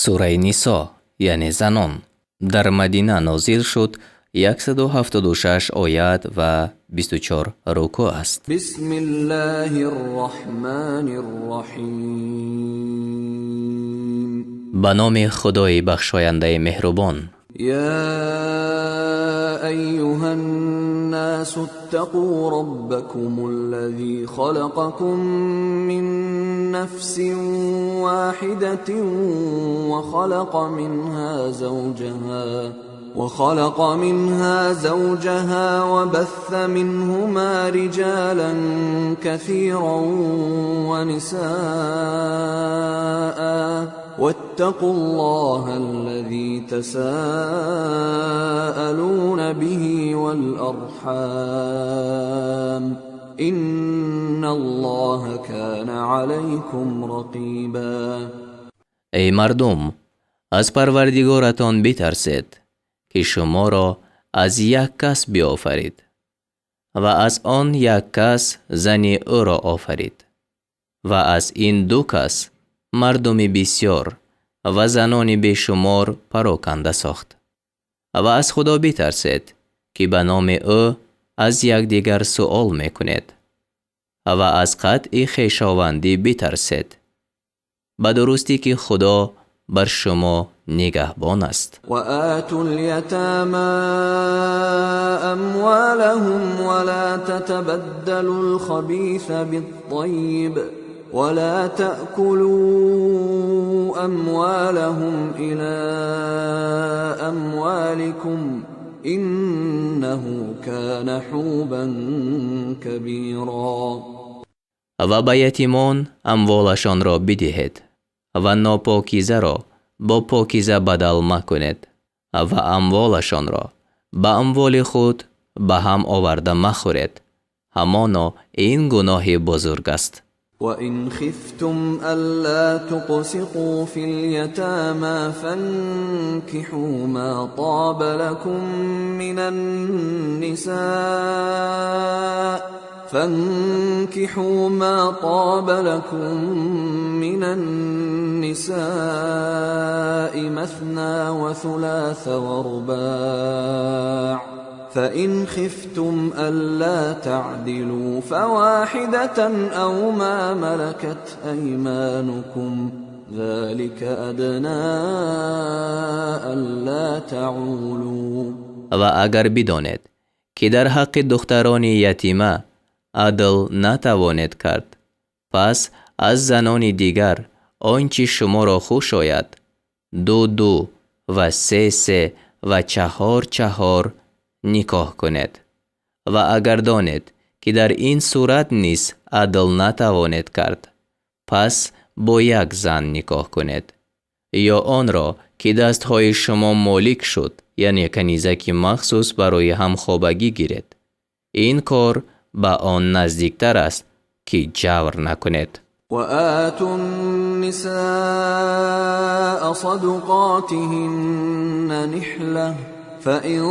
сураи Нисо яъне занон дар Мадина нозил шуд 176 оят ва 24 руку аст. ба номи Худои бахшояндаи меҳрубон. يا أيها الناس اتقوا ربكم الذي خلقكم من نفس واحدة وخلق منها زوجها وبث منهما رجالا كثيرا ونساء واتقوا الله الذي تساءلون به والأرحام إن الله كان عليكم رقيبا. ای مردم، از پروردگارتان بترسید که شما را از یک کس بیافرید و از آن یک کس زن او را آفرید و از این دو کس مردم بسیار و زنان بیشمار پراکنده ساخت و از خدا بترسید که به نام او از یکدیگر سؤال میکنید و از قطع خویشاوندی بترسید، به درستی که خدا بر شما نگهبان است. و آتوا الیتامی اموالهم ولا تتبدلوا الخبیث بالطیب ولا تأكلوا أموالهم إلى أموالكم إنه كان حوبا كبيرا. و به یتیمان اموالشان را بدهید و ناپاکیزه را با پاکیزه بدل مکنید و اموالشان را به اموال خود به هم آورده مخورید، همانا این گناه بزرگ است. وَإِنْ خِفْتُمْ أَلَّا تُقْسِطُوا فِي الْيَتَامَى فَانكِحُوا مَا طَابَ لَكُم مِّنَ النِّسَاءِ مَثْنَى وَثُلَاثَ وَرُبَاعَ فَإِنْ خِفْتُمْ أَلَّا تَعْدِلُوا فَوَاحِدَةً أَوْ مَا مَلَكَتْ أَيْمَانُكُمْ ذَلِكَ أَدْنَىٰ أَلَّا تَعُولُوا. و اگر بدانید که در حق دختران یتیمه عدل نتوانید کرد، پس از زنان دیگر آنچه شما را خوش آید 2 و 3 و 4 نکاح کنید. و اگر دانید که در این صورت نیز عدل نتوانید کرد، پس با یک زن نکاح کنید یا آن را که دستهای شما مالک شد، یعنی کنیزک مخصوص برای همخوابگی گیرید. این کار به آن نزدیکتر است که جور نکنید. وآتوا النساء صدقاتهن نحلة فإن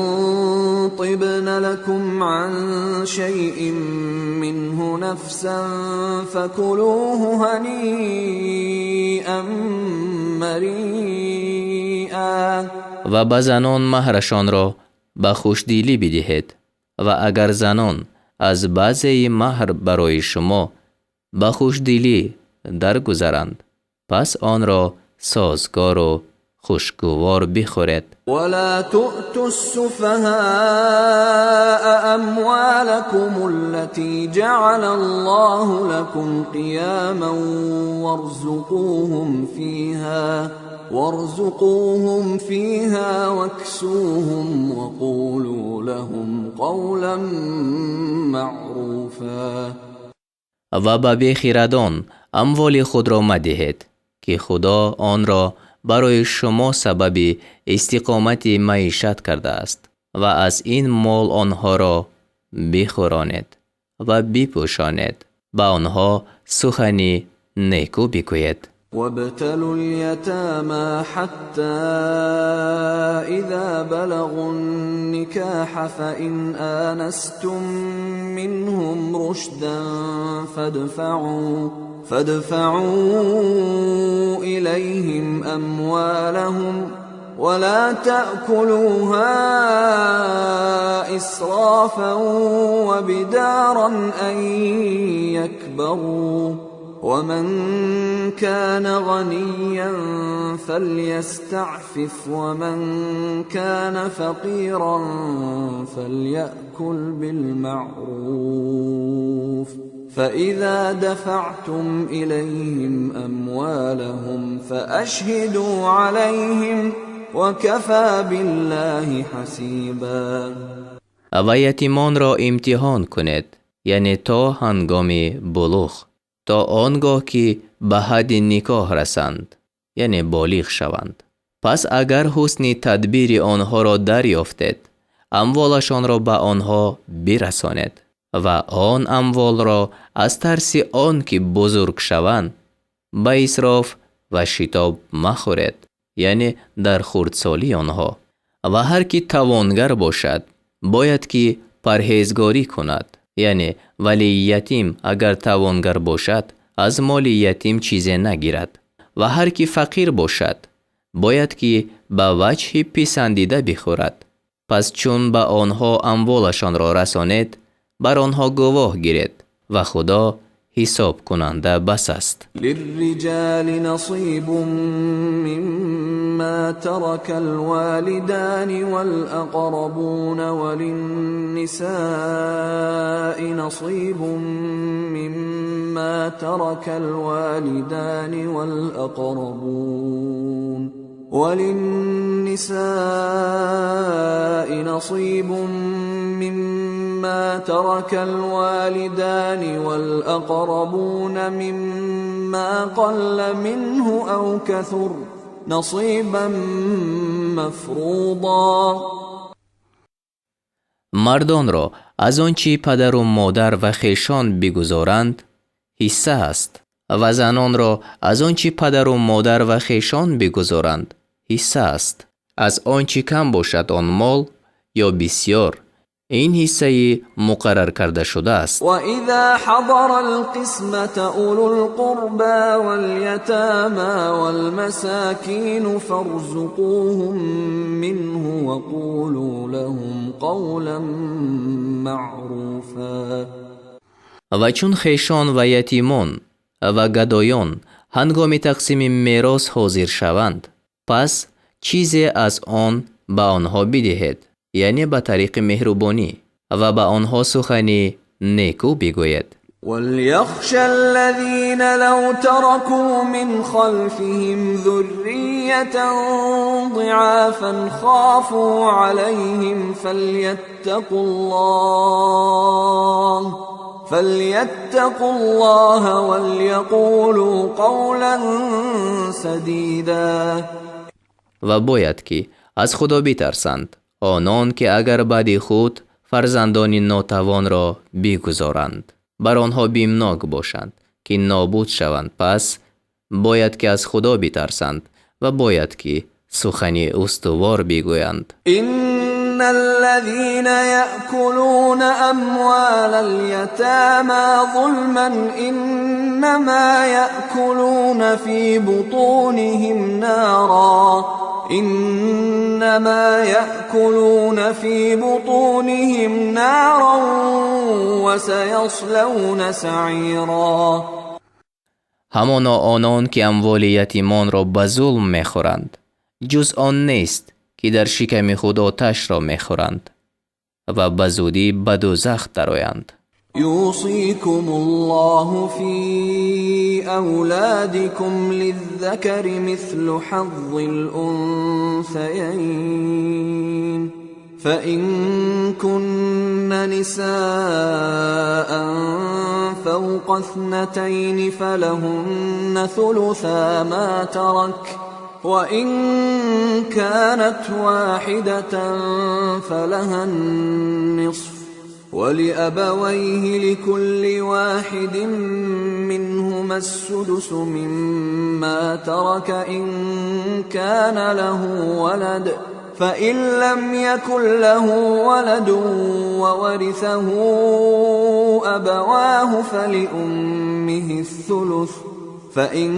طبن لكم عن شيء منه نفسا فكلوه هنيئا مريئا. و به زنان مهرشان را به خوشدلی بدهید و اگر زنان از بعضی مهر برای شما به خوشدلی درگذرند، پس آن را سازگار و خوشگوار بخورید. ولا تؤتوا السفهاء اموالكم التي جعل الله لكم قياما وارزقوهم فيها واكسوهم وقولوا لهم قولا معروفا. و به بیخردان اموال خود را مدهید که خدا آن را برای شما سبب استقامت معیشت کرده است و از این مال آنها را بخورانید و بپوشانید، با آنها سخنی نیکو بگویید. وابتلوا اليتامى حتى إذا بلغوا النكاح فإن آنستم منهم رشدا فادفعوا إليهم أموالهم ولا تأكلوها إسرافا وبدارا أن يكبروا ومن كان غنيا فليستعفف ومن كان فقيرا فليأكل بالمعروف فإذا دفعتم إليهم أموالهم فأشهدوا عليهم وكفى بالله حسيبا. و یتیمان را امتحان کنید، یعنی تا هنگام بلوغ، تا آنگاه که به حد نکاح رسند، یعنی بالغ شوند. پس اگر حسن تدبیر آنها را دریافتید، اموالشان را به آنها برسانید و آن اموال را از ترس آن که بزرگ شوند به اسراف و شتاب مخورید، یعنی در خردسالی آنها. و هر کی توانگر باشد باید که پرهیزگاری کند، یعنی ولی یتیم اگر توانگر باشد از مال یتیم چیزی نگیرد. و هر کی فقیر باشد باید که به وجه پسندیده بخورد. پس چون به آنها اموالشان را رسانید بر آنها گواه گیرید و خدا حساب کننده بس است. للرجال نصیب مما ترك الوالدان والأقربون وللنساء نصيب مما ترك الوالدان والأقربون مما ترك الوالدان والأقربون مما قل منه أو كثر نصيبا مفروضا. مردان را از آنچه پدر و مادر و خویشان بگذارند حصه است و زنان را از آنچه پدر و مادر و خویشان بگذارند حصه است. از آنچه کم باشد آن مال یا بسیار این حصه مقرر کرده شده است. و اذا حضر القسمة اولو القربى واليتامى والمساكين فارزقوهم منه وقولوا لهم قولا معروفا. و چون خویشان و یتیمان و گدایان هنگام تقسیم میراث حاضر شوند پس چیزی از آن به آنها بدهید، یعنی به طریق مهربانی، و به آنها سخنی نیکو بگوید. وليخشى الذين لو تركوا من خلفهم ذرية ضعافا خافوا عليهم فليتقوا الله وليقولوا قولا سديدا. و باید که از خدا بترسند، آنان که اگر بعد خود فرزندان ناتوان را بگذارند بر آنها بیمناک باشند که نابود شوند. پس باید که از خدا بترسند و باید که سخنی استوار بگویند. ان الذين يأكلون اموال اليتامى ظلما انما يأكلون في بطونهم نارا وسيصلون سعيرا. همانا آنان که اموال یتیمان را به ظلم میخورند جز آن نیست که در شکم خود آتش را میخورند و به زودی به دوزخ درآیند. يوصيكم الله في أولادكم للذكر مثل حظ الأنثيين فإن كن نساء فوق 2 فلهن ثلثا ما ترك وإن كانت واحدة فلها النصف ولأبويه لكل واحد منهما السدس مما ترك إن كان له ولد، فإن لم يكن له ولد وورثه أبواه فلأمه الثلث، فإن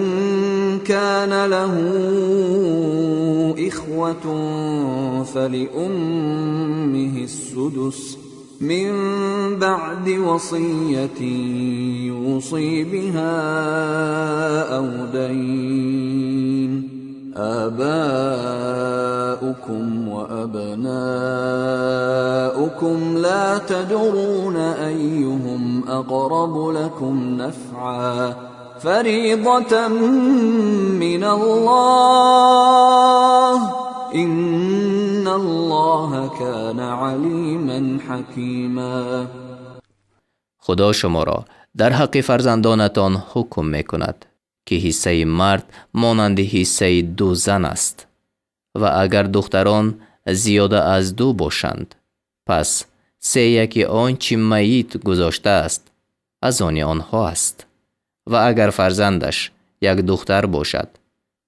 كان له إخوة فلأمه السدس من بعد وصية يوصي بها أو دين. آباؤكم وأبناؤكم لا تدرون أيهم أقرب لكم نفعا، فريضة من الله، إن الله كان علیما حکیما. خدا شما را در حق فرزندانتان حکم میکند که حصه مرد مانند حصه دو زن است و اگر دختران زیاده از دو باشند پس 3/3 آنچه میت گذاشته است از آن آنها است و اگر فرزندش یک دختر باشد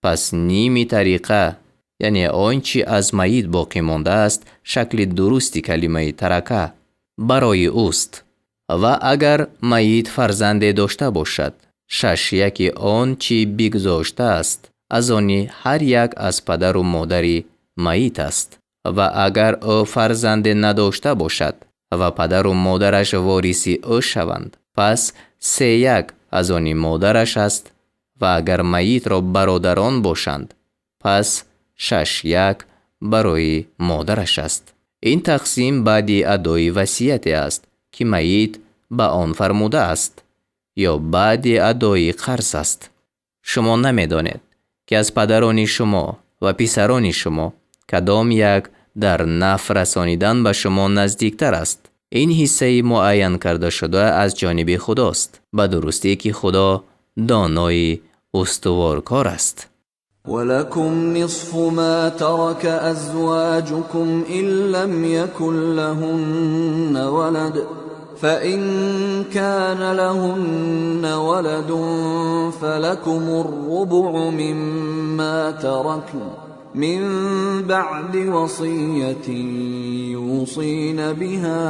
پس نیمی طریقه یعنی آنچه از میت باقی مانده است شکل درستی کلمه ترکه برای اوست و اگر میت فرزند داشته باشد 6/1 آنچه بگذاشته است از آن هر یک از پدر و مادر میت است و اگر او فرزند نداشته باشد و پدر و مادرش وارث او شوند پس 3/1 از آن مادرش است و اگر میت را برادران باشند پس 6/1 برای مادرش است. این تقسیم بعد ادای وصیت است که میت به آن فرموده است یا بعد ادای قرض است. شما نمیدانید که از پدران شما و پسران شما کدام یک در نفع رسانیدن به شما نزدیکتر است. این حصه معین کرده شده از جانب خداست، به درستی که خدا دانای استوارکار است. ولكم نصف ما ترك أزواجكم إن لم يكن لهن ولد، فإن كان لهن ولد فلكم الربع مما تركن من بعد وصية يوصين بها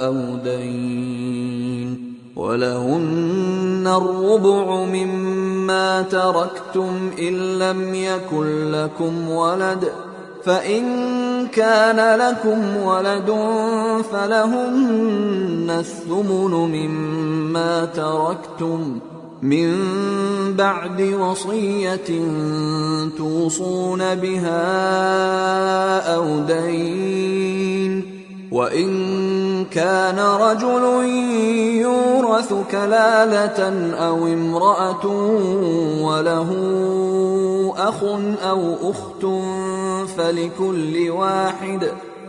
أو دين، ولهن الربع مما تركتم إن لم يكن لكم ولد، فإن كان لكم ولد فلهن الثمن مما تركتم من بعد وصية توصون بها أو دين، وإن كان رجل يورث كلالة أو امرأة وله أخ أو أخت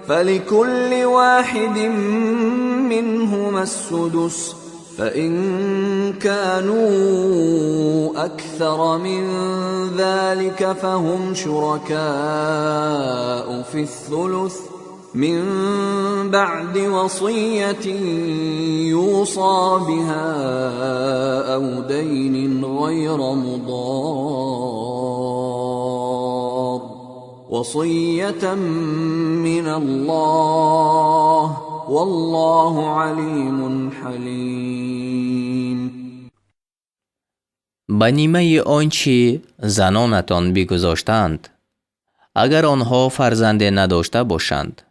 فلكل واحد منهما السدس، فإن كانوا أكثر من ذلك فهم شركاء في الثلث من بعد وصية يوصى بها أو دين غير مضار، وصية من الله، والله علیم حلیم. به نیمه آنچه زنانتان بگذاشتند اگر آنها فرزند نداشته باشند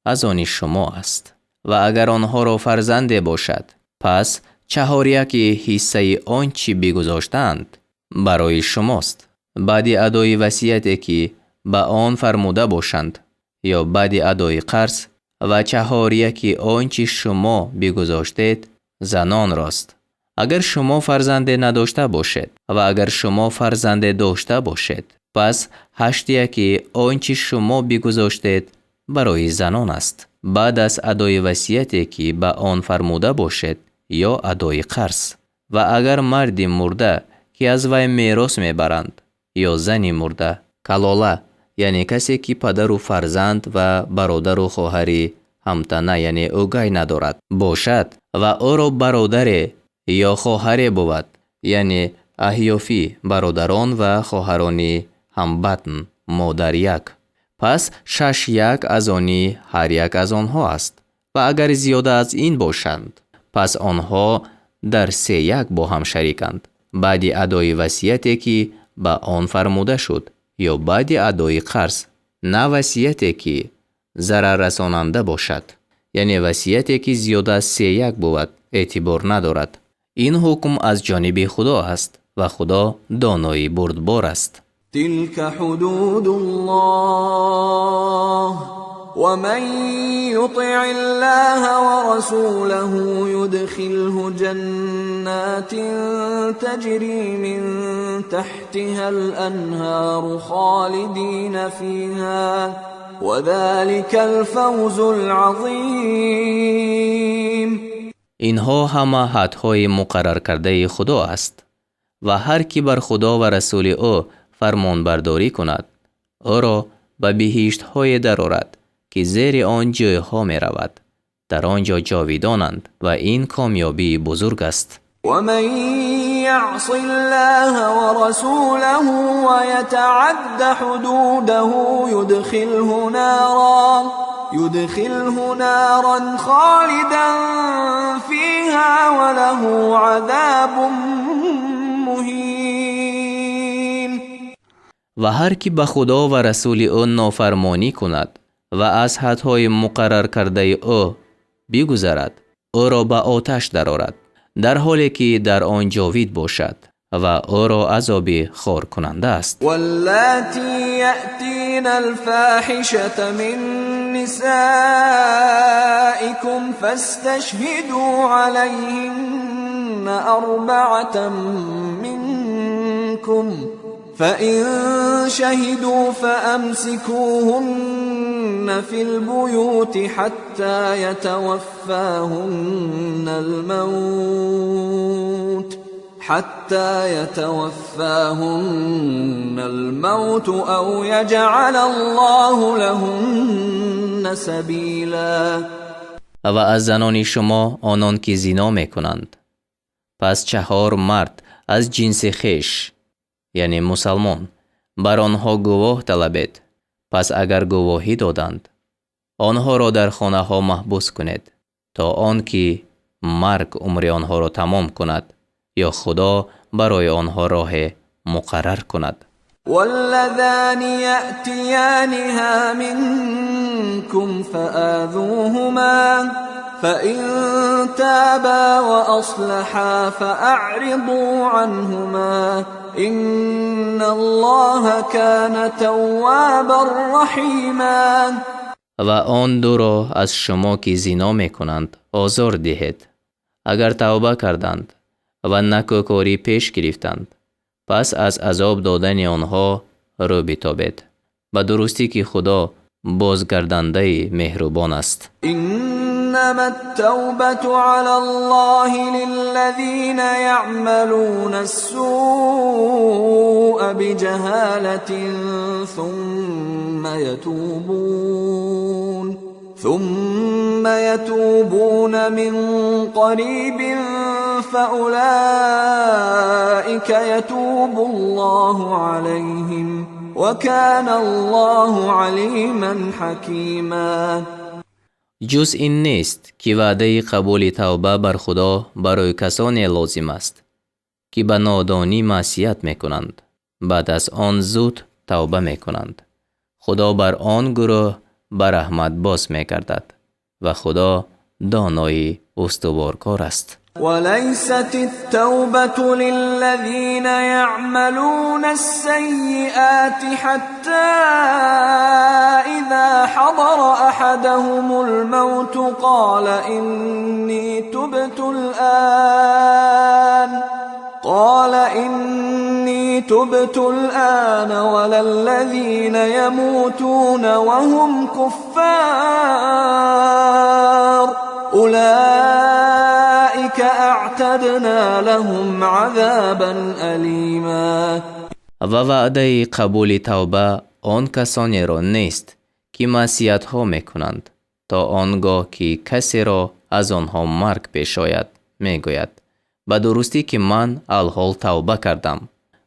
از آن شما است و اگر آنها را فرزند باشد پس 4/1 حصه آنچه بگذاشتند برای شماست بعد ادای وصیتی که به آن فرموده باشند یا بعد ادای قرض و 4/1 آنچه شما بگذاشتید زنان راست. اگر شما فرزند نداشته باشید و اگر شما فرزند داشته باشید پس 8/1 آنچه شما بگذاشتید برای زنان است بعد از ادای وصیتی که به آن فرموده باشد یا ادای قرض. و اگر مردی مرده که از وی میراث میبرند یا زنی مرده کلاله یعنی کسی که پدر و فرزند و برادر و خواهر ҳамтана яъне угай надорад бошад ва ӯро бародаре ё хоҳаре буд, яъне аҳёфӣ бародарон ва хоҳарони ҳамбатн модар як, пас 6 аз они ҳар як аз онҳо аст. ва агар зиёда аз ин бошанд, пас онҳо дар 3 бо ҳам шариканд, баъди адои васияте ки ба он фармуда шуд, ё баъди адои қарз, на васияте ки зараррасонанда бошад, яъне васияте ки зиёда аз 3 буд эътибор надорад. ин ҳукм аз ҷониби худо аст ва худо донои бурдбор аст. تلك حدود الله ومن يطع الله ورسوله يدخله جنات تجري من تحتها الأنهار خالدين فيها وذلك الفوز العظيم. اینها همه حدهای مقرر کرده خدا است و هر کی بر خدا و رسول او فرمان برداری کند او را به بهشت های درآورد که زیر آن جایها می رود، در آنجا جاویدانند و این کامیابی بزرگ است. ومن يعص الله ورسوله ويتعد حدوده يدخله نارا خالدا فيها وله عذاب مهين. و هر کی به خدا و رسول او نافرمانی کند و از حدهای مقرر کرده او بگذرد، او را به آتش درآورد در حالی که در آن جاوید باشد و او را عذاب خار کننده است. واللاتی یأتین الفاحشة من نسائكم فاستشهدوا علیهن 4 منكم فإن شهدوا فأمسكوهن في البيوت حتى يتوفاهن الموت أو يجعل الله لهن سبيلا. و از زنان شما آنان که زنا میکنند، پس 4 مرد از جنس خویش یعنی مسلمان بر آنها گواه طلبید. پس اگر گواهی دادند، آنها را در خانه ها محبوس کنید تا آنکه مرگ عمر آنها را تمام کند یا خدا برای آنها راه مقرر کند. واللذان يأتيانها منكم فآذوهما فإن تابا وأصلحا فأعرضوا عنهما إن الله كان توابا رحيما. و آن دو را از شما که زنا میکنند آزار دهید. اگر توبه کردند و نکوکاری پیش گرفتند، پس از عذاب دادن آنها رو بتابید. به درستی که خدا بازگردنده مهربان است. إنما التوبة على الله للذين يعملون السوء بجهالة ثم يتوبون من قريب فأولئك يتوب الله عليهم وكان الله عليما حكيما. جز این نیست که وعده قبول توبه بر خدا برای کسانی لازم است که به نادانی معصیت میکنند، بعد از آن زود توبه میکنند. خدا بر آن گروه به رحمت باز میگردد و خدا دانای استوارکار است. وليست التوبة للذين يعملون السيئات حتى إذا حضر أحدهم الموت قال إني تبت الآن ولا الذين يموتون وهم كفار أولئك اعتدنا لهم عذابا ألیما. و وعده قبول توبه آن کسانی را نیست که معصیت ها میکنند تا آنگاه که کسی را از آنها مرگ پیش آید میگوید به درستی که من الحال توبه کردم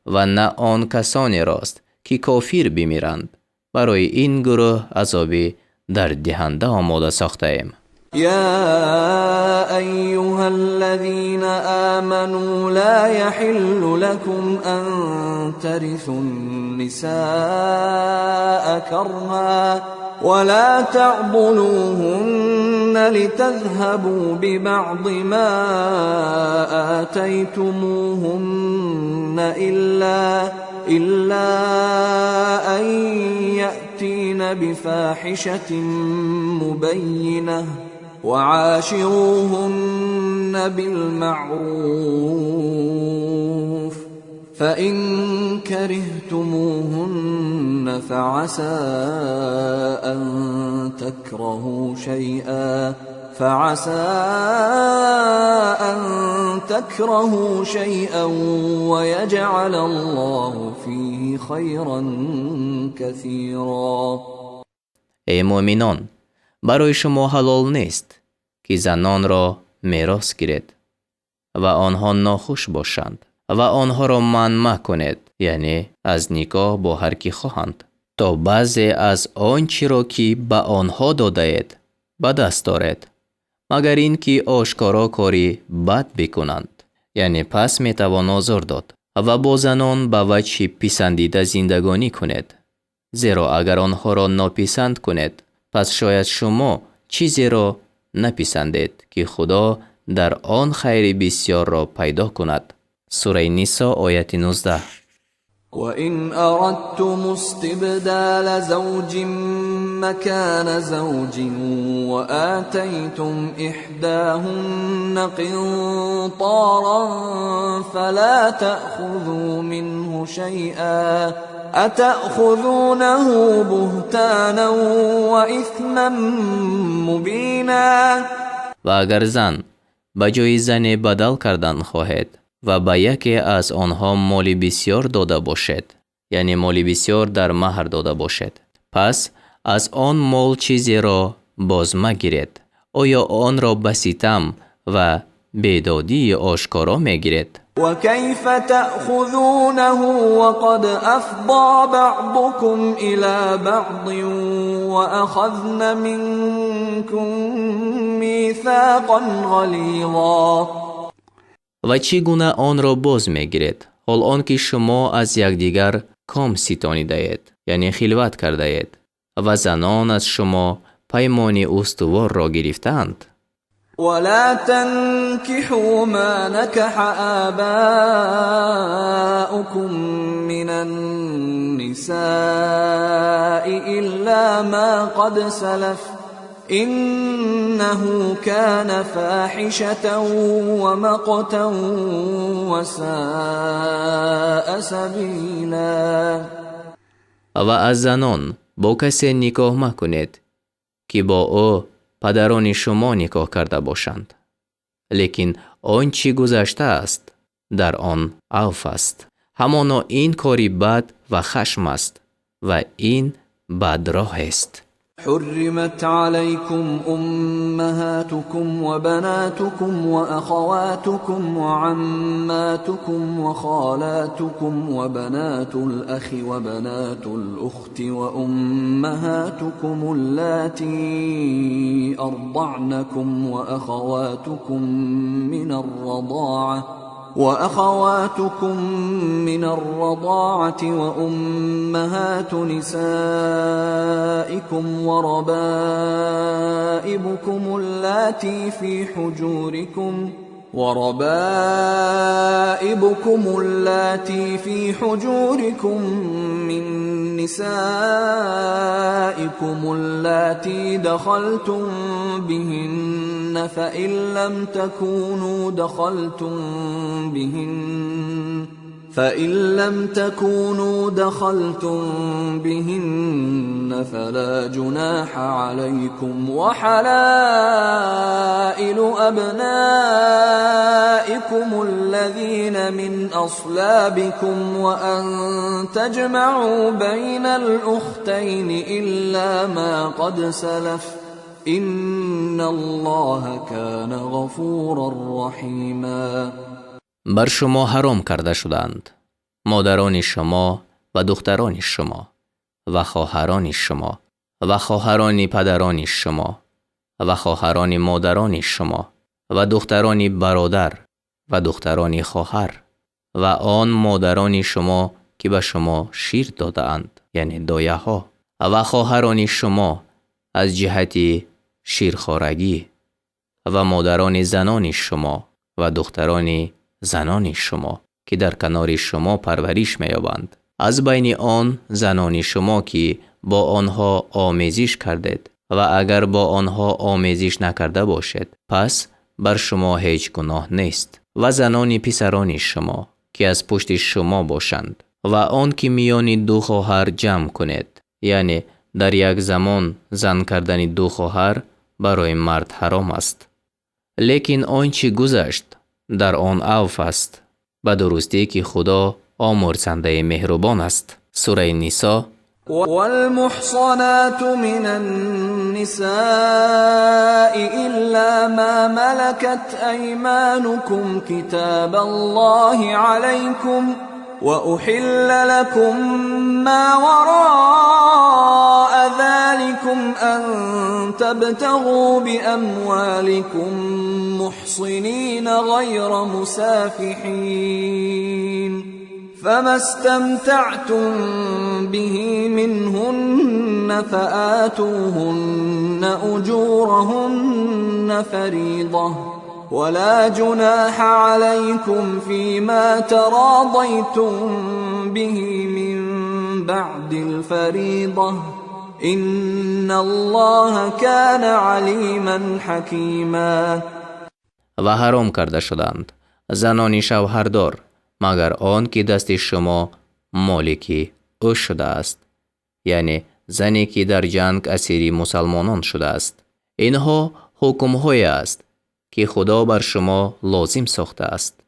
و نه آن کسانی راست که کافر بمیرند. برای این گروه عذابی در دهنده آماده ساخته ایم. يا أيها الذين آمنوا لا يحل لكم أن ترثوا النساء كرها ولا تعضلوهن لتذهبوا ببعض ما آتيتموهن إلا أن يأتين بفاحشة مبينة وعاشروهن بالمعروف فإن كرهتموهن فعسى أن تكرهوا شيئا ويجعل الله فيه خيرا كثيرا. ای مؤمنان، برای شما حلال نیست که زنان را میراث گیرید و آنها ناخوش باشند و آنها را منع مکنید، یعنی از نکاح با هر کی خواهند، تا بعضی از آنچه را که به آنها داده اید به دست دارید، مگر این که آشکارا کاری بد بکنند، یعنی پس میتوان آزار داد و با زنان به وجه پسندیده زندگانی کنید. زیرا اگر آنها را ناپسند کنید پس شاید شما چیزی را نپسندید که خدا در آن خیر بسیار را پیدا کند. سوره نساء آیت 19. وَإِنْ أَرَدْتُمُ اسْتِبْدَالَ زَوْجٍ مَّكَانَ زَوْجٍ وَآتَيْتُمْ إِحْدَاهُنَّ قِنطَارًا فَلَا تَأْخُذُوا مِنْهُ شَيْئًا أَتَأْخُذُونَهُ بُهْتَانًا وَإِثْمًا مُّبِينًا. و اگر زن به جای زن بدل کردن خواهد و به یکی از آنها مالی بسیار داده باشد، یعنی مالی بسیار در مهر داده باشد، پس از آن مال چیزی را باز مگیرید. آیا آن را به ستم و بیدادی آشکارا میگیرید؟ وَكَيْفَ تَأْخُذُونَهُ وَقَدْ أَفْضَىٰ بَعْضُكُمْ إِلَىٰ بَعْضٍ وَأَخَذْنَ مِنكُم مِّيثَاقًا غَلِيظًا. و چگونه آن را باز میگیرید حال آنکه شما از یکدیگر کام ستانیده اید، یعنی خلوت کرده اید و زنان از شما پیمان استوار را گرفتند؟ ولا تنكحوا ما نكح آباؤكم من النساء إلا ما قد سلف إنه كان فاحشة ومقتا وساء سبيلا. و از زنان با کسی نکاح مکنید که با او پدران شما نکاح کرده باشند، لیکن آنچه گذشته است در آن عفو است. همانا این کاری بد و خشم است و این بدراه است. حرمت عليكم أمهاتكم وبناتكم وأخواتكم وعماتكم وخالاتكم وبنات الأخ وبنات الأخت وأمهاتكم اللاتي أرضعنكم وأخواتكم من الرضاعة وأمهات نسائكم وربائبكم اللاتي في حجوركم من نسائكم اللاتي دخلتم بهن فإن لم تكونوا دخلتم بهن فلا جناح عليكم وحلائل أبنائكم الذين من أصلابكم وأن تجمعوا بين الأختين إلا ما قد سلف إن الله كان غفورا رحيما. بر شما حرام کرده شدند مادران شما و دختران شما و خواهران شما و خواهران پدران شما و خواهران مادران شما و دختران برادر و دختران خواهر و آن مادران شما که به شما شیر داده اند، یعنی دایه ها، و خواهران شما از جهت شیرخوارگی و مادران زنان شما و دختران زنان شما که در کنار شما پرورش می‌یابند. از بین آن زنان شما که با آنها آمیزش کردید و اگر با آنها آمیزش نکرده باشید پس بر شما هیچ گناه نیست. و زنان پسران شما که از پشت شما باشند و آن که میان دو خواهر جمع کنید، یعنی در یک زمان زن کردن دو خواهر برای مرد حرام است. لیکن آنچه گذشت در آن عفو است، به درستی که خدا آمرزنده مهربان است. سوره نساء: والمحصنات من النساء إلا ما ملكت أيمانكم كتاب الله عليكم وأحل لكم ما وراء ذلكم أن تبتغوا بأموالكم محصنين غير مسافحين فما استمتعتم به منهن فآتوهن أجورهن فريضة ولا جناح عليكم فيما تراضيتم به من بعد الفريضة إن الله كان عليما حكيما. و حرام کرده شدند زنان شوهردار مگر آن که دست شما مالکی او شده است، یعنی زنی که در جنگ اسیر مسلمانان شده است. اینها حکم‌های است که خدا بر شما لازم ساخته است.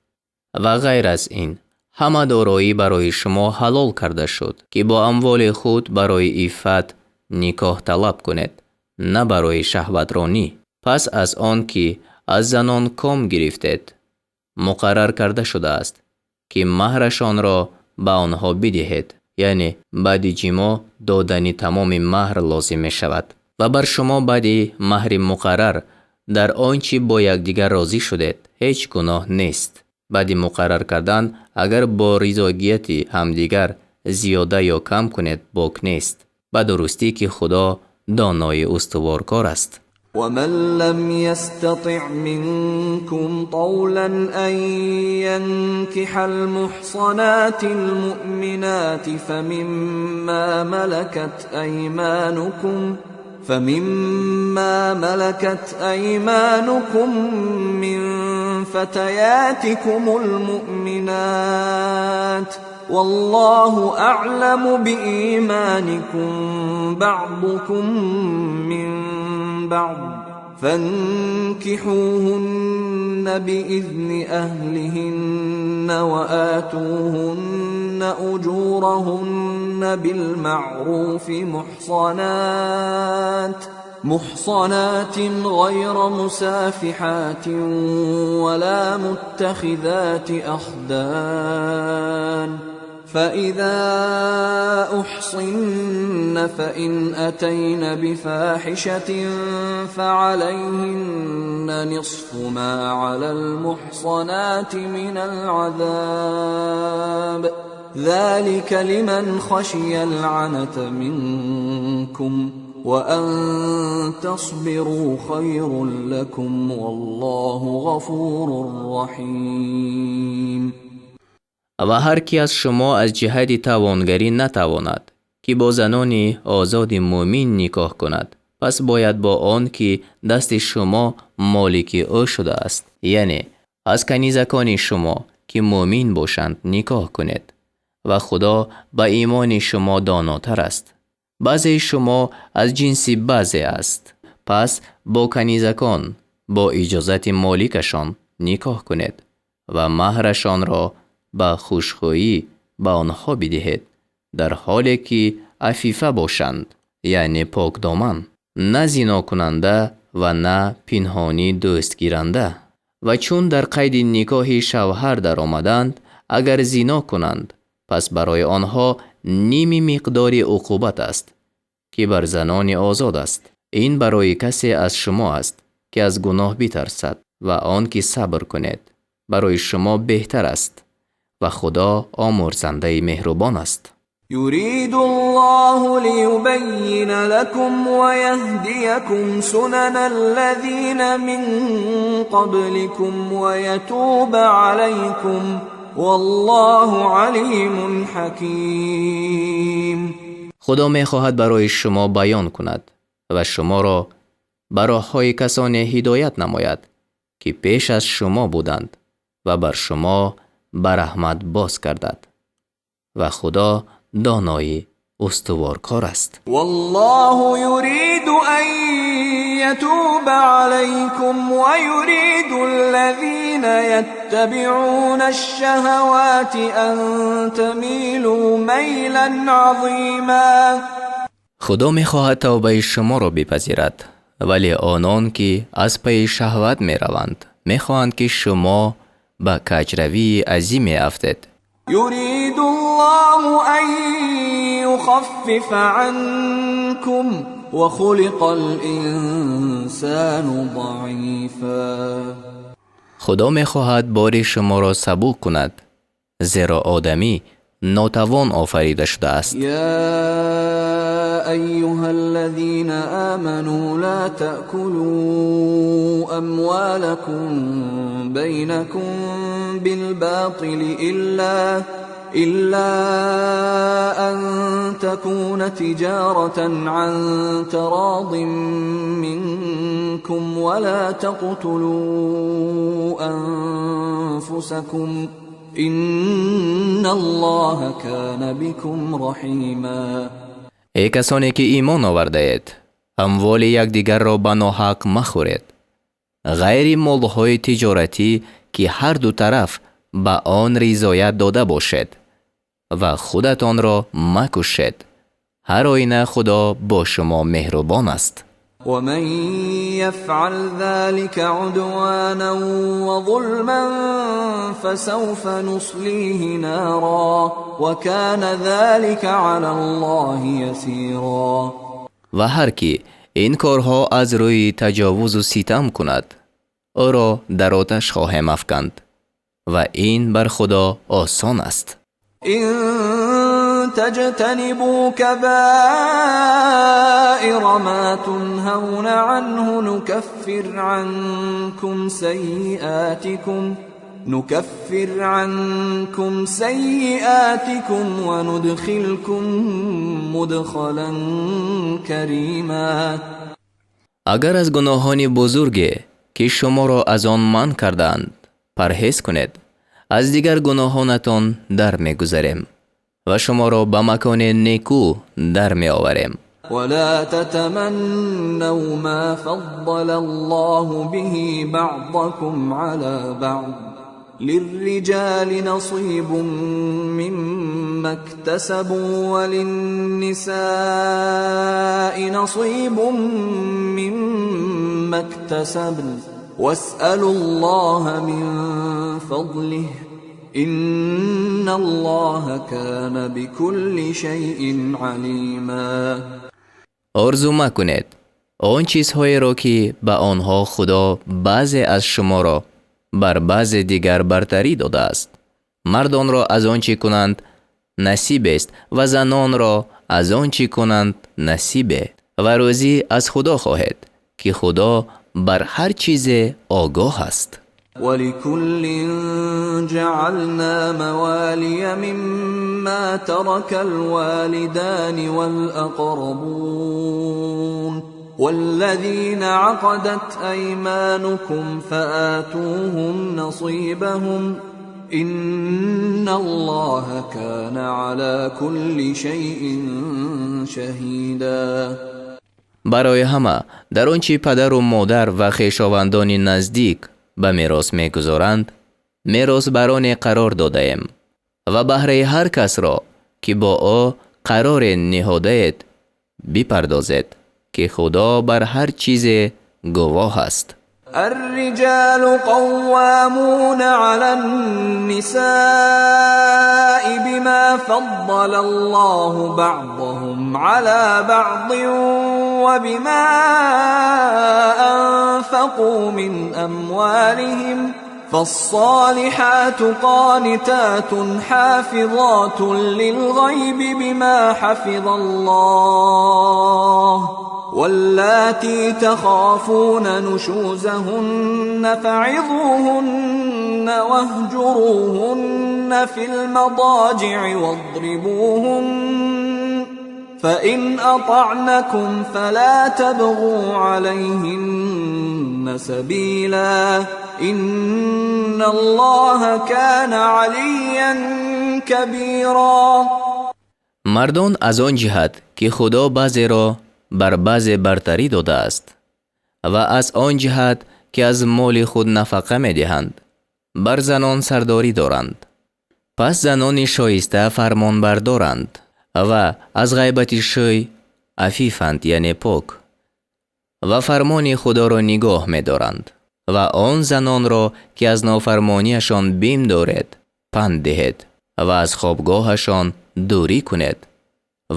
و غیر از این همه دارایی برای شما حلال کرده شد که با اموال خود برای عفت نکاح طلب کنید، نه برای شهوترانی. پس از آن که از زنان کام گرفتید مقرر کرده شده است که مهرشان را به آنها بدهید، یعنی بعد جما دادن تمام مهر لازم می شود. و بر شما بعد مهر مقرر در آنچه با یکدیگر راضی شدید هیچ گناه نیست. بعد مقرر کردن اگر با رضایت همدیگر زیاده یا کم کنید باک نیست، به درستی که خدا دانای استوارکار است. ومن لم يستطع منكم طولا أن ينكح المحصنات المؤمنات فمما ملكت أيمانكم من فتياتكم المؤمنات والله أعلم بإيمانكم بعضكم من بعض فانكحوهن بإذن أهلهن وآتوهن أجورهن بالمعروف محصنات غير مسافحات ولا متخذات أخدان فإذا أحصن فإن أتين بفاحشة فعليهن نصف ما على المحصنات من العذاب ذلك لمن خشي العنة منكم وأن تصبروا خير لكم والله غفور رحيم. و هر کی از شما از جهت توانگری نتواند که با زنان آزاد مومن نکاح کند، پس باید با آن که دست شما مالک او شده است، یعنی از کنیزکان شما که مومن باشند نکاح کنید و خدا با ایمان شما داناتر است. بعضی شما از جنس بعضی است، پس با کنیزکان با اجازت مالکشان نکاح کنید و مهرشان را با خوشخویی به آنها بدهید در حالی که عفیفه باشند، یعنی پاک دامن. نه زنا کننده و نه پنهانی دوست گیرنده. و چون در قید نکاح شوهر در آمدند، اگر زنا کنند، پس برای آنها نیم مقدار عقوبت است که بر زنان آزاد است. این برای کسی از شما است که از گناه بترسد و آن که صبر کند برای شما بهتر است و خدا آمرزنده مهربان است. يريد الله ليبين لكم ويهديكم سنن الذين من قبلكم ويتوب عليكم والله عليم حكيم. خدا می خواهد برای شما بیان کند و شما را بر راه‌های کسانی هدایت نماید که پیش از شما بودند و بر شما برحمت باز گردد و خدا دانای استوارکار است. والله يريد أن يتوب عليكم ويريد الذين يتبعون الشهوات أن تميلوا ميلا عظيما. خدا می خواهد توبه شما را بپذیرد، ولی آنان که از پی شهوت می روند می خواهند که شما به کجروی عظیم افتید. يريد الله أن يخفف عنكم وخلق الإنسان ضعيفا. خدا می خواهد بار شما را سبک کند، زیرا آدمی ناتوان آفریده شده است. يا أيها الذين آمنوا لا تأكلوا أموالكم بينكم بالباطل إلا أن تكون تجارة عن تراض منكم ولا تقتلوا أنفسكم إن الله كان بكم رحيما. ای کسانی که ایمان آورده اید، اموال یکدیگر را به ناحق مخورید، غیر مالهای تجارتی که هر دو طرف به آن رضایت داده باشد و خودتان را مکشید. هر آینه خدا با شما مهربان است. ومن يفعل ذلك عدوانا وظلما فسوف نصليه نارا وكان ذلك على الله يسيرا. و هر کی این کارها از روی تجاوز و ستم کند، او را در آتش خواهم افکند و این بر خدا آسان است. إن تجتنبوا كبائر ما تنهون عنه نكفر عنكم سيئاتكم وندخلكم مدخلا كريما. اگر از گناهان بزرگی که شما را از آن منع کردند پرهیز کنید، از دیگر گناهانتان در می‌گذریم و شما را به مکان نیکو در می‌آوریم. ولا تتمنوا ما فضل الله به بعضكم على بعض للرجال نصيب مما اكتسبوا وللنساء نصيب مما اكتسبن واسألوا الله من فضله إن الله كان بكل شيء عليما. آرزو مکنید آن چیزهایی را که به آنها خدا بعضی از شما را بر بعض دیگر برتری داده است. مردان را از آنچه کنند نصیب است و زنان را از آنچه کنند نصیبه و روزی از خدا خواهید که خدا بر هر چیز آگاه است. ولكل جعلنا موالي مما ترك الوالدان والأقربون والذين عقدت أيمانكم فآتوهم نصيبهم إن الله كان على كل شيء شهيدا. برای همه در آنچه پدر و مادر و خویشاوندان نزدیک به میراث میگذارند میراث بر آن قرار داده ایم و بهره هر کس را که با او قرار نهاده اید بپردازید که خدا بر هر چیز گواه است. الرجال قوامون على النساء بما فضل الله بعضهم على بعض وبما أنفقوا من أموالهم فالصالحات قانتات حافظات للغيب بما حفظ الله واللاتي تخافون نشوزهن فعظوهن واهجروهن في المضاجع واضربوهن فإن أطعنكم فلا تبغوا عليهن سبيلا إن الله كان عليا كبيرا. مردان از آن جهت که خدا بعضی را بر بعضی برتری داده است و از آن جهت که از مال خود نفقه می دهند بر زنان سرداری دارند. پس زنان شایسته فرمان بردارند و از غیبت شی عفیفند یعنی پاک و فرمان خدا را نگاه می دارند و آن زنان را که از نافرمانیشان بیم دارد پند دهید و از خوابگاهشان دوری کنید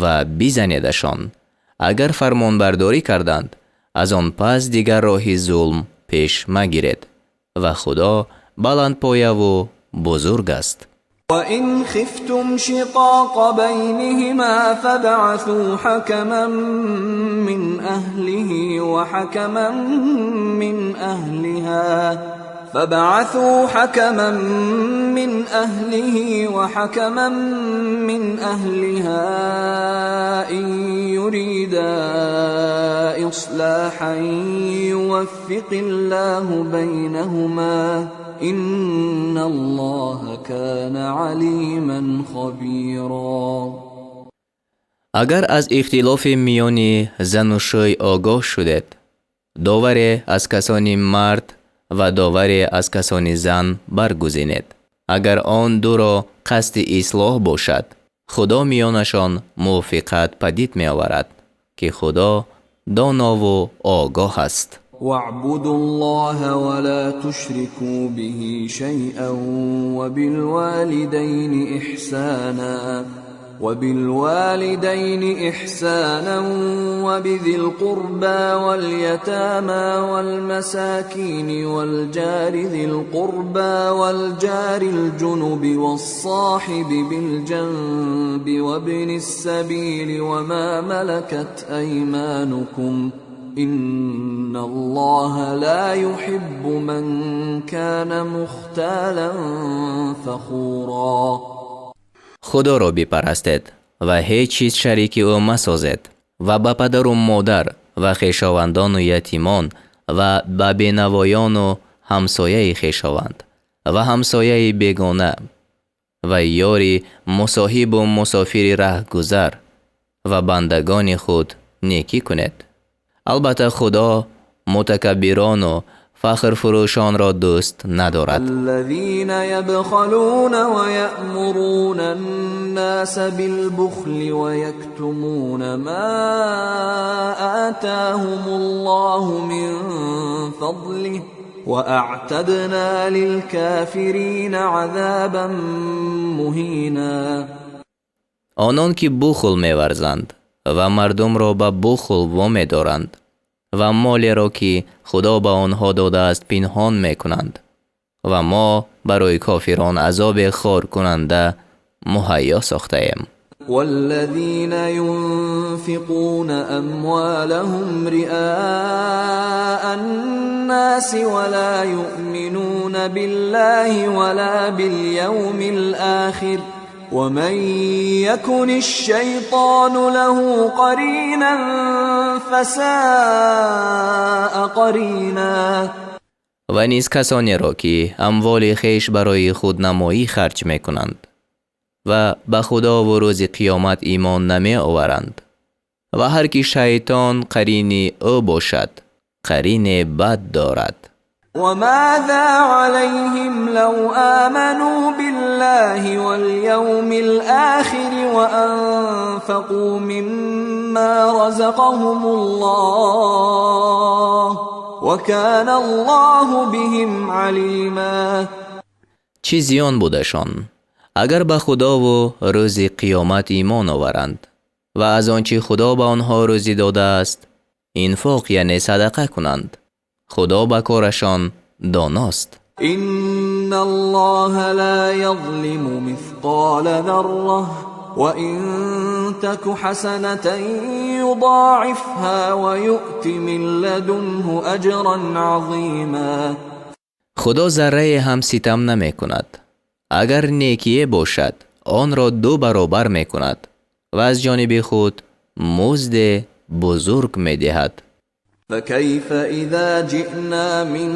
و بزنیدشان. اگر فرمان برداری کردند از آن پس دیگر راه ظلم پیش مگیرید و خدا بلند پایه و بزرگ است. وَإِنْ خِفْتُمْ شِقَاقَ بَيْنِهِمَا فَابْعَثُوا حَكَمًا مِّنْ أَهْلِهِ وَحَكَمًا مِّنْ أَهْلِهَا إِنْ يُرِيدَا إِصْلَاحًا يُوَفِّقِ اللَّهُ بَيْنَهُمَا إِنَّ اللَّهَ كَانَ عَلِيمًا خَبِيرًا. اگر از اختلاف میان زن و شوی آگاه شدید، داوری از کسانی مرد و داوری از کسانی زن برگزینید. اگر آن دو را قصد اصلاح باشد، خدا میانشان موافقت پدید می آورد که خدا دانا و آگاه است. واعبدوا الله ولا تشركوا به شيئا وبالوالدين إحسانا وبذي القربى واليتامى والمساكين والجار ذي القربى والجار الجنب والصاحب بالجنب وابن السبيل وما ملكت أيمانكم إن الله لا يحب من كان مختالا فخورا. خدا را بپرستید و هیچ چیز شریک او مسازید و به پدر و مادر و خویشاوندان و یتیمان و به بینوایان و همسایه خویشاوند و همسایه بیگانه و یاری مصاحب و مسافر رهگذر و بندگان خود نیکی کنید. البته خدا متکبران و فخر فروشان را دوست ندارد. الذين يبخلون ويأمرون الناس بالبخل ويكتمون ما آتاهم الله من فضله وأعتدنا للكافرين عذابا مهینا. آنان که بخل می‌ورزند و مردم را به بخل وامی دارند و مالی را که خدا به آنها داده است پنهان میکنند و ما برای کافران عذاب خار کننده مهیا ساخته ایم. والذين ينفقون أموالهم رئاء الناس ولا يؤمنون بالله ولا باليوم الآخر ومن يكن الشيطان له قرينا فساء قرینا. و نیز کسانی را که اموال خویش برای خودنمایی خرج میکنند و به خدا و روز قیامت ایمان نمی آورند و هر کی شیطان قرین او باشد قرین بد دارد. وماذا عليهم لو آمنوا بالله بالله واليوم الآخر وأنفقوا مما رزقهم الله وكان الله بهم عليما. چی زیان بودشان اگر به خدا و روز قیامت ایمان آورند و از آنچه خدا به آنها روزی داده است انفاق یعنی صدقه کنند. خدا به کارشان داناست. إن الله لا يظلم مثقال ذرة وإن تك حسنة يضاعفها ويؤت من لدنه أجرا عظيما. خدا ذره هم ستم نمی کند. اگر نیکیه باشد آن را 2 برابر می کند و از جانب خود مزد بزرگ می دهد. فكيف إذا جئنا من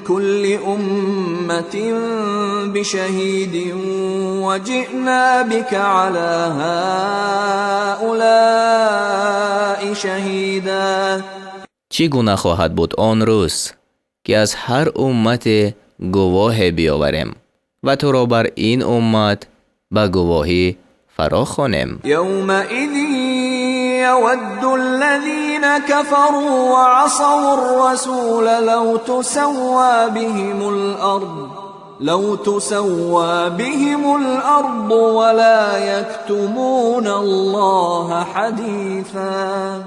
كل أمة بشهيد وجئنا بك على هؤلاء شهيدا. چگونه خواهد بود آن روز که از هر امت گواه بیاوریم و تو را بر این امت به گواهی فرا خوانیم. يومئذ يود الذين كفروا وعصوا الرسول لو تسوى بهم الأرض ولا يكتمون الله حديثا.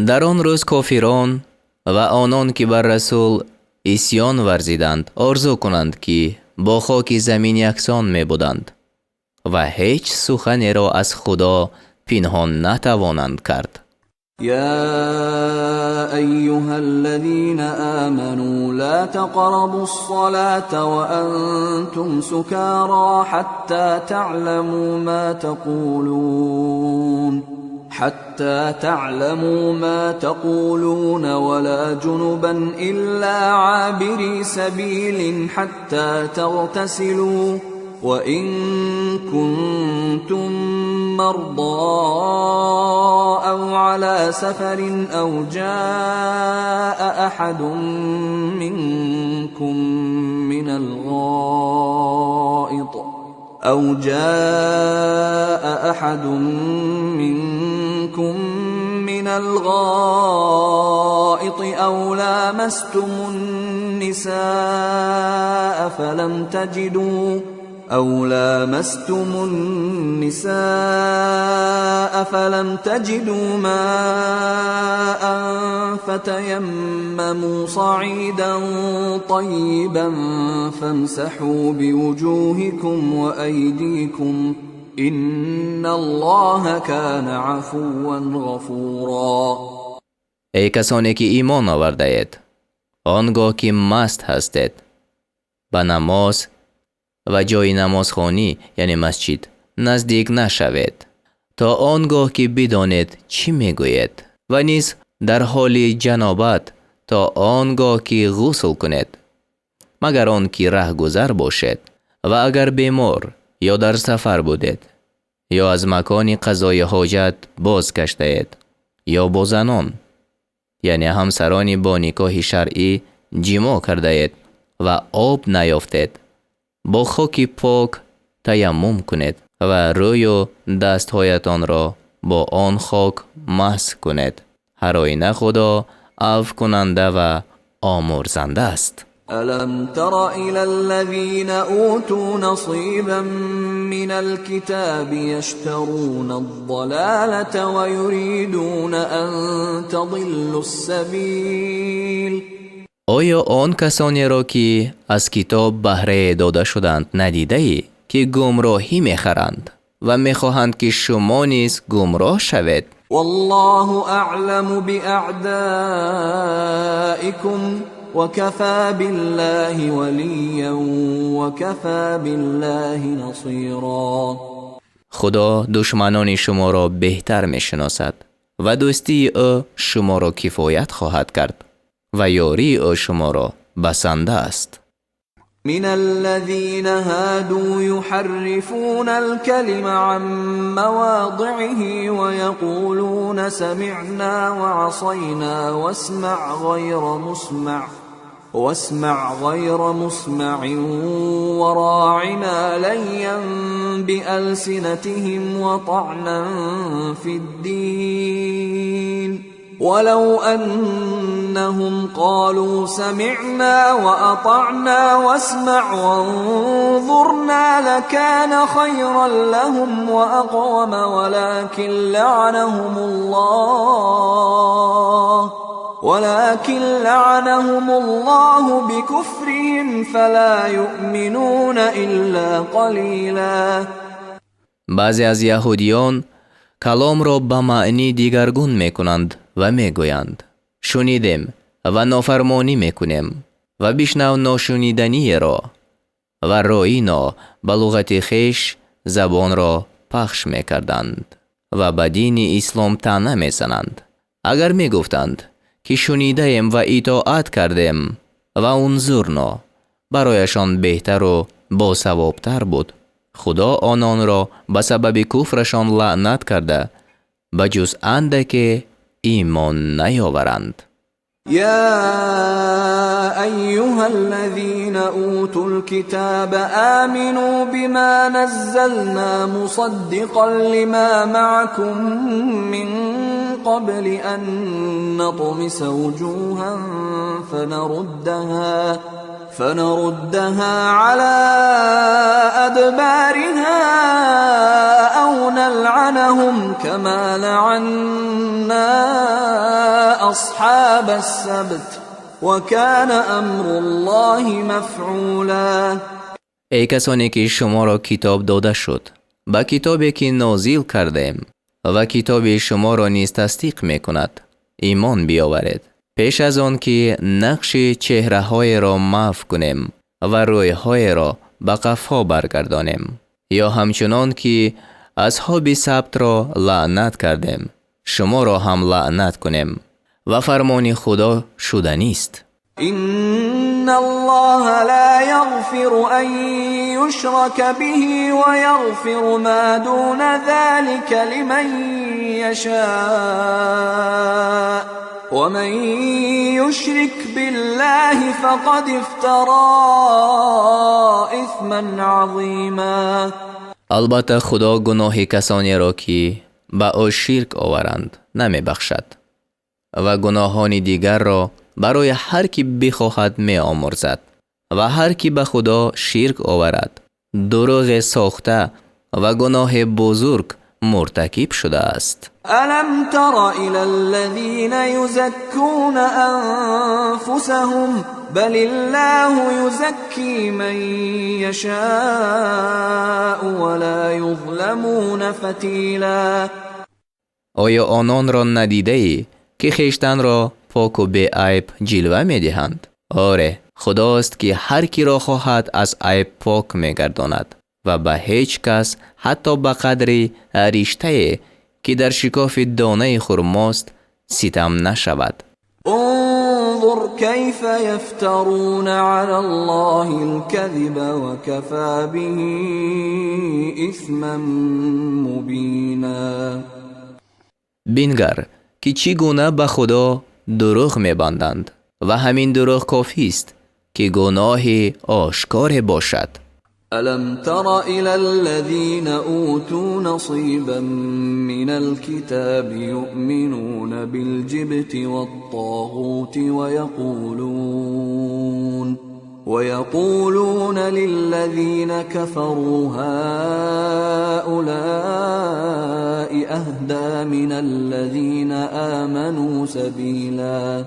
در آن روز کافران و آنان که بر رسول عصیان ورزیدند آرزو کنند که با خاک زمین یکسان می بودند و هیچ سخنی را از خدا پنهان نتوانند کرد. يا أيها الذين آمنوا لا تقربوا الصلاة وأنتم سكارى حتى تعلموا ما تقولون ولا جنبا إلا عابري سبيل حتى تغتسلوا وإن كنتم مرضى أو على سفر أو جاء أحد منكم من الغائط أو لامستم النساء فلم تجدوا ماء فتيمموا صعيدا طيبا فامسحوا بوجوهكم وأيديكم إن الله كان عفوا غفورا. ای کسانی که ایمان آورده اید آنگاه که مست هستید به نماز و جای نمازخوانی یعنی مسجد نزدیک نشوید تا آنگاه که بدانید چی میگوید و نیز در حال جنابت تا آنگاه که غسل کنید مگر آن که رهگذر باشد و اگر بیمار یا در سفر بودید یا از مکان قضای حاجت بازگشته اید یا با زنان یعنی همسرانی با نکاح شرعی جماع کرده اید و آب نیافتید با خاک پاک تیمم کنید و روی و دستهایتان را با آن خاک مسح کنید. هر آینه خدا عفو کننده و آمرزنده است. ألم تر إلى الذين أوتوا نصيبا من الكتاب يشترون الضلالة ويريدون أن تضلوا السبيل. آیا آن کسانی را که از کتاب بهره داده شدند ندیده ای که گمراهی میخرند و میخواهند که شما نیز گمراه شوید؟ والله اعلم باعدائكم وكفى بالله وليا وكفى بالله نصيرا. خدا دشمنان شما را بهتر میشناسد و دوستی او شما را کفایت خواهد کرد و یاری او شما را بسنده است. من الذين هادوا يحرفون الكلم عن مواضعه ويقولون سمعنا وعصينا واسمع غير مسمع واسمع غير مسمع وراعنا ليا بألسنتهم وطعنا في الدين ولو أنهم قالوا سمعنا وأطعنا واسمع وانظرنا لكان خيرا لهم وأقوم ولكن لعنهم الله بكفرهم فلا يؤمنون إلا قلیلا. بعضی از یهودیان کلام را به معنی دیگرگون میکنند و میگویند شنیدیم و نافرمانی میکنیم و بشنو ناشنیدنی را و راینا به لغت خویش زبان را پخش میکردند و به دین اسلام طعنه میزنند. اگر میگفتند که شنیده ایم و اطاعت کردیم و انظرنا، برایشان بهتر و باثوابتر بود. خدا آنان را به سبب کفرشان لعنت کرده بجز اندک ایمان نیاورند. يا أيها الذين أوتوا الكتاب آمنوا بما نزلنا مصدقا لما معكم من قبل أن نطمس وجوها فنردها على أدبارها أو نلعنهم كما لعنا أصحاب السبت وكان أمر الله مفعولا. ای کسانی که شما را کتاب داده شد، با کتابی که نازل کردیم و کتاب شما را نیز تصدیق میکند ایمان بیاورید، پیش از آن که نقش چهره های را محو کنیم و روی های را به قفا برگردانیم، یا همچنان که اصحاب سبت را لعنت کردیم شما را هم لعنت کنیم و فرمان خدا شدنی است. إن الله لا يغفر أن يشرك به ويغفر ما دون ذلك لمن يشاء ومن يشرك بالله فقد افترى إثما عظيما. البته خدا گناه کسانی را که به او شرک آورند نمی بخشد و گناهان دیگر را برای هر کی بخواهد می آمرزد و هر کی به خدا شرک آورد دروغ ساخته و گناه بزرگ مرتکب شده است. ألم تر إلى الذين يزكون أنفسهم بل الله يزكي من يشاء ولا يظلمون فتیلا. آیا آنان را ندیده ای که خیشتن را پاک و بی عیب جلوه می دهند؟ آره، خداست که هر کی را خواهد از عیب پاک می گرداند و به هیچ کس حتی به قدر ریشته که در شکاف دانه خرماست ستم نشود. انظر كيف يفترون على الله الكذب وكفى به إثما مبينا. بینگر که چگونه به خدا دروغ می‌بندند و همین دروغ کافی است که گناه آشکار باشد. ألم تر إلى الذين أوتوا نصيبا من الكتاب يؤمنون بالجبت والطاغوت ويقولون للذين كفروا هؤلاء أهدى من الذين آمنوا سبيلا.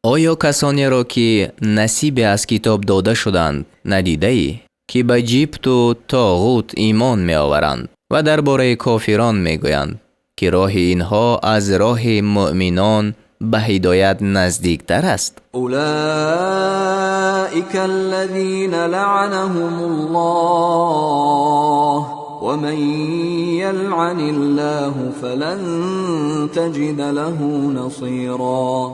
آیا کسانی را که نصیب از کتاب داده شدند ندیده ای که به جبت و طاغوت ایمان می آورند و درباره کافران می گویند که راه اینها از راه مؤمنان به هدایت نزدیکتر است؟ اولئک الذین لعنهم الله ومن یلعن الله فلن تجد له نصیرا.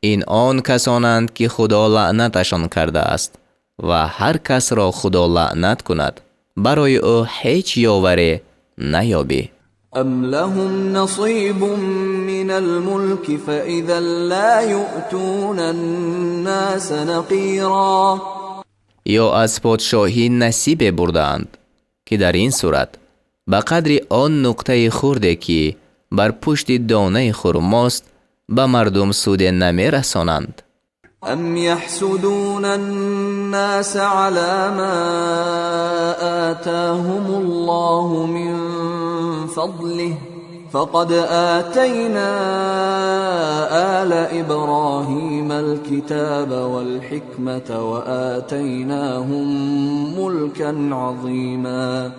این آن کسانند که خدا لعنتشان کرده است و هر کس را خدا لعنت کند برای او هیچ یاوری نیابی. أم لهم نصيب من الملك فإذا لا يؤتون الناس نقیرا. یا از پادشاهی نصیب بردند که در این صورت به قدر آن نقطه خورده که بر پشت دانه خرماست به مردم سود نمی رسانند. أم يحسدون الناس على ما آتاهم الله من فضله فقد آتينا آل إبراهيم الكتاب والحكمة وآتيناهم ملكا عظيما.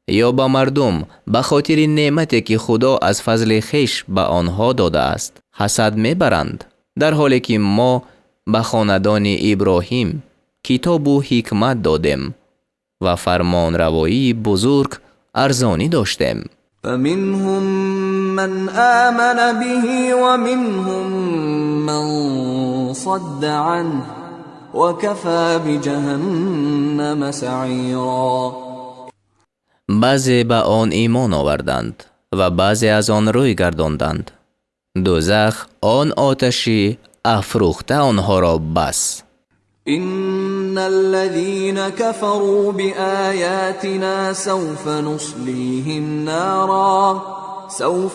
یا با مردم به خاطر نعمتی که خدا از فضل خویش به آنها داده است حسد میبرند، در حالی که ما به خاندان ابراهیم کتاب و حکمت دادیم و فرمان روایی بزرگ ارزانی داشتیم. فمنهم من آمن به ومنهم من صد عنه وكفى بجهنم سعیرا. بعضی به آن ایمان آوردند و بعضی از آن روی گرداندند. دوزخ آن آتشی افروخته آنها را بس. إن الذين كفروا بآياتنا سوف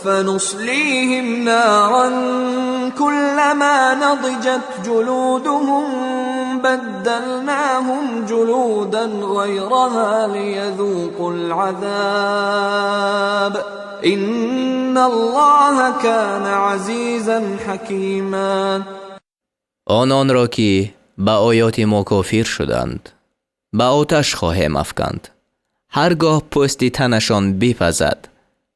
نصليهم نارا كلما نضجت جلودهم بدلناهم جلودا غيرها ليذوقوا العذاب إن الله كان عزيزا حكيما. آنان را که به آیات ما کافر شدند به آتش خواهیم افکند. هرگاه پوستی تنشان بپزد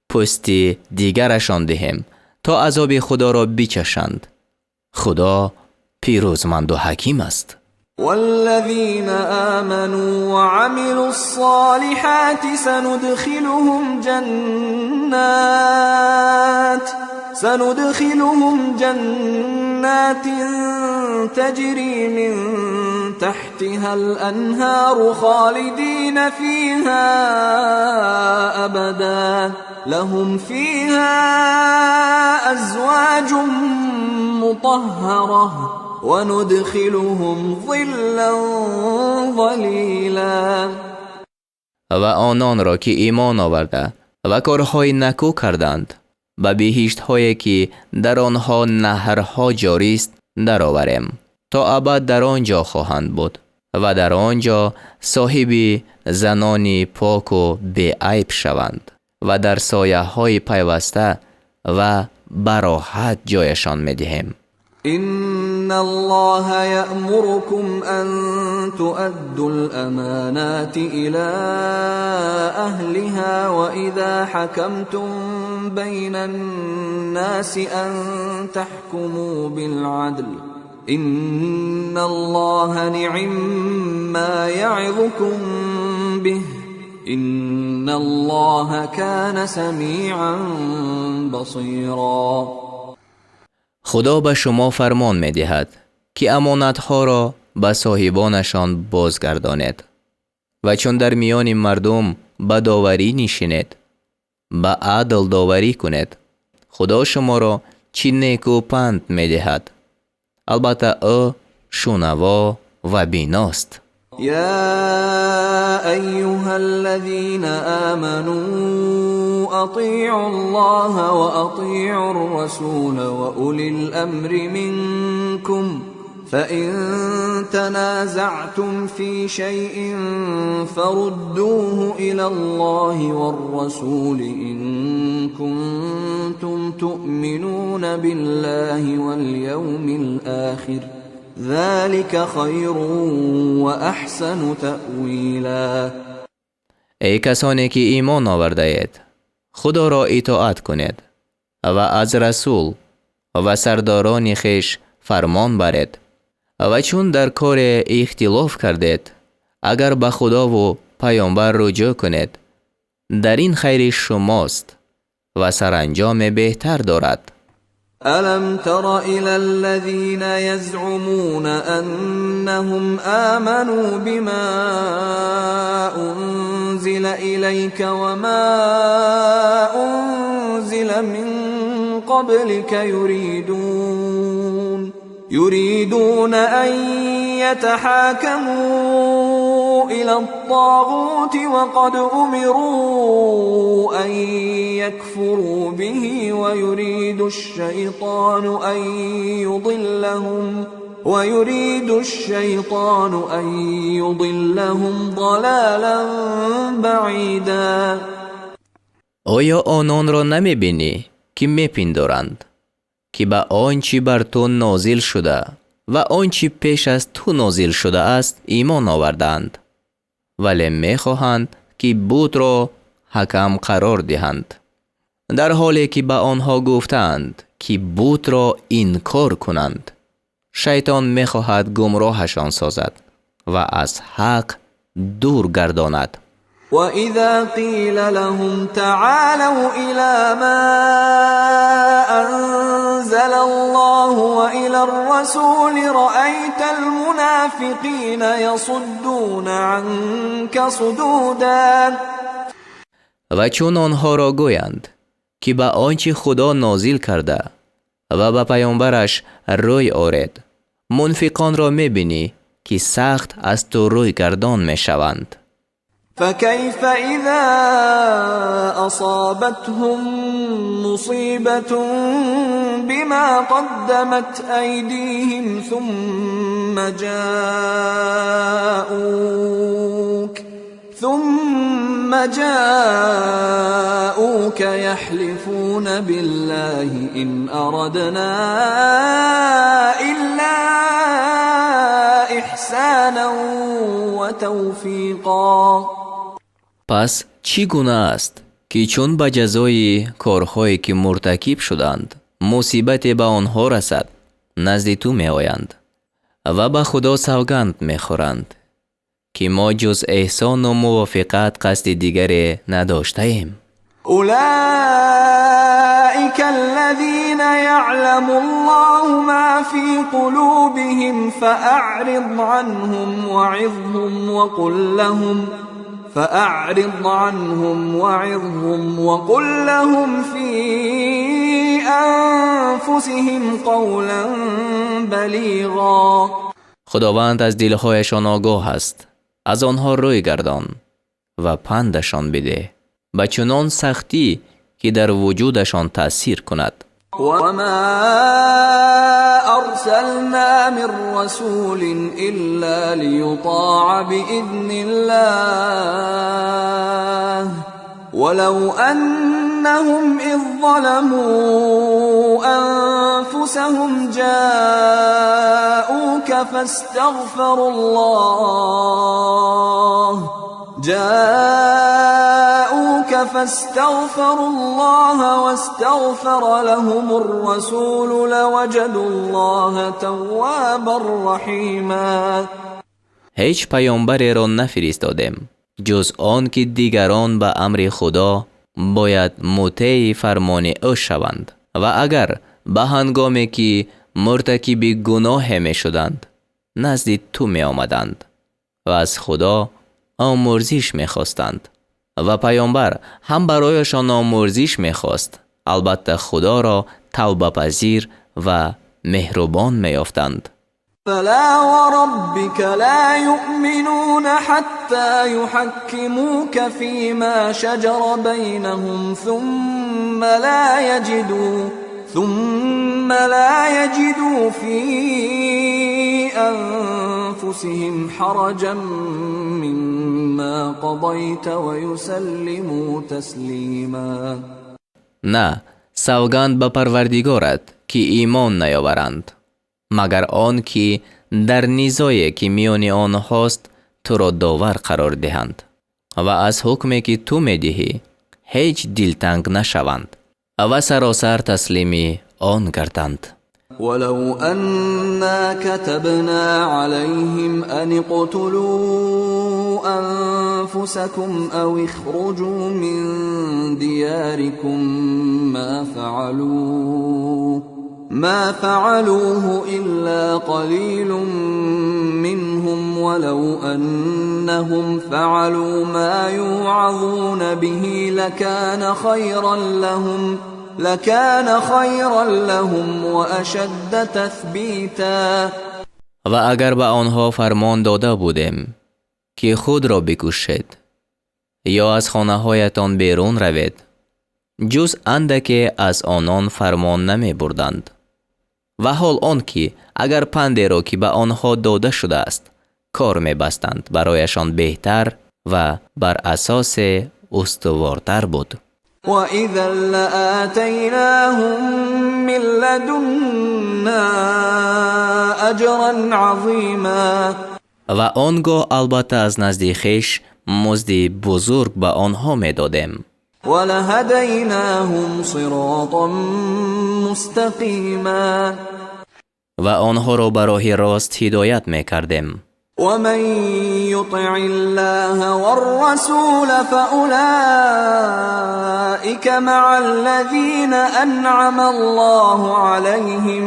پوستی دیگرشان دهیم تا عذاب خدا را بچشند. خدا پیروزمند و حکیم است. والذين آمنوا وعملوا الصالحات سندخلهم جنات تجري من تحتها الأنهار خالدين فيها أبدا لهم فيها أزواج مطهرة وندخلهم ظلا ظلیلا. و آنان را که ایمان آورده و کارهای نکو کردند به بهشت هایی که در آنها نهرها جاری است درآوریم تا ابد در آنجا خواهند بود و در آنجا صاحب زنانی پاک و بی عیب شوند و در سایه های پیوسته و براحت جایشان میدهیم. إن الله يأمركم أن تؤدوا الأمانات إلى أهلها وإذا حكمتم بين الناس أن تحكموا بالعدل إن الله نعم ما يعظكم به إن الله كان سميعا بصيرا. خدا به شما فرمان می دهد که امانتها را به صاحبانشان بازگردانید و چون در میان مردم به داوری نشینید به عدل داوری کنید. خدا شما را چه نیک و پند می دهد. البته او شنوا و بیناست. يا أيها الذين آمنوا أطيعوا الله وأطيعوا الرسول وأولي الأمر منكم فإن تنازعتم في شيء فردوه إلى الله والرسول إن كنتم تؤمنون بالله واليوم الآخر ذلك خیر و احسن تأویلا. ای کسانی که ایمان آورده اید خدا را اطاعت کنید و از رسول و سرداران خویش فرمان برید و چون در کار اختلاف کردید اگر به خدا و پیامبر رجوع کنید در این خیر شماست و سرانجام بهتر دارد. ألم تر إلى الذين يزعمون أنهم آمنوا بما أنزل إليك وما أنزل من قبلك يريدون أن يتحاكموا إلى الطاغوت وقد أمروا أن يكفروا به ويريد الشيطان أن يضلهم ضلالا بعيدا. آیا آنان را نمی بینی که می پندارند که به آنچه بر تو نازل شده و آنچه پیش از تو نازل شده است ایمان آوردند، ولی می خواهند که بت را حکم قرار دهند، در حالی که به آنها گفتند که بت را انکار کنند. شیطان می خواهد گمراهشان سازد و از حق دور گرداند. وَإِذَا قِيلَ لَهُمْ تَعَالَوْا إِلَى مَا أَنزَلَ اللَّهُ وَإِلَى الرَّسُولِ رَأَيْتَ الْمُنَافِقِينَ يَصُدُّونَ عَنكَ صُدُودًا. و چون آنها را گویند که به آنچه خدا نازل کرده و به پیامبرش روی آورد، منافقان را می‌بینی که سخت از تو روی گردان می‌شوند. فكيف إذا أصابتهم مصيبة بما قدمت أيديهم ثم جاءوك يحلفون بالله إن أردنا إلا إحسانا وتوفيقا. پس چی گونه است که چون به جزای کارهایی که مرتکب شدند مصیبت به آنها رسد نزد تو می آیند و به خدا سوگند می خورند که ما جز احسان و موافقت قصد دیگری نداشته ایم. أولئك الذين يعلم الله ما في قلوبهم فأعرض عنهم وقل لهم في أنفسهم قولا بلیغا. خداوند از دلهایشان آگاه است، از آنها روی گردان و پندشان بده با چنان سختی که در وجودشان تأثیر کند. وما أرسلنا من رسول إلا ليطاع بإذن الله ولو أنهم إذ ظلموا أنفسهم جاءوك فاستغفروا الله واستغفر لهم الرسول لوجدوا الله توابا رحیما. هیچ پیامبری را نفرستادیم جز آن که دیگران به امر خدا باید مطیع فرمان او شوند و اگر به هنگامی که مرتکب گناه می شدند نزد تو می آمدند و از خدا آمرزش می خواستند و پیامبر هم برایشان آمرزش می خواست، البته خدا را توبه پذیر و مهربان می یافتند. فلا وربك لا يؤمنون حتى يحكموك فيما شجر بينهم ثم لا يجدوا في أنفسهم حرجا مما قضيت ويسلموا تسلیما. نه، سوگند به پروردگارت که ایمان نیاورند مگر آن که در نیزایی که میان آنهاست تو را داور قرار دهند و از حکمی که تو میدهی هیچ دلتنگ نشوند و سراسر تسلیم آن گردند. ولو أنا كتبنا عليهم أن اقتلوا أنفسكم أو اخرجوا من دياركم ما فعلوه ما فعلوه إلا قليل منهم ولو أنهم فعلوا ما يوعظون به لكان خيرا لهم وأشد تثبیتا. و اگر به آنها فرمان داده بودیم که خود را بکشید یا از خانه هایتان بیرون روید، جز اندکی از آنان فرمان نمی بردند. و حال آنکه اگر پندی را که به آنها داده شده است کار می بستند، برایشان بهتر و بر اساس استوارتر بود. وَإِذًا لَآتَيْنَاهُمْ مِنْ لَدُنَّا أَجْرًا عَظِيمًا. و آنگاه البته از نزد خویش مزد بزرگ به آنها می دادیم. وَلَهَدَيْنَاهُمْ صِرَاطًا مُسْتَقِيمًا. و آنها را به راه راست هدایت می کردیم. وَمَنْ يُطِعِ اللَّهَ وَالرَّسُولَ فَأُولَئِكَ مَعَ الَّذِينَ أَنْعَمَ اللَّهُ عَلَيْهِمْ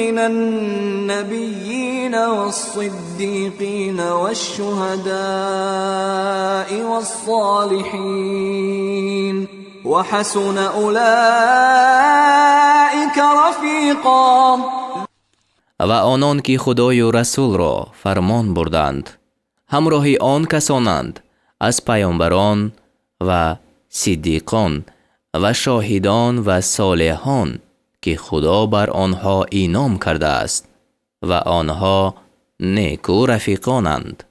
من النبيين والصديقين والشهداء والصالحين وحسن أولئك رفیقا. و آنان که خدای و رسول را فرمان بردند همراه آن کسانند از پیامبران و صدیقان و شاهدان و صالحان که خدا بر آنها انعام کرده است و آنها نیکو رفیقانند.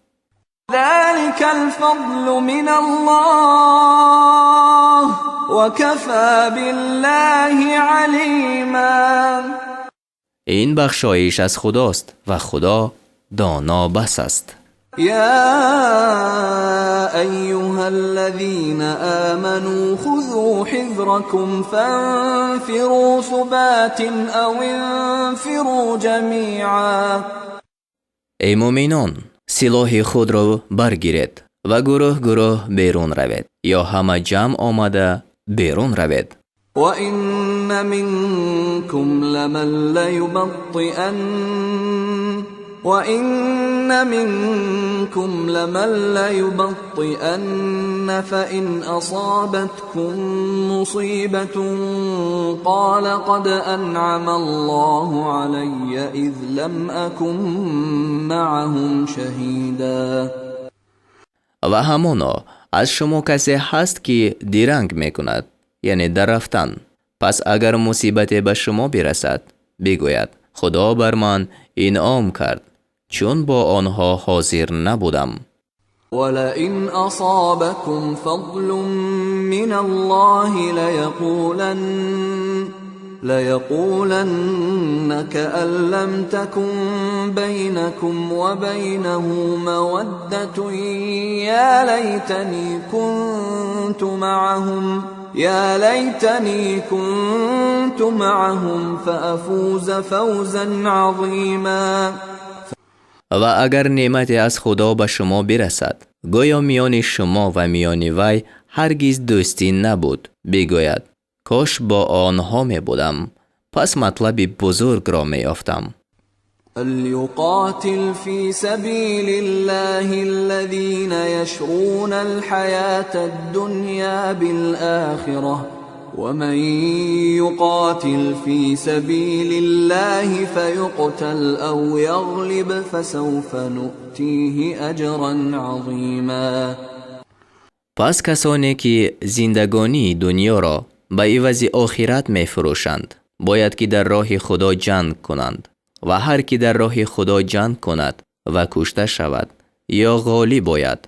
ذلك الفضل من الله وكفى بالله علیما. این بخشایش از خداست و خدا دانا بس است. يا أيها الذين آمنوا خذوا حذركم فانفروا ثبات أو انفروا جميعا. ای مومنان، سلاح خود را برگیرید و گروه گروه بیرون روید یا همه جمع آمده بیرون روید. وَإِنَّ مِنْكُمْ لَمَنْ لَيُبَطِّئَنَّ فَإِنْ أَصَابَتْكُمْ مُصِيبَةٌ قَالَ قَدْ أَنْعَمَ اللَّهُ عَلَيَّ إِذْ لَمْ أَكُنْ مَعَهُمْ شَهِيدًا. و همانا از شما کسی هست که درنگ میکند، یعنی در رفتن. پس اگر مصیبت به شما برسد بگوید خدا بر من انعام کرد چون با آنها حاضر نبودم. وَلَئِنْ أَصَابَكُمْ فَضْلٌ مِّنَ اللَّهِ لَيَقُولَنَّ كَأَن لَّمْ تَكُن بَيْنَكُمْ وَبَيْنَهُ مَوَدَّةٌ يَا لَيْتَنِي كُنتُ معهم فَأَفُوزَ فَوْزًا عَظِيمًا. و اگر نعمت از خدا به شما برسد گویا میان شما و میان وی هرگز دوستی نبود، بگوید کاش با آنها می بودم، پس مطلب بزرگ را می یافتم. فَلْيُقَاتِلْ فِي سَبِيلِ اللَّهِ الَّذِينَ يَشْرُونَ الْحَيَاةَ الدُّنْيَا بِالْآخِرَةِ وَمَنْ يُقَاتِلْ فِي سَبِيلِ اللَّهِ فَيُقْتَلْ أَوْ يَغْلِبْ فَسَوْفَ نُؤْتِيهِ أَجْرًا عَظِيمًا. پس کسانی که زندگانی دنیا را به عوض آخرت می فروشند باید که در راه خدا جنگ کنند و هر کی در راه خدا جنگ کند و کشته شود یا غالب باید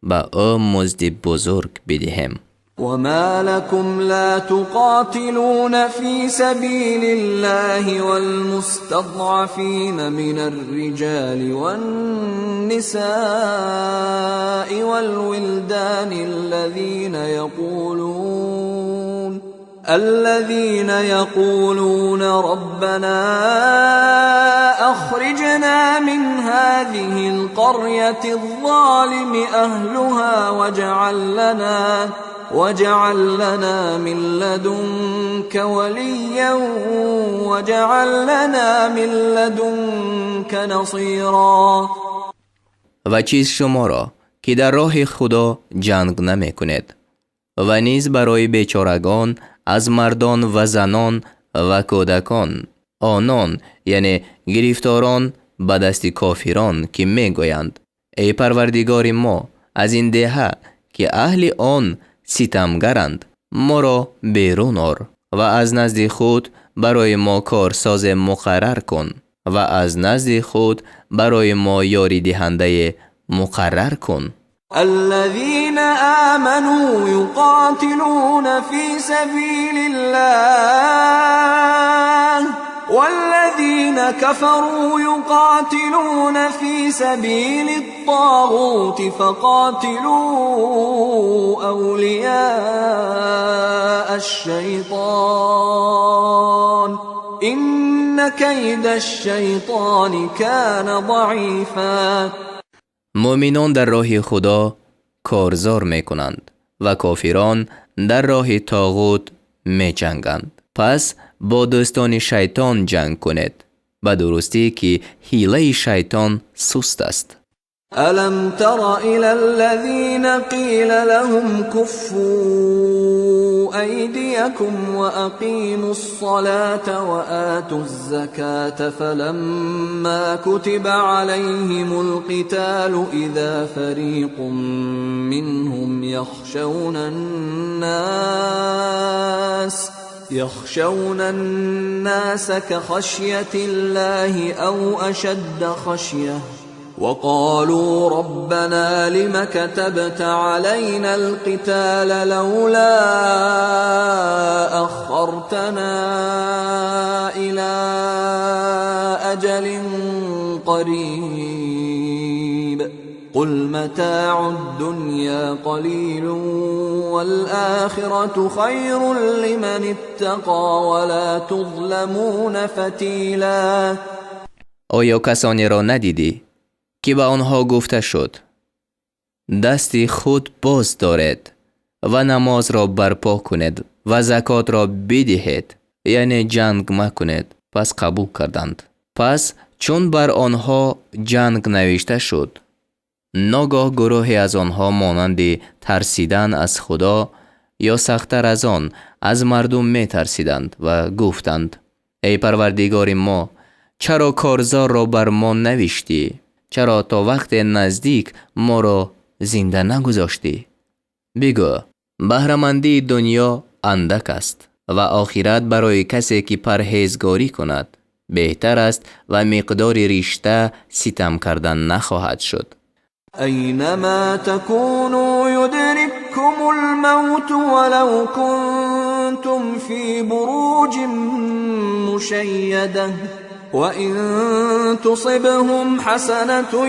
به او مزد بزرگ بدهیم. وَمَا لَكُمْ لَا تُقَاتِلُونَ فِي سَبِيلِ اللَّهِ وَالْمُسْتَضْعَفِينَ مِنَ الرِّجَالِ وَالنِّسَاءِ وَالْوِلْدَانِ الَّذِينَ يَقُولُونَ رَبَّنَا أخرجنا من هذه القرية الظالم أهلها واجعل لنا من لدنك وليا واجعل لنا من لدنك نصيرا. و چیز شما را که در راه خدا جنگ نمی کند و نیز برای بیچارگان از مردان و زنان و کودکان، آنان یعنی گرفتاران به دست کافران که می گویند ای پروردگار ما، از این دهه که اهل آن ستمگرند ما را بیرون آر و از نزد خود برای ما کارساز مقرر کن و از نزد خود برای ما یاری دهنده مقرر کن. الذين آمنوا يقاتلون في سبيل الله والذين كفروا يقاتلون في سبيل الطاغوت فقاتلوا أولياء الشيطان إن كيد الشيطان كان ضعيفا. مؤمنان در راه خدا کارزار می کنند و کافران در راه طاغوت می جنگند. پس با دوستان شیطان جنگ کنید، به درستی که حیله شیطان سست است. ألم تر إلى الذين قيل لهم كفوا أيديكم وأقيموا الصلاة وآتوا الزكاة فلما كتب عليهم القتال إذا فريق منهم يخشون الناس كخشية الله أو أشد خشية وقالوا ربنا لم كتبت علينا القتال لولا أخرتنا إلى أجل قريب قل متاع الدنيا قليل والآخرة خير لمن اتقى ولا تظلمون فتیلا. آیا کسانی را ندیدی که به آنها گفته شد دست خود باز دارید و نماز را برپا کنید و زکات را بدهید، یعنی جنگ مکنید؟ پس قبول کردند. پس چون بر آنها جنگ نوشته شد، ناگاه گروهی از آنها مانند ترسیدن از خدا یا سخت‌تر از آن از مردم می ترسیدند و گفتند ای پروردگار ما، چرا کارزار را بر ما نوشتی؟ چرا تا وقت نزدیک ما را زنده نگذاشتی؟ بگو بهره‌مندی دنیا اندک است و آخرت برای کسی که پرهیزگاری کند بهتر است و مقدار ریشته ستم کردن نخواهد شد. أينما تكونوا يدرككم الموت ولو كنتم في بروج مشيدة وإن تصبهم حسنة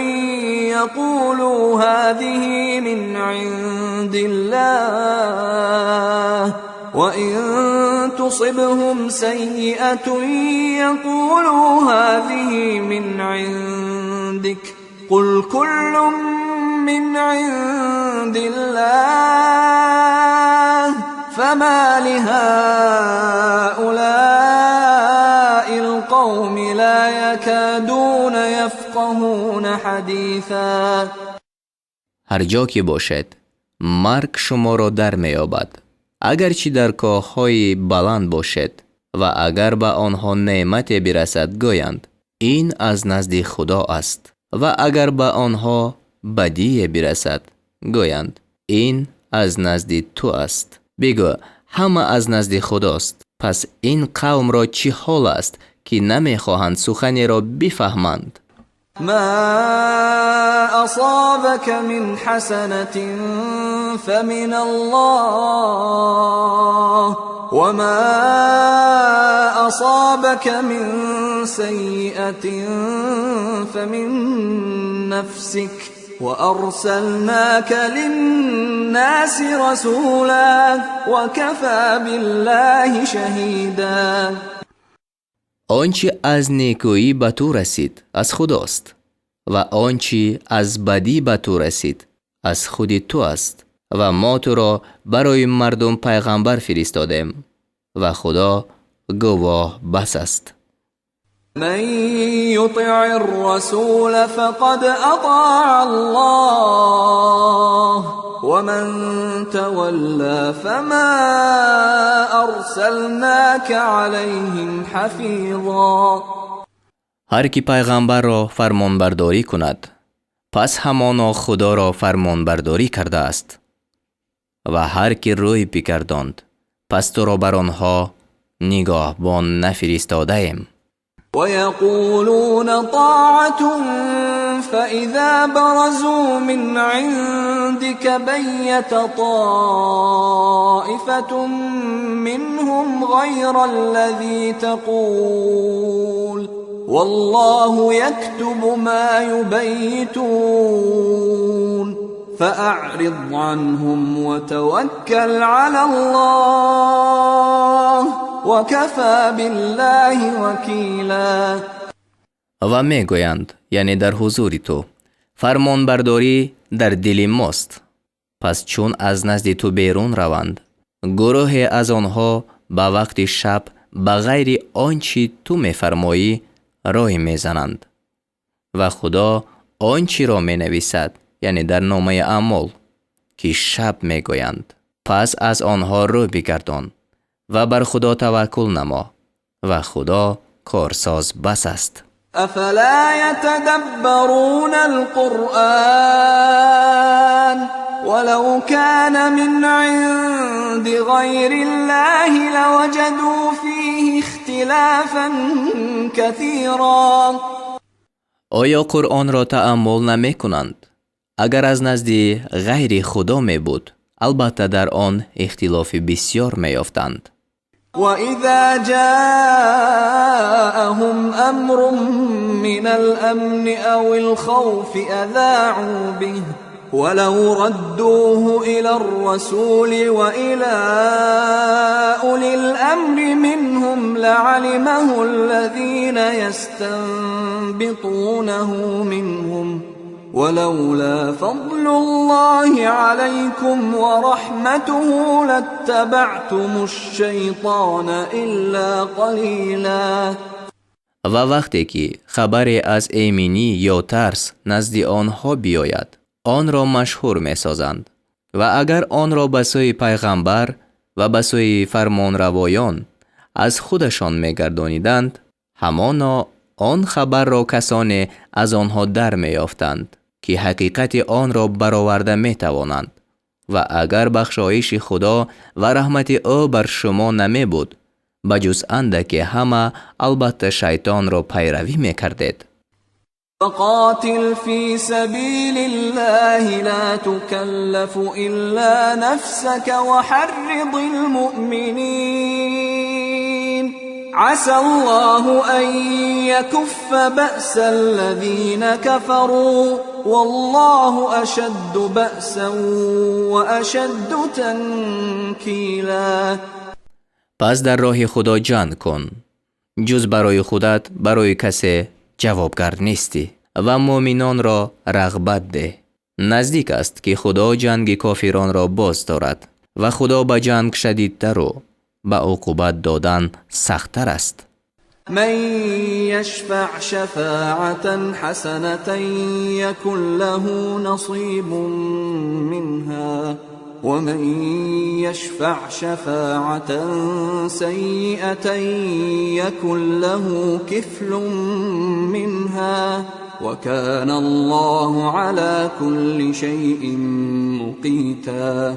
يقولوا هذه من عند الله وإن تصبهم سيئة يقولوا هذه من عندك قل كل من عند الله فما لهؤلاء القوم لا يكادون يفقهون حديثا. هر جا که باشد مرگ شما را در می‌یابد، اگرچه در کاخهای بلند باشد و اگر به آنها نعمت برسد گویند این از نزد خدا است و اگر به آنها بدی برسد گویند این از نزد تو است. بگو همه از نزد خداست. پس این قوم را چه حال است که نمیخواهند سخنی را بفهمند؟ ما أصابك من حسنة فمن الله وما أصابك من سيئة فمن نفسك وأرسلناك للناس رسولا وكفى بالله شهيدا. آنچه از نیکویی به تو رسید از خداست و آنچه از بدی به تو رسید از خود تو است و ما تو را برای مردم پیغمبر فرستادیم و خدا گواه بس است. من يطع الرسول فقد أطاع الله ومن تولى فما أرسلناك عليهم حفيظا. هر کی پیغمبر را فرمان برداری کند پس همانا خدا را فرمان برداری کرده است و هر کی روی بگرداند پس تو را بر آنها نگاهبان نفرستاده ایم. ويقولون طاعة فإذا برزوا من عندك بيت طائفة منهم غير الذي تقول والله يكتب ما يبيتون فأعرض عنهم وتوكل على الله وكفى بالله وكيلا. و می گویند یعنی در حضور تو فرمان برداری در دل ماست، پس چون از نزد تو بیرون روند گروه از آنها به وقت شب بغیر آنچه تو می فرمایی راه می زنند و خدا آنچه را می نویسد یعنی در نامه اعمال که شب می گویند. پس از آنها رو بگردان و بر خدا توکل نما و خدا کارساز بس است. افلا يتدبرون القرآن ولو كان من عند غير الله لوجدوا فيه اختلافا كثيرا. آیا قرآن را تأمل نمی کنند؟ اگر از نزد غیر خدا می بود البته در آن اختلاف بسیار می یافتند. وَإِذَا جَاءَهُمْ أَمْرٌ مِّنَ الْأَمْنِ أَوِ الْخَوْفِ أَذَاعُوا بِهِ وَلَوْ رَدُّوهُ إِلَى الرَّسُولِ وَإِلَى أُولِي الْأَمْرِ مِنْهُمْ لَعَلِمَهُ الَّذِينَ يَسْتَنبِطُونَهُ مِنْهُمْ ولولا فضل الله عليكم ورحمته لاتبعتم الشيطان الا قليلا. و وقتی که خبری از ایمنی یا ترس نزد آنها بیاید آن را مشهور می سازند و اگر آن را به سوی پیغمبر و به سوی فرمان روایان از خودشان می گردانیدند همانا آن خبر را کسانی از آنها در می یافتند که حقیقت آن را برآورده می توانند و اگر بخشایش خدا و رحمت او بر شما نمی بود بجز اندک همه البته شیطان را پیروی می کردید. فقاتل في سبيل الله لا تكلف إلا نفسك وحرض المؤمنين عسى الله أن يكف بأس الذين كفروا والله أشد بأسا وأشد تنكيلا. پس در راه خدا جنگ کن جز برای خودت برای کسی جوابگر نیستی و مؤمنان را رغبت ده. نزدیک است که خدا جنگ کافران را باز دارد و خدا به جنگ شدیدتر و به عقوبت دادن سخت‌تر است. من يشفع شفاعة حسنة يكن له نصيب منها ومن يشفع شفاعة سيئة يكن له كفل منها وكان الله على كل شيء مقيتا.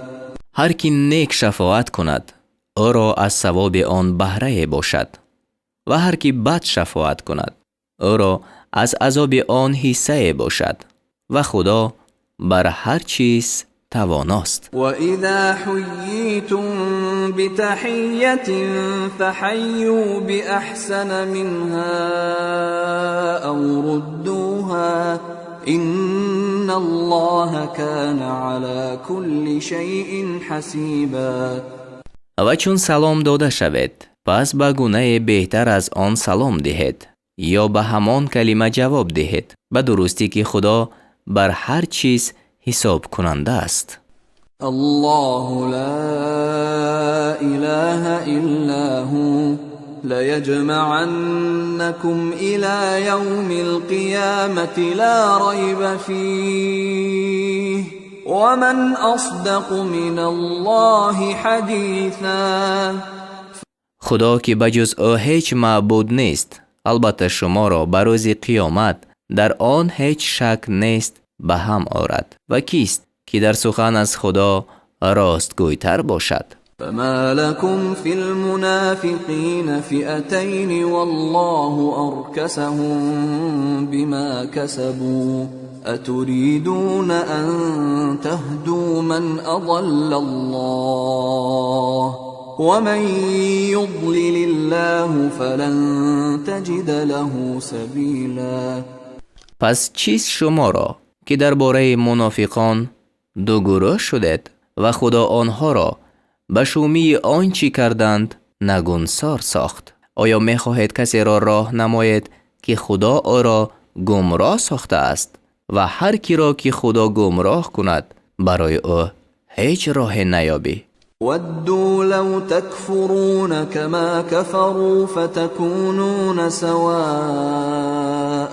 هر کی نیک شفاعت کند او را از ثواب آن بهره باشد و هر کی بد شفاعت کند او را از عذاب آن حصه باشد و خدا بر هر چیز تواناست. وَإِذَا حُيِّيتُم بِتَحِيَّةٍ فَحَيُّوا بِأَحْسَنَ مِنْهَا أَوْ رُدُّوهَا إِنَّ اللَّهَ كَانَ عَلَى كُلِّ شَيْءٍ حَسِيبًا. و چون سلام داده شود پس به گونه بهتر از آن سلام دهید یا به همان کلمه جواب دهید به درستی که خدا بر هر چیز حساب کننده است. الله لا إله إلا هو ليجمعنكم إلى يوم القيامة لا ريب فيه ومن أصدق من الله حديثا. خدا که بجز او هیچ معبود نیست، البته شما را به روز قیامت در آن هیچ شک نیست به هم آورد. و کیست که در سخن از خدا راستگویتر باشد؟ فما لكم في المنافقين فئتين والله أركسهم بما كسبوا أتريدون أن تهدوا من أضل الله ومن يضلل الله فلن تجد له سبيلا. پس چیست شما را که درباره منافقان دو گروه شدید و خدا آنها را به شومی آنچه کردند نگونسار ساخت؟ آیا می خواهید کسی را راه نمایید که خدا او را گمراه ساخته است؟ و هر کی را که خدا گمراه کند برای او هیچ راه نیابی. ودوا لو تكفرون كما كفروا فتكونون سواء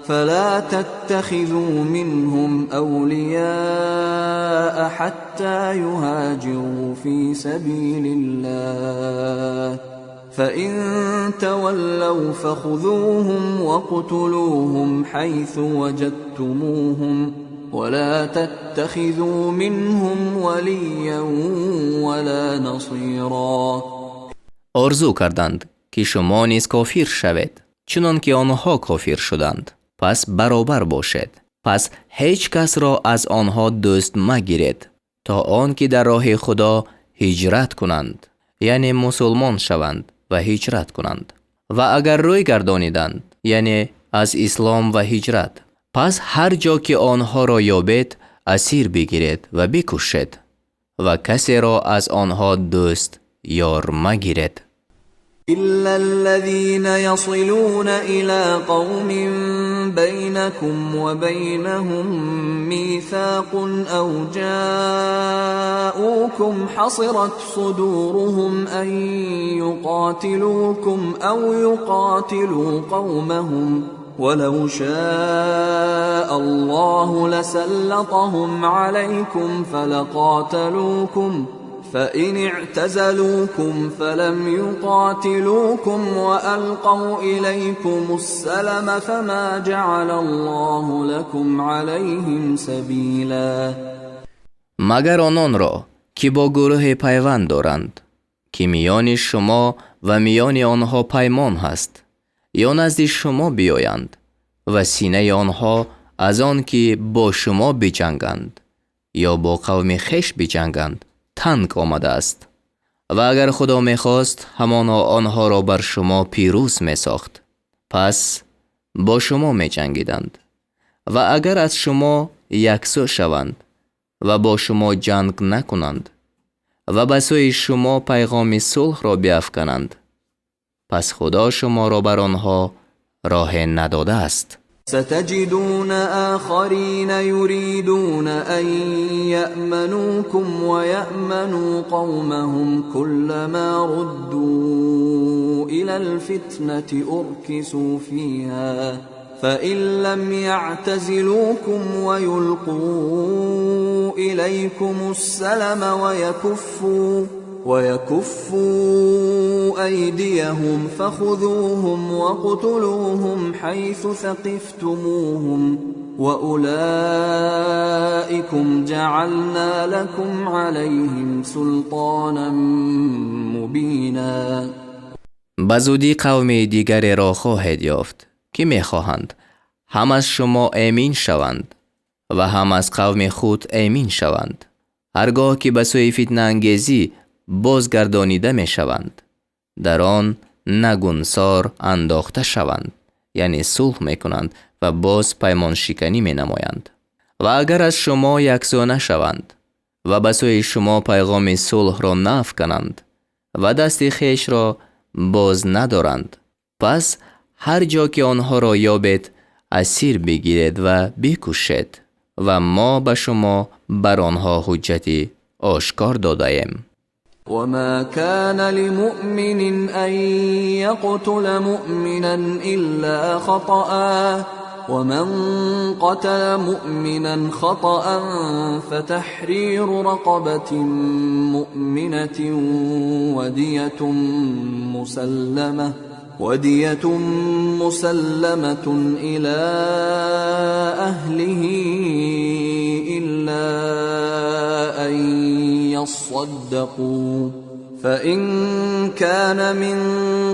فلا تتخذوا منهم أولياء حتى يهاجروا في سبيل الله فإن تولوا فخذوهم وقتلوهم حيث وجدتموهم ولا تتخذوا منهم وليا ولا نصيرا. آرزو کردند که شما نیز کافر شوید چنان که آنها کافر شدند، پس برابر باشید. پس هیچ کس را از آنها دوست مگیرید تا آن که در راه خدا هجرت کنند، یعنی مسلمان شوند و هجرت کنند. و اگر روی گردانیدند، یعنی از اسلام و هجرت، پس هر جا که آنها را یابید اسیر بگیرید و بکشید و کسی را از آنها دوست یار مگیرید. إلا الذين يصلون إلى قوم بينكم وبينهم ميثاق أو جاءوكم حصرت صدورهم أن يقاتلوكم أو يقاتلوا قومهم ولو شاء الله لسلطهم عليكم فلقاتلوكم فإن اعتزلوكم فلم يقاتلوكم وألقوا إليكم السلم فما جعل الله لكم عليهم سبيلا. مگر آنان را که با گروه پیوند دارند که میان شما و میان آنها پیمان هست، یا نزد شما بیایند و سینه آنها از آن که با شما بجنگند یا با قوم خویش بجنگند تنگ آمده است. و اگر خدا میخواست همانا آنها را بر شما پیروز میساخت، پس با شما میجنگیدند. و اگر از شما یکسو شوند و با شما جنگ نکنند و به سوی شما پیغام صلح را بیفکنند، پس خدا شما را بر آنها راه نداده است. ستجدون آخرين يريدون أن يأمنوكم ويأمنوا قومهم كلما ردوا إلى الفتنة أركسوا فيها فإن لم يعتزلوكم ويلقوا إليكم السلم ويكفوا أيديهم فخذوهم وقتلوهم حيث ثقفتموهم وأولئكم جعلنا لكم عليهم سلطانا مبينا. بزودی قوم دیگری را خواهید یافت که میخواهند هم از شما امین شوند و هم از قوم خود امین شوند. هرگاه که به سوی فتنه انگیزی بازگردانیده می شوند، در آن نگونسار انداخته شوند، یعنی صلح می کنند و باز پیمان شکنی می نمایند. و اگر از شما یکسو نشوند و به سوی شما پیغام صلح را نافکنند و دست خویش را باز ندارند، پس هر جا که آنها را یابید اسیر بگیرید و بکشید و ما به شما بر آنها حجتی آشکار داده ایم. وما كان لمؤمن أن يقتل مؤمنا إلا خطأ ومن قتل مؤمنا خطأ فتحرير رقبة مؤمنة ودية مسلمة إلى أهله إلا أن يصدقوا فإن كان من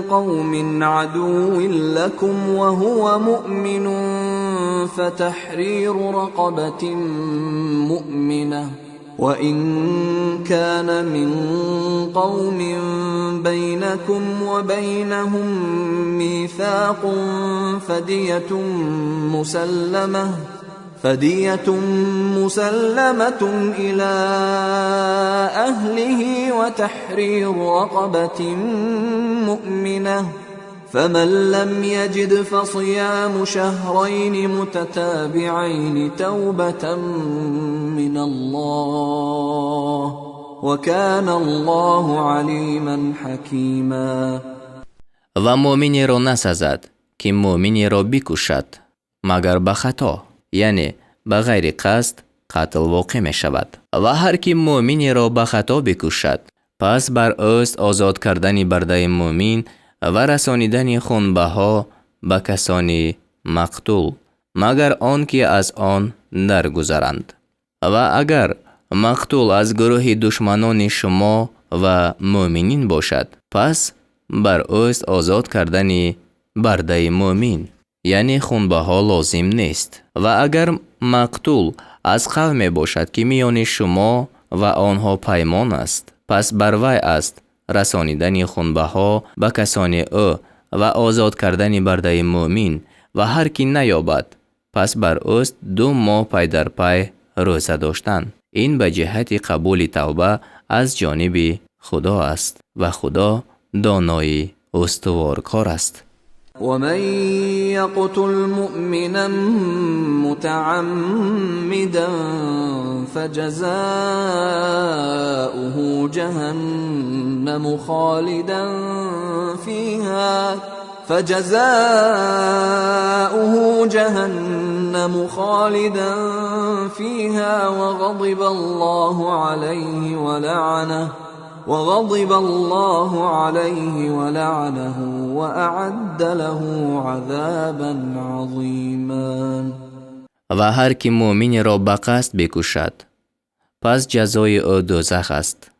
قوم عدو لكم وهو مؤمن فتحرير رقبة مؤمنة وإن كان من قوم بينكم وبينهم ميثاق فدية مسلمة إلى أهله وتحرير رقبة مؤمنة فمن لم يجد فصيام شهرين متتابعين توبة من الله وكان الله عليما حكيما. و مؤمنی را نسزد که مؤمنی را بکشد مگر به خطا، یعنی به غیر قصد قتل واقع می شود. و هر کی مؤمنی را به خطا بکشد پس بر اوست آزاد کردن برده مؤمن و رسانیدن خونبها به کسانی مقتول مگر آن که از آن درگذرند. و اگر مقتول از گروه دشمنان شما و مؤمنین باشد پس بر اوست آزاد کردن برده مؤمن، یعنی خونبها لازم نیست. و اگر مقتول از قوم باشد که میان شما و آنها پیمان است پس بر وی است رسانیدن خونبها به کسان او و آزاد کردن برده مؤمن. و هر کی نیابد پس بر اوست 2 ماه پی در پی روزه داشتن. این به جهت قبول توبه از جانب خدا است و خدا دانای استوارکار است. ومن يقتل مؤمنا متعمدا فجزاؤه جهنم خالدا فيها وغضب الله عليه ولعنه وأعد له عذابا عظيما. و هر کی مؤمن را به قصد بکشد پس جزای او دوزخ است،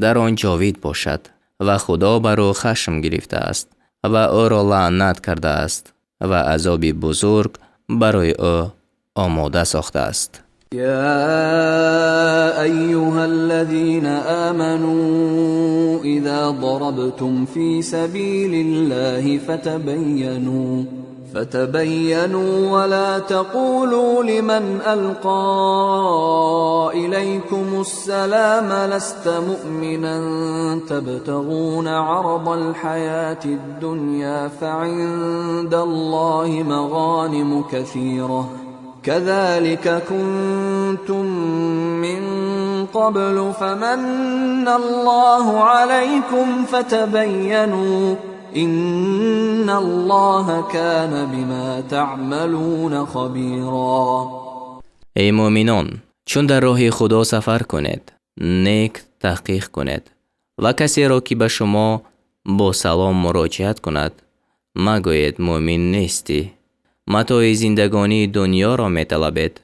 در آن جاوید باشد و خدا بر او خشم گرفته است و او را لعنت کرده است و عذاب بزرگ برای او آماده ساخته است. يا أيها الذين آمنوا إذا ضربتم في سبيل الله فتبينوا ولا تقولوا لمن ألقى إليكم السلام لست مؤمنا تبتغون عرض الحياة الدنيا فعند الله مغانم كثيرة كذلك كنتم من قبل فمن الله عليكم فتبينوا إن الله كان بما تعملون خبيرا. ای مؤمنان، چون در راه خدا سفر کنید نیک تحقیق کنید و کسی را که به شما با سلام مراجعت کند مگویید مؤمن نیستی، متاع زندگانی دنیا را می طلبید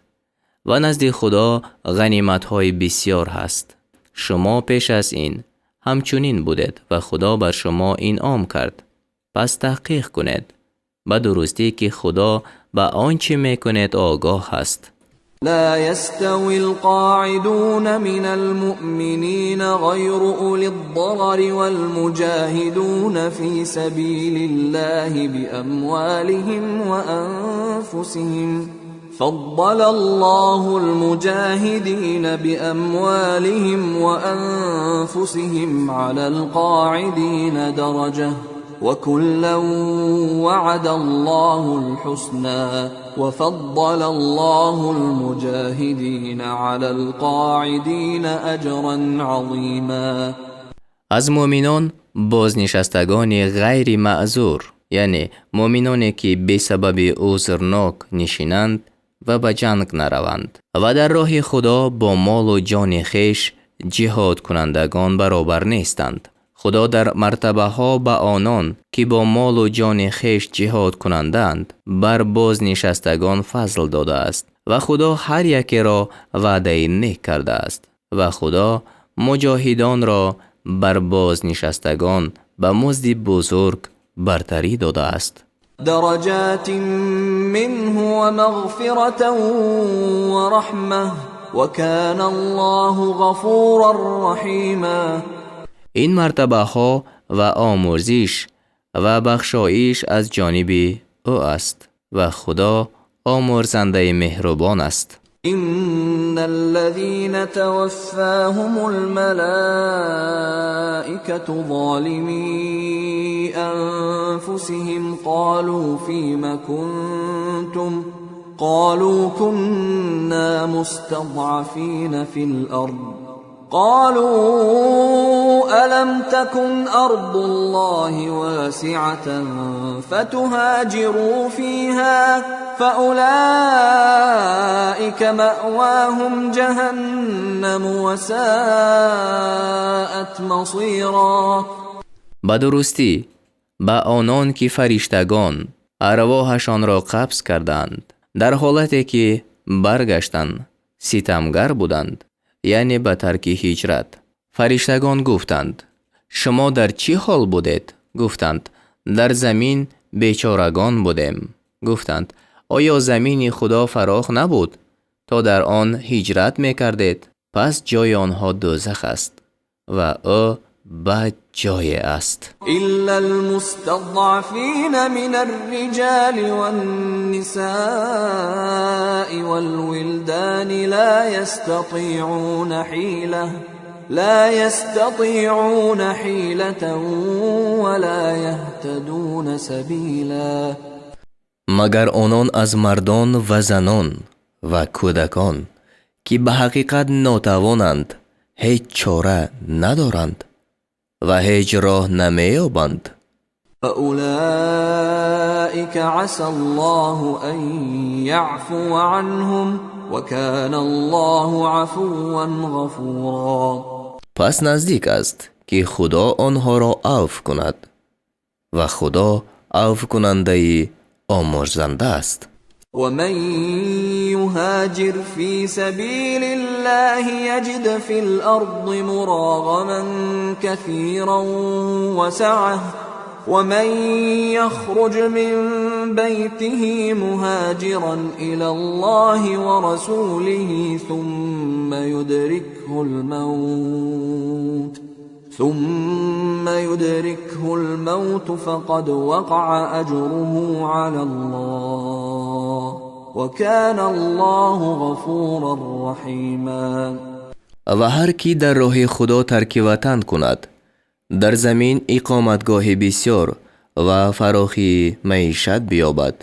و نزد خدا غنیمت‌های بسیار هست. شما پیش از این همچنین بودید و خدا بر شما انعام کرد. پس تحقیق کنید به درستی که خدا به آنچه می کنید آگاه هست. لا يستوي القاعدون من المؤمنين غير أولي الضرر والمجاهدون في سبيل الله بأموالهم وأنفسهم فضل الله المجاهدين بأموالهم وأنفسهم على القاعدين درجة وكلا وعد الله الحسنى وفضل الله المجاهدين على القاعدين أجرا عظيما. از مؤمنان بازنشستگان غیر معذور، یعنی مؤمنانی که به سبب عذرناک نشینند و به جنگ نروند و در راه خدا با مال و جان خویش جهاد کنندگان برابر نیستند. خدا در مرتبه ها به آنان که با مال و جان خویش جهاد کنندند بر بازنشستگان فضل داده است و خدا هر یکی را وعده نیک کرده است و خدا مجاهدان را بر بازنشستگان به مزد بزرگ برتری داده است. درجات منه ومغفرة ورحمة وكان الله غفورا رحیما. این مرتبه ها و آمرزش و بخشایش از جانب او است و خدا آمرزنده مهربان است. إن الذين توفاهم الملائكة ظالمي أنفسهم قالوا فيم كنتم قالوا كنا مستضعفين في الأرض قالوا ألم تكن أرض الله واسعة فتهاجروا فيها فأولئك مأواهم جهنم وساءت مصيرا. به درستی به آنان که فرشتگان ارواحشان را قبض کردند در حالتی که برگشتند ستمگر بودند، یعنی به ترک هجرت. فرشتگان گفتند شما در چی حال بودید؟ گفتند در زمین بیچارگان بودیم. گفتند آیا زمین خدا فراخ نبود تا در آن هجرت میکردید؟ پس جای آنها دوزخ است و او بد جای است. إلا المستضعفين من الرجال والنساء والولدان لا يستطيعون حيلة ولا يهتدون سبيلا. مگر آنان از مردان و زنان و کودکان که به حقیقت ناتوانند هیچ چاره ندارند و هیچ راه نمیابند. فأولئك عسى الله أن يعفو عنهم وكان الله عفوا غفورا. پس نزدیک است که خدا آنها را عفو کند و خدا عفو کننده آمرزنده است. ومن يهاجر في سبيل الله يجد في الأرض مراغما كثيرا وسعة ومن يخرج من بيته مهاجرا إلى الله ورسوله ثم يدركه الموت فقد وقع أجره على الله وكان الله غفورا رحيما. و هر کی در راه خدا ترک وطن کند، در زمین اقامتگاه بسیار و فراخی معیشت بیابد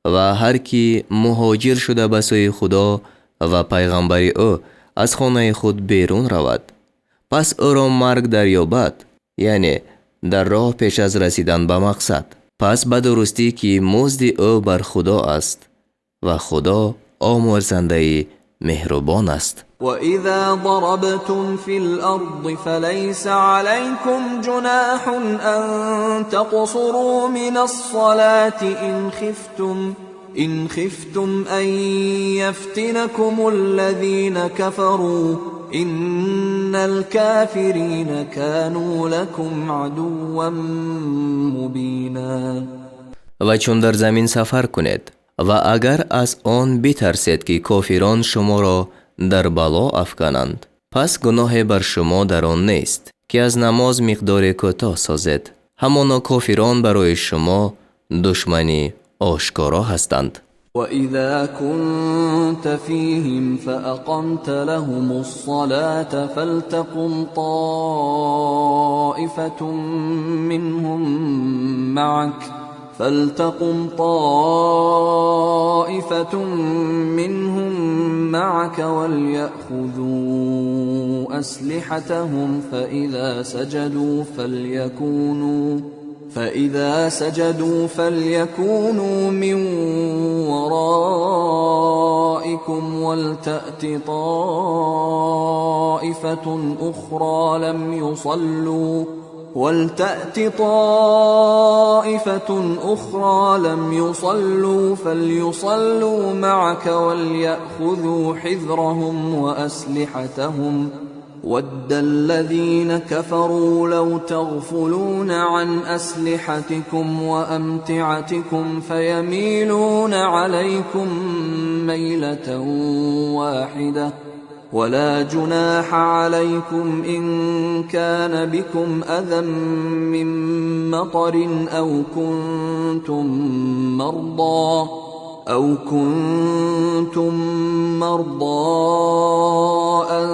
و هر کی مهاجر شده به سوی خدا و پیغمبر او از خانه خود بیرون رود، پس او را مرگ دریابد، یعنی در راه پیش از رسیدن به مقصد. پس به درستی که مزد او بر خدا است و خدا آمرزنده مهربان است. وَإِذَا ضَرَبْتُمْ فِي الْأَرْضِ فَلَيْسَ عَلَيْكُمْ جُنَاحٌ أَن تَقْصُرُوا مِنَ الصَّلَاةِ إِنْ خِفْتُمْ أَن يَفْتِنَكُمُ الَّذِينَ كَفَرُوا إِنَّ الْكَافِرِينَ كَانُوا لَكُمْ عَدُوًّا مُبِينًا. و چون در زمین سفر کنید و اگر از آن بترسید که کافران شما را در بلا افکنند، پس گناه بر شما در آن نیست که از نماز مقدار کوتاه سازید. همانا کافران برای شما دشمنی آشکارا هستند. وَإِذَا كُنْتَ فِيهِمْ فَأَقَمْتَ لَهُمُ الصَّلَاةَ فَلْتَقُمْ طَائِفَةٌ طائفة منهم معك فلتقم طائفة منهم معك وليأخذوا أسلحتهم فإذا سجدوا فليكونوا من ورائكم ولتأت طائفة أخرى لم يصلوا فليصلوا معك وليأخذوا حذرهم وأسلحتهم وَدَّ الَّذِينَ كَفَرُوا لَوْ تَغْفُلُونَ عَنْ أَسْلِحَتِكُمْ وَأَمْتِعَتِكُمْ فَيَمِيلُونَ عَلَيْكُمْ مَيْلَةً وَاحِدَةً وَلَا جُنَاحَ عَلَيْكُمْ إِن كَانَ بِكُمْ أَذًى مِّن مَّطَرٍ أَوْ كُنتُم مَّرْضَىٰ أَن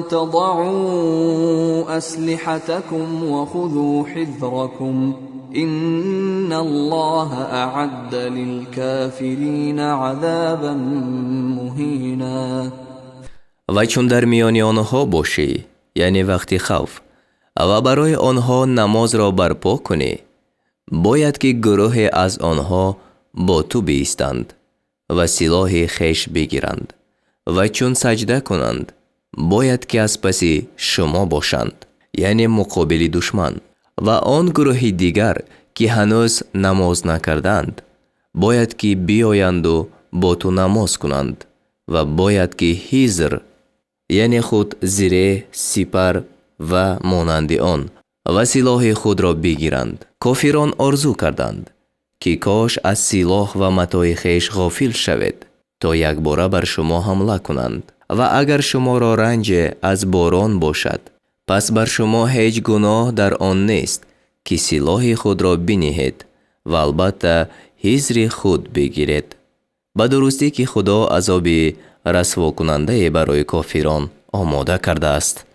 تَضَعُوا أَسْلِحَتَكُمْ وَخُذُوا حِذْرَكُمْ إِنَّ اللَّهَ أَعَدَّ لِلْكَافِرِينَ عَذَابًا مُهِينًا. و چون در میان آنها باشی، یعنی وقتی خوف، و برای آنها نماز را برپا کنی، باید که گروه از آنها با تو بایستند و سلاح خویش بگیرند و چون سجده کنند باید که از پس شما باشند، یعنی مقابل دشمن. و آن گروه دیگر که هنوز نماز نکردند باید که بیایند و با تو نماز کنند و باید که حذر، یعنی خود زره، سپر و مانند آن و سلاح خود را بگیرند. کافران آرزو کردند که کاش از سلاح و متاع خویش غافل شوید تا یک باره بر شما حمله کنند. و اگر شما را رنج از باران باشد پس بر شما هیچ گناه در آن نیست که سلاح خود را بنهید و البته حذر خود بگیرید. به درستی که خدا عذاب رسوا کننده برای کافران آماده کرده است.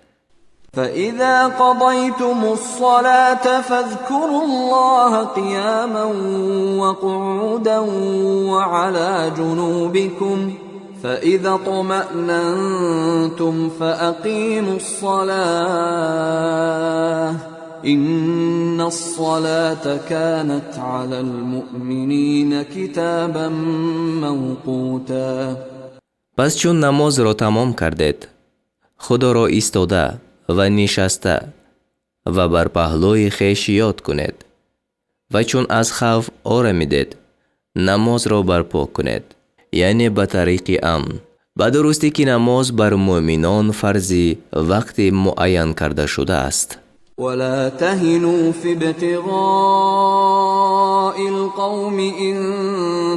فَإِذَا قَضَيْتُمُ الصَّلَاةَ فَاذْكُرُوا اللَّهَ قِيَامًا وَقُعُودًا وَعَلَى جُنُوبِكُمْ فَإِذَا اطْمَأْنَنْتُمْ فَأَقِيمُوا الصَّلَاةَ إِنَّ الصَّلَاةَ كَانَتْ عَلَى الْمُؤْمِنِينَ كِتَابًا مَوْقُوتًا. پس چون نماز را تمام کردید، خدا را ایستاده و نشسته و بر پهلوی خویش یاد کنید و چون از خوف آرمیدید نماز را برپا کنید، یعنی به طریق امن. به درستی که نماز بر مؤمنان فرضی وقت معین کرده شده است. ولا تهنوا في ابتغاء القوم إن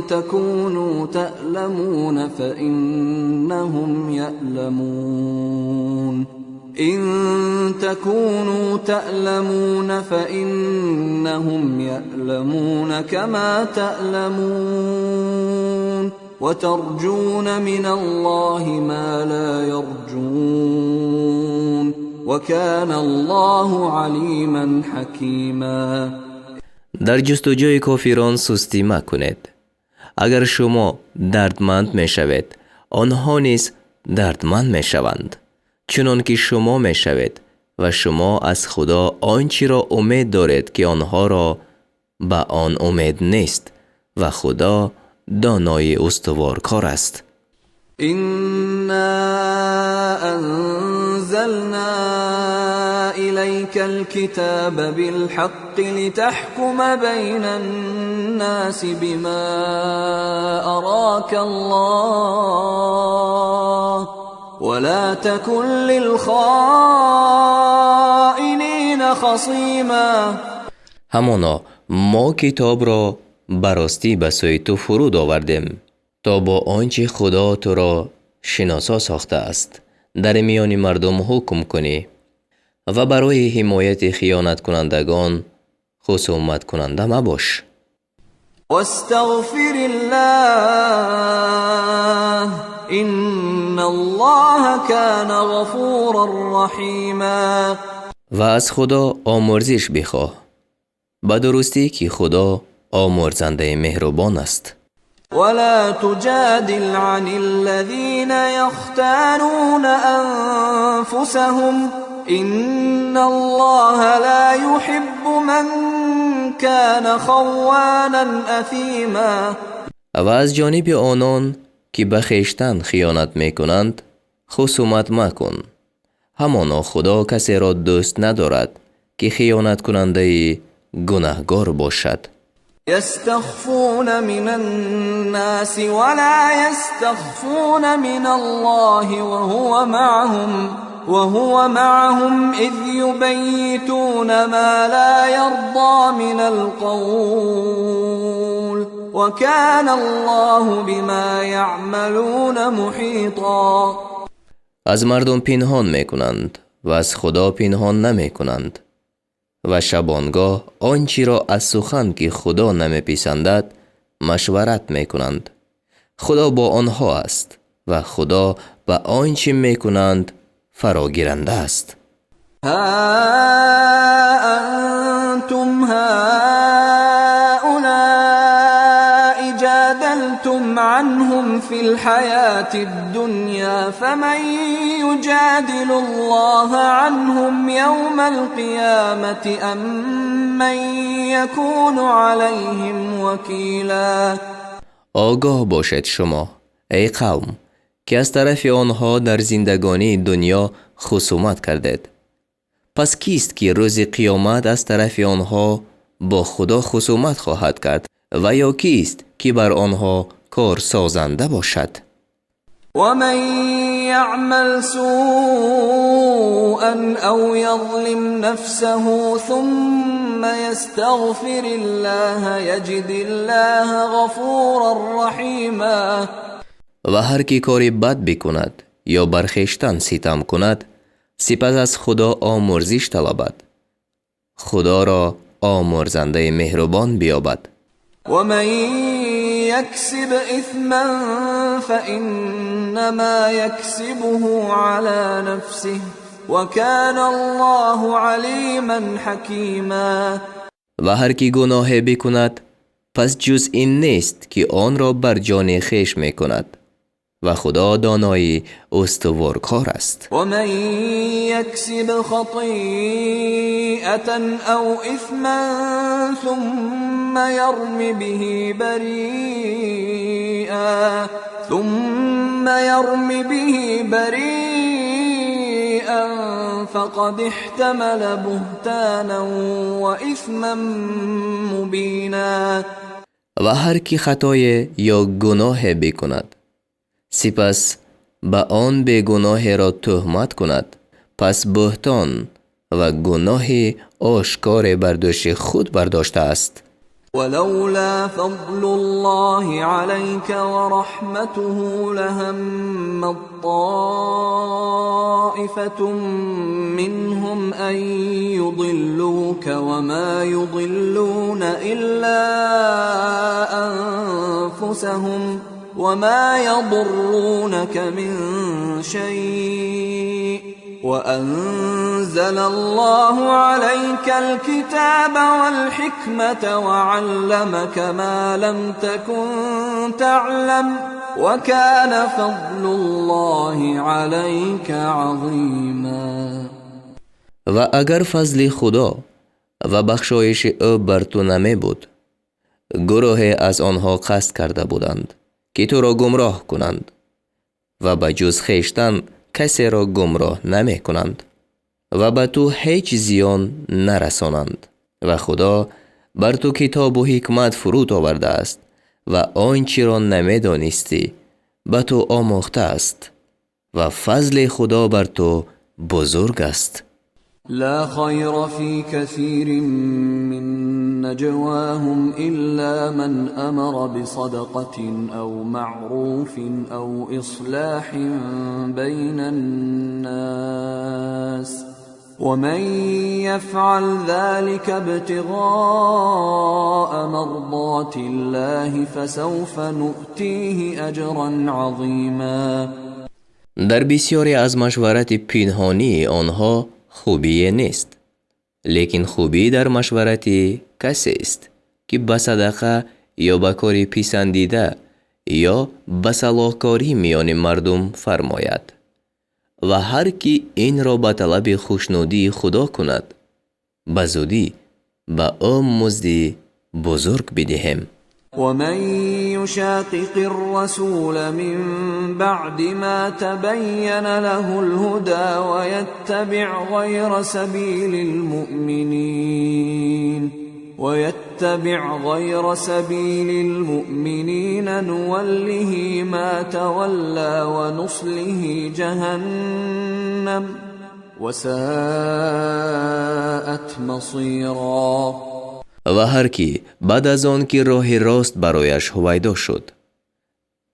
تكونوا تألمون فإنهم يألمون كما تألمون وترجون من الله ما لا يرجون وكان الله عليما حكيما. در جستجوی کافران سستی مکنید. اگر شما دردمند می شوید آنها نیز دردمند می شوند، چنان که شما می شوید و شما از خدا آنچه را امید دارید که آنها را به آن امید نیست و خدا دانای استوارکار است. إنا أنزلنا إليك الكتاب بالحق لتحكم بين الناس بما أراك الله ولا تكن للخائنين خصيما. همانا ما کتاب را براستی به سوی تو فرود آوردیم تا با آنچه خدا تو را شناسا ساخته است در میان مردم حکم کنی و برای حمایت خیانت کنندگان خصومت کننده مباش. واستغفر الله إن الله كان غفورا رحيما. و از خدا آمرزش بخواه. به درستی که خدا آمرزنده مهربان است. ولا تجادل عن الذين يختانون أنفسهم إن الله لا يحب من كان خوانا أثيما. و از جانب آنان که به خویشتن خیانت میکنند خصومت مکن. همانا خدا کسی را دوست ندارد که خیانت کننده گناهگار باشد. يستخفون من الناس ولا يستخفون من الله وهو معهم إذ يبيتون ما لا يرضى من القول وكان الله بما يعملون محيطا. از مردم پنهان میکنند و از خدا پنهان نمیکنند و شبانگاه آنچی را از سخن که خدا نمیپسندد مشورت میکنند. خدا با آنها است و خدا به آنچی میکنند فراگیرنده است. ها أنتم هؤلاء جادلتم عنهم في الحياة الدنيا فمن يجادل الله عنهم يوم القيامة أم من يكون عليهم وكيلا. آگاه باشد شما ای قوم که از طرف آنها در زندگانی دنیا خصومت کردید. پس کیست که روز قیامت از طرف آنها با خدا خصومت خواهد کرد و یا کیست که بر آنها کار سازنده باشد؟ ومن يعمل سوءا أو يظلم نفسه ثم يستغفر الله يجد الله غفورا رحيما. و هر کی کاری بد بکند یا بر خویشتن ستم کند سپس از خدا آمرزش طلبد خدا را آمرزنده مهربان بیابد. ومن يكسب إثما فإنما يكسبه على نفسه وكان الله عليما حكيما. و هر کی گناه بکند پس جز این نیست که آن را بر جان خویش میکند و خدا دانای استوارکار است. ومن يكسب خطيئة أو إثما ثم يرم به بريئا فقد احتمل بهتانا وإثما مبينا. و هر کی خطای یا گناه بکند سپس به آن بیگناه را تهمت کند پس بهتان و گناه آشکار بر دوش خود برداشته است. ولولا فضل الله عليك ورحمته لهم طائفة منهم أن يضلوك وما يضلون إلا أنفسهم وما يضرونك من شيء وأنزل الله عليك الكتاب والحكمة وعلمك ما لم تكن تعلم وكان فضل الله عليك عظيما. و اگر فضل خدا و بخشایش او بر تو نمی بود گروه از آنها قصد کرده بودند که تو را گمراه کنند و به جز خویشتن کسی را گمراه نمی کنند و به تو هیچ زیان نرسانند و خدا بر تو کتاب و حکمت فرود آورده است و آنچه را نمی دانستی به تو آموخته است و فضل خدا بر تو بزرگ است. لا خير في كثير من نجواهم إلا من أمر بصدقة أو معروف أو إصلاح بين الناس ومن يفعل ذلك ابتغاء مرضات الله فسوف نؤتيه أجرا عظيما. در بسیاری از مشورت پنهانی آنها خوبی نیست لیکن خوبی در مشورتی کسی است که به صدقه یا به کاری پسندیده یا به صلاحکاری میان مردم فرماید و هر کی این را به طلب خوشنودی خدا کند به زودی به او مزدی بزرگ بدهیم. ومن يشاقق الرسول من بعد ما تبين له الهدى ويتبع غير سبيل المؤمنين نوله ما تولى ونصله جهنم وساءت مصيرا. و هر کی بعد از آن که راه راست برایش هویدا شد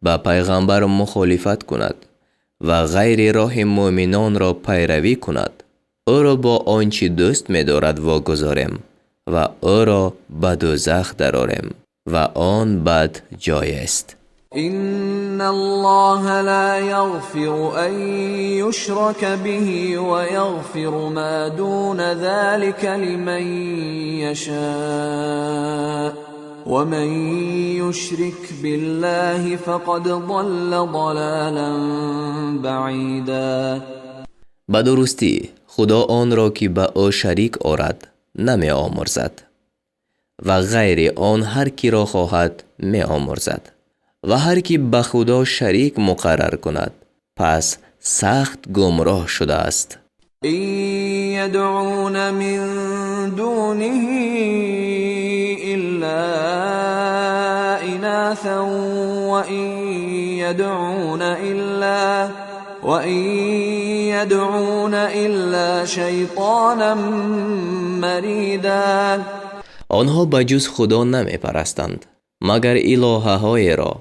با پیغمبر مخالفت کند و غیر راه مؤمنان را پیروی کند او را با آنچه دوست می دارد واگذاریم و او را به دوزخ درآوریم و آن بد جای است. إن الله لا يغفر أن يشرك به ويغفر ما دون ذلك لمن يشاء ومن يشرك بالله فقد ضل ضلالا بعيدا. به درستی خدا آن را که به او شریک آورد نمی آمرزد و غیر آن هر کی را خواهد می آمرزد و هر کی به خدا شریک مقرر کند پس سخت گمراه شده است. إن يدعون من دونه إلا إناثا وإن يدعون إلا شيطانا مريدا. آنها بجز خدا نمی پرستند مگر الهه های را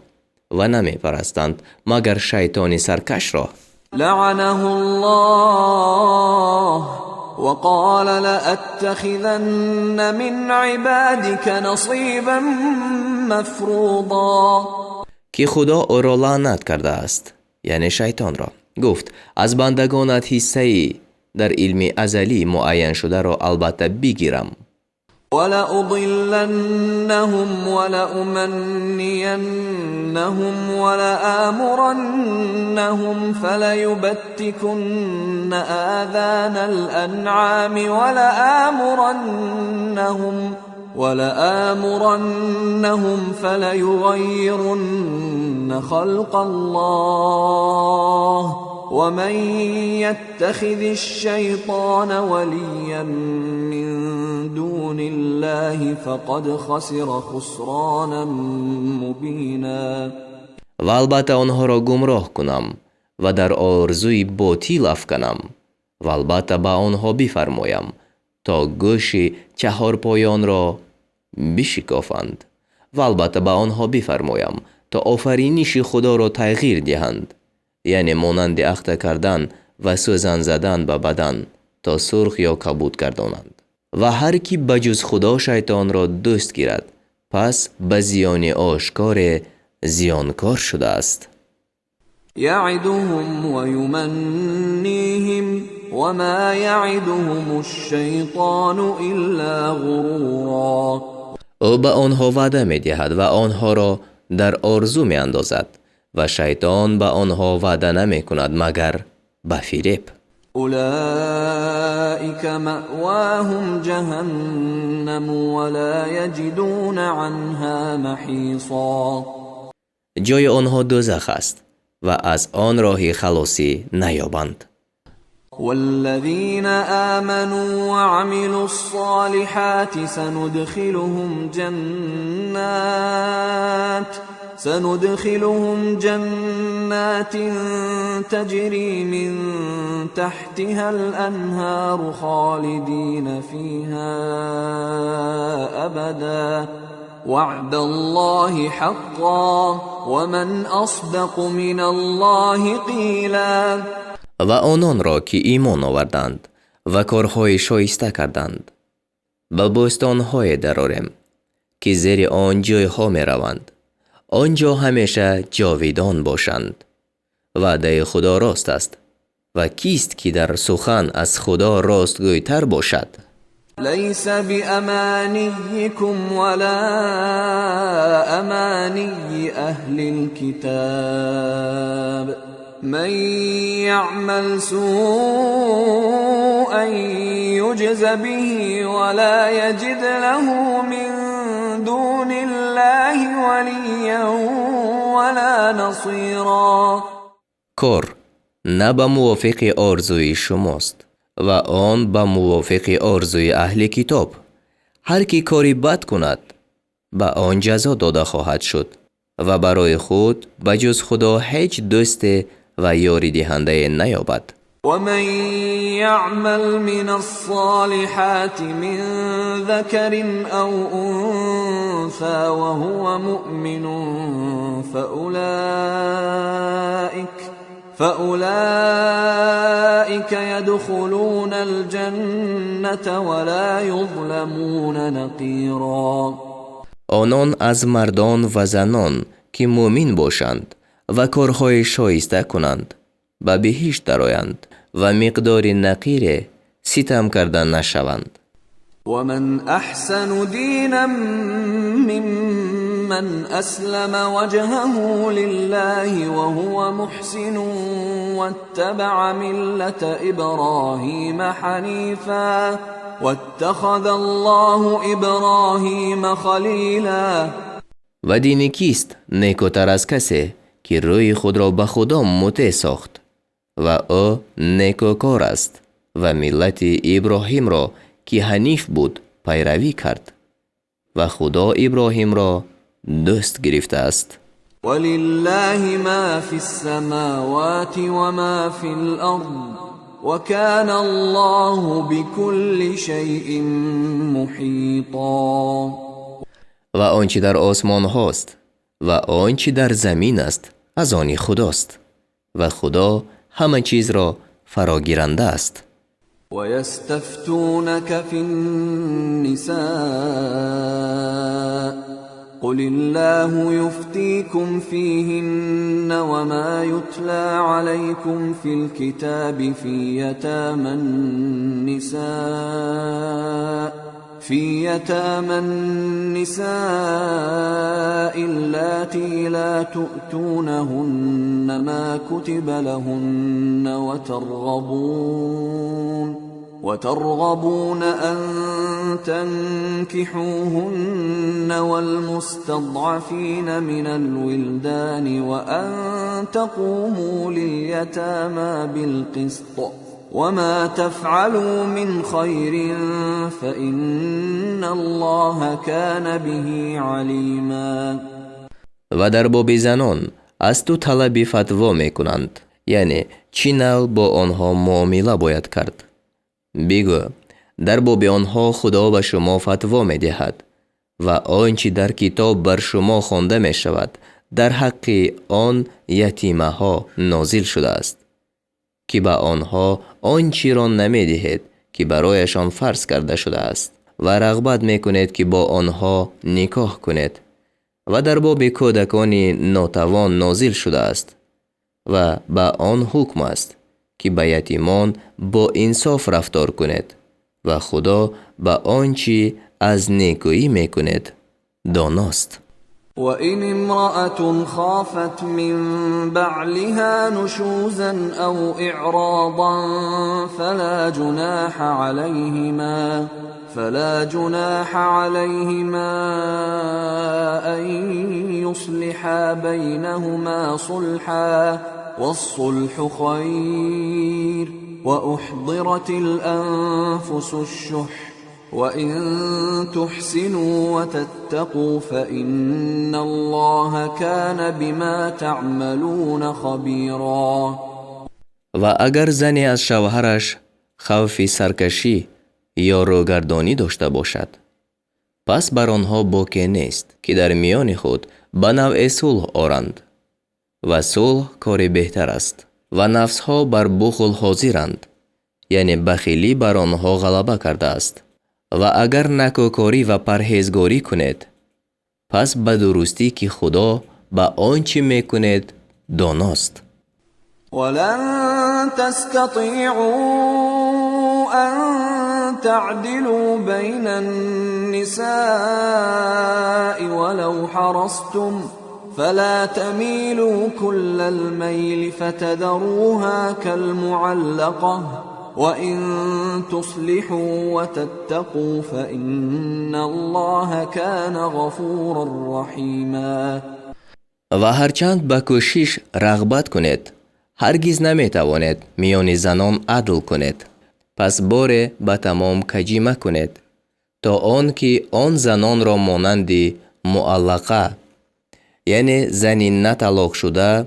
و نمی پرستند مگر شیطان سرکش را. لعنه الله وقال لأتخذن من عبادك نصيبا مفروضا. که خدا او را لعنت کرده است یعنی شیطان را. گفت از بندگانت حصه‌ای در علم ازلی معین شده را البته بگیرم. ولأضلنهم ولأمنينهم ولآمرنهم فليبتكن آذان الأنعام ولآمرنهم فليغيرن خلق الله ومن يتخذ الشيطان وليا من دون الله فقد خسر خسرانا مبینا. و البته آنها را گمراه کنم و در آرزوی باطل افکنم و البته به آنها بفرمایم تا گوش چهار پایان را بشکافند و البته به آنها بفرمایم تا آفرینش خدا را تغییر دهند یعنی مانند اخته کردن و سوزن زدن به بدن تا سرخ یا کبود گردانند. و هر کی بجز خدا شیطان را دوست گیرد پس به زیان آشکار زیانکار شده است. یعدهم و یمنیهم وما یعدهم الشیطان الا غرورا. او به آنها وعده می دهد و آنها را در آرزو می اندازد و شیطان به آنها وعده نمی کند مگر به فریب. اولئک مأواهم جهنم ولا یجدون عنها محیصا. جای آنها دوزخ است و از آن راه خلاصی نیابند. والذین آمنوا وعملوا الصالحات سندخلهم جنات تجري من تحتها الأنهار خالدين فيها أبدا وعد الله حقا ومن أصدق من الله قیلا. و آنان را که ایمان آوردند و کارهای شایسته کردند به بوستان‌های درآوریم که زیر آن جایها می روند آنجا همیشه جاویدان باشند. وعده خدا راست است و کیست که در سخن از خدا راستگویتر باشد؟ ليس بأمانيكم ولا أماني أهل الكتاب من يعمل سوءا يجز به ولا يجد له من دون الله وليا ولا نصيرا. کار نه به موافق آرزوی شماست و آن به موافق آرزوی اهل کتاب. هر کی کاری بد کند به آن جزا داده خواهد شد و برای خود به جز خدا هیچ دوست و یاری دهنده نیابد. ومن يعمل من الصالحات من ذكر أو أنثى وهو مؤمن فأولئك يدخلون الجنة ولا يظلمون نقيرا. آنان از مردان و زنان که مؤمن باشند و کارهای شایسته کنند به بهشت درآیند و مقدار نقیر ستم کردن نشوند. ومن أحسن دينا ممن أسلم وجهه لله وهو محسن واتبع ملة إبراهيم حنيفا واتخذ الله إبراهيم خليلا. و دین کیست نیکوتر از کسی که روی خود را به خدا مطیع ساخت و او نیکوکار است و ملت ابراهیم را که حنیف بود پیروی کرد و خدا ابراهیم را دوست گرفته است. ولله ما فی السماوات و ما فی الارض وكان الله بكل شيء محيطا. و آنچه در آسمان هاست و آنچه در زمین است از آن خداست و خدا همه چیز را فراگیرنده است. ويستفتونك في النساء قل الله يفتيكم فيهن وما يتلى عليكم في الكتاب في يتامى النساء اللاتي لا تؤتونهن ما كتب لهن وترغبون أن تنكحوهن والمستضعفين من الولدان وأن تقوموا لليتامى بالقسط وما تفعلوا من خير فإن الله كان به عليما. و در باب زنان از تو طلب فتوا میکنند، یعنی چی نوع با آنها معامله باید کرد. بگو در باب آنها خدا به شما فتوا می دهد و آنچه در کتاب بر شما خوانده می شود در حق آن یتیمه ها نازل شده است که به آنها آنچه را نمی دهید که برایشان فرض کرده شده است و رغبت می کنید که با آنها نکاح کنید. و در باب کودکان ناتوان نازل شده است و به آن حکم است که به یتیمان با انصاف رفتار کنید و خدا به آنچه از نیکویی می کنید داناست. وإن امرأة خافت من بعلها نشوزا أو إعراضا فلا جناح عليهما أن يصلحا بينهما صلحا والصلح خير وأحضرت الأنفس الشح وإن تحسنوا وتتقوا فإن الله كان بما تعملون خبيرا. و اگر زنی از شوهرش خوف سرکشی یا روگردانی داشته باشد، پس بر آنها باکی نیست که در میان خود به نوع صلح آرند و صلح کار بهتر است و نفسها بر بخل حاضرند، یعنی بخیلی بر آنها غلبه کرده است. و اگر نکوکاری و پرهیزگاری کنید، پس به درستی که خدا به آنچه میکنید داناست. ولن تستطيعوا أن تعدلوا بين النساء ولو حرصتم فلا تميلوا كل الميل فتذروها كالمعلقة وإن تصلحوا وتتقوا فإن الله كان غفورا رحيما. و هرچند با کوشش رغبت کنید هرگز نمیتوانید میان زنان عدل کنید. پس باره به تمام کجی مکنید تا آن که آن زنان را مانندی معلقه یعنی زنی نه طلاق شده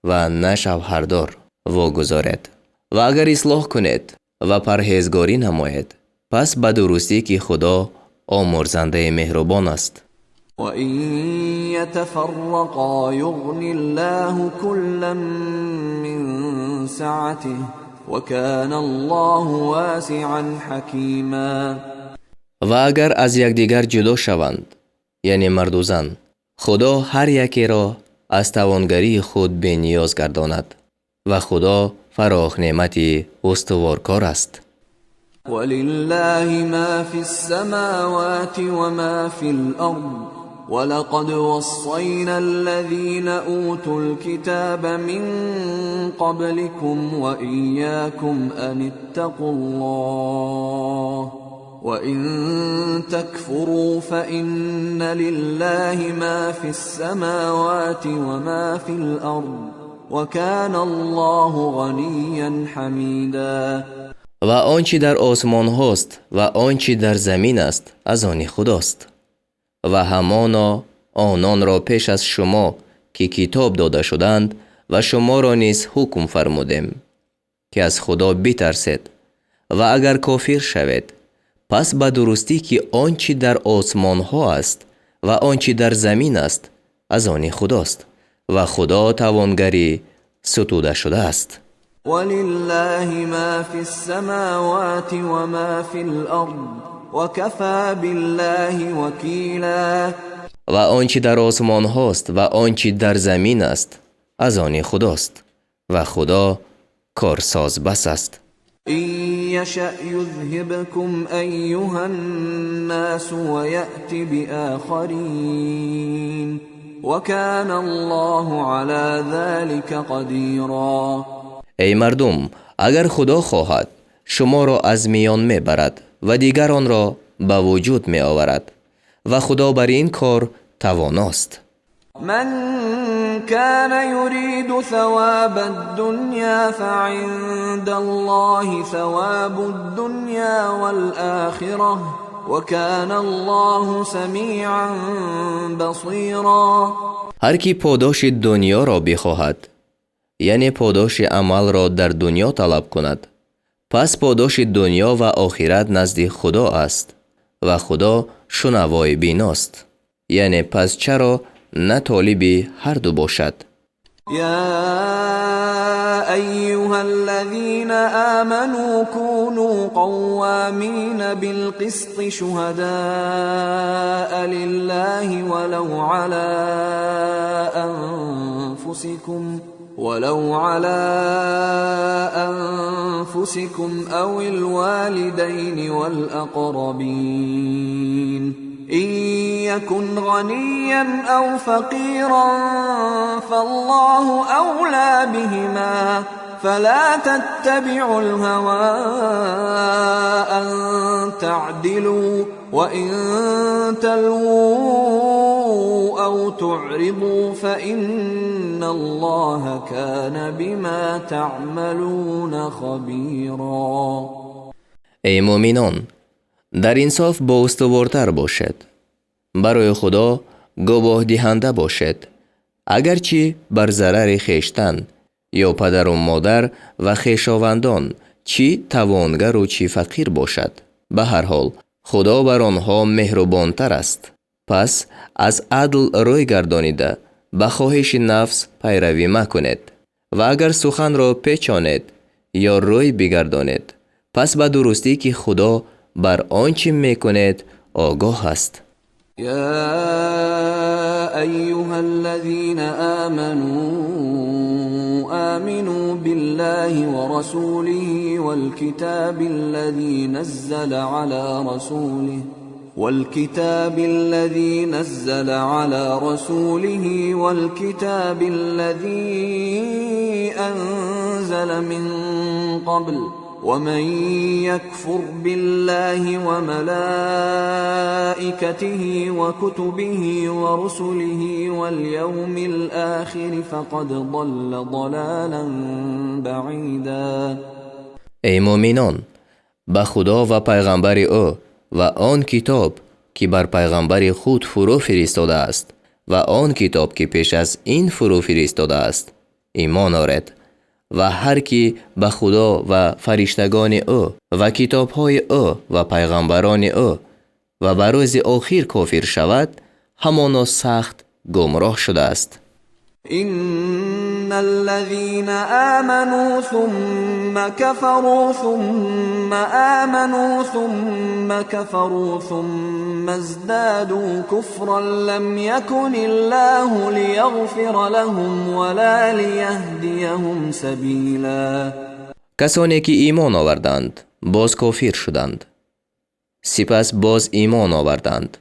و نه شوهردار واگذارید. و اگر اصلاح کنید و پرهیزگاری نمایید پس به درستی که خدا آمرزنده مهربان است. وَإِن يَتَفَرَّقَا يُغْنِ اللَّهُ كُلًّا مِّن سَعَتِهِ وَكَانَ اللَّهُ وَاسِعًا حَكِيمًا. و اگر از یکدیگر جدا شوند یعنی مرد و زن خدا هر یکی را از توانگری خود به نیاز گرداند و خدا فراخ نعمتی استوارکار است. وَلِلَّهِ مَا فِي السَّمَاوَاتِ وَمَا فِي الْأَرْضِ وَلَقَدْ وَصَّيْنَا الَّذِينَ أُوتُوا الْكِتَابَ مِنْ قَبْلِكُمْ وَإِيَّاكُمْ أَنِ اتَّقُوا اللَّهَ وَإِن تَكْفُرُوا فَإِنَّ لِلَّهِ مَا فِي السَّمَاوَاتِ وَمَا فِي الْأَرْضِ وَكَانَ اللَّهُ غَنِيًّا حَمِيدًا. و آنچه در آسمان هاست و آنچه در زمین است از آن خداست و همانا آنان را پیش از شما که کتاب داده شدند و شما را نیز حکم فرمودیم که از خدا بترسید و اگر کافر شوید پس به درستی که آنچه در آسمان ها است و آنچه در زمین است از آن خداست و خدا توانگری ستوده شده است. وَلِلَّهِ مَا فِي السَّمَاوَاتِ وَمَا فِي الْأَرْضِ وَكَفَى بِاللَّهِ وَكِيلًا. و آنچه در آسمان هاست و آنچه در زمین است از آن خداست و خدا کارساز بس است. إِن يَشَأْ يُذْهِبْكُمْ أَيُّهَا النَّاسُ وَيَأْتِ بِآخَرِينَ وَكَانَ اللَّهُ عَلَى ذَلِكَ قَدِيرًا. ای مردم اگر خدا خواهد شما را از میان می برد و دیگران را به وجود می آورد و خدا بر این کار تواناست. من كان يريد ثواب الدنيا فعند الله ثواب الدنيا والآخرة وكان الله سميعا بصيرا. هر کی پاداش دنیا را بخواهد یعنی پاداش عمل را در دنیا طلب کند پس پاداش دنیا و آخرت نزد خدا است و خدا شنوای بیناست. یعنی پس چرا نه طالبی هر دو باشد. يا أيها الذين آمنوا كونوا قوامين بالقسط شهداء لله ولو على أنفسكم أو الوالدين والأقربين إن يكن غنيا أو فقيرا فالله أولى بهما فلا تتبعوا الهوى أن تعدلوا وإن تلووا أو تعرضوا فإن الله كان بما تعملون خبيرا. ای مؤمنان در انصاف با استوارتر باشد. برای خدا گواه دهنده باشد. اگرچه بر ضرر خویشتن یا پدر و مادر و خویشاوندان چی توانگر و چی فقیر باشد. به هر حال خدا بر آنها مهربانتر است. پس از عدل روی گردانیده به خواهش نفس پیروی مکنید و اگر سخن را پیچانید یا روی بگردانید پس به درستی که خدا بر آنچه میکنید آگاه است. يا أيها الذين آمنوا بالله ورسوله والكتاب الذي نزل على رسوله والكتاب الذي أنزل من قبل ومن يكفر بالله وملائكته وكتبه ورسله واليوم الآخر فقد ضل ضلالا بعيدا. ای مؤمنان، به خدا و پیغمبر او و آن کتاب که بر پیغمبر خود فرو فرستاده است و آن کتاب که پیش از این فرو فرستاده است ایمان آورد و هر کی به خدا و فرشتگان او و کتابهای او و پیغمبران او و بر روز آخر کافر شود همانا سخت گمراه شده است. إن الذين آمنوا ثم كفروا ثم آمنوا ثم كفروا ثم ازدادوا كفرا لم يكن الله ليغفر لهم ولا ليهديهم سبيلا. کسانی که ایمان آوردند باز کافر شدند، سپس باز ایمان آوردند،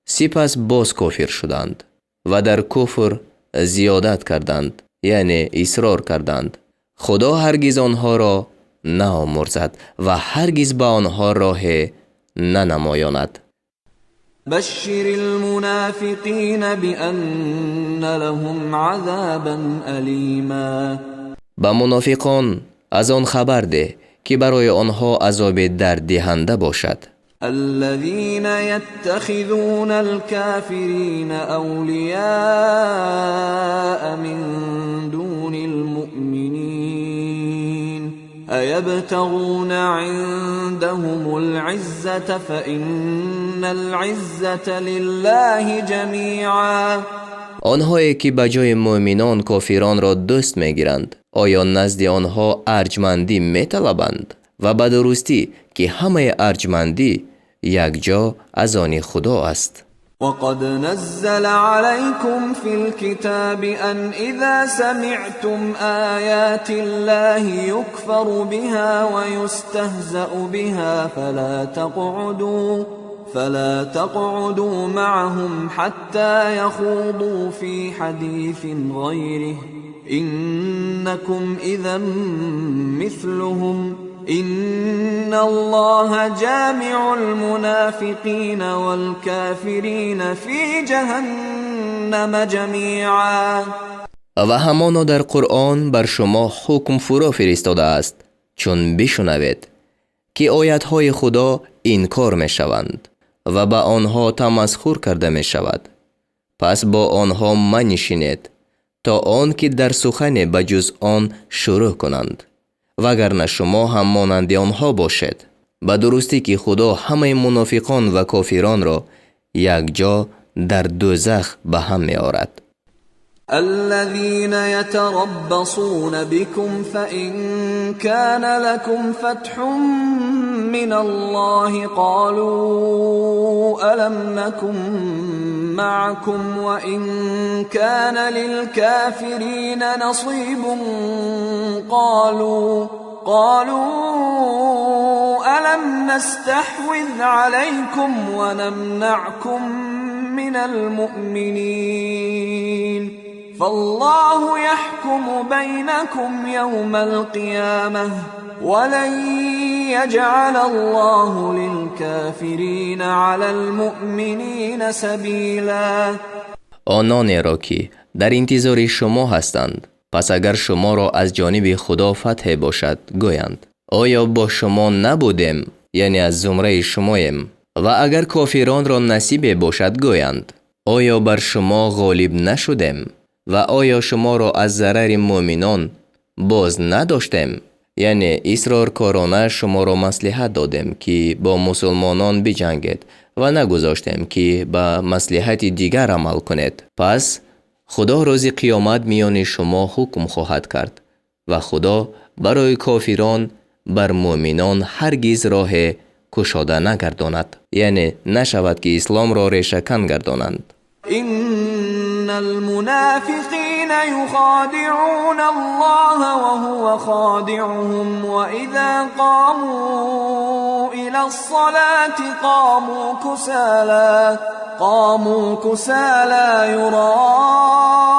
سپس باز کافر شدند و در کفر زیادت کردند، یعنی اصرار کردند. خدا هرگز آنها را نآمرزد و هرگز به آنها راه ننمایاند. بشر المنافقین بأن لهم عذابا ألیما. به منافقان از آن خبر ده که برای آنها عذاب درددهنده باشد. الذين يتخذون الكافرين أولياء من دون المؤمنين أيبتغون عندهم العزة فإن العزة لله جميعا. آنهایی که به جای مؤمنان کافران را دوست میگیرند آیا نزد آنها ارجمندی میطلبند؟ و به درستی که همه ارجمندی یک جا از آن خدا است. وقد نزل عليكم في الكتاب أن إذا سمعتم آيات الله يكفر بها ويستهزأ بها فلا تقعدوا معهم حتى يخوضوا في حديث غيره إنكم إذا مثلهم إن الله جامع المنافقين والكافرين في جهنم جميعا. و همانا در قرآن بر شما حکم فرا فرستاده است چون بشنوید که آیاتهای خدا انکار می شوند و به آنها تمسخر کرده می شود، پس با آنها منشینید تا آن که در سخن بجز آن شروع کنند، وگرنه شما هم مانند آنها باشد. به درستی که خدا همه منافقان و کافران را یک جا در دوزخ به هم می آورد. الذين يتربصون بكم فإن كان لكم فتح من الله قالوا ألم نكن معكم وإن كان للكافرين نصيب قالوا ألم نستحوذ عليكم ونمنعكم من المؤمنين فالله يحكم بينكم يوم القيامة ولن يجعل الله للكافرين على المؤمنين سبيلا. آنانی را که در انتظار شما هستند پس اگر شما را از جانب خدا فتح باشد گویند آیا با شما نبودیم، یعنی از زمره شماییم، و اگر کافران را نصیب باشد گویند آیا بر شما غالب نشدیم و آیا شما را از ضرر مؤمنان باز نداشتیم، یعنی اصرارکارانه شما را مصلحت دادیم که با مسلمانان بجنگید و نگذاشتیم که به مصلحت دیگر عمل کنید. پس خدا روز قیامت میان شما حکم خواهد کرد و خدا برای کافران بر مؤمنان هرگز راه کشاده نگرداند، یعنی نشود که اسلام را ریشه‌کن گردانند. إن المنافقين يخادعون الله وهو خادعهم وإذا قاموا إلى الصلاة قاموا كسالى يراءون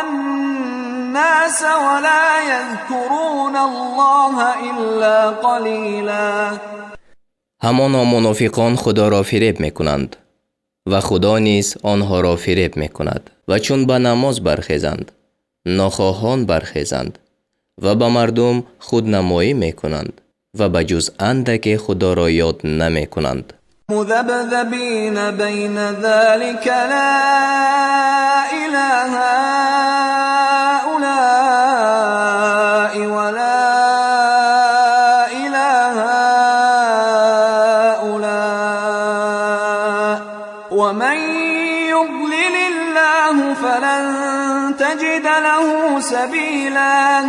الناس ولا يذكرون الله إلا قلیلا. همانا منافقان خدا را فریب میکنند و خدا نیز آنها را فریب میکند و چون به نماز برخیزند ناخواهان برخیزند و به مردم خودنمایی میکنند و به جز اندک خدا را یاد نمیکنند. مذبذبین بین ذلك لا اله هؤلاء ولا اله هؤلاء ومن يضلل الله فلن تجد له سبیلا.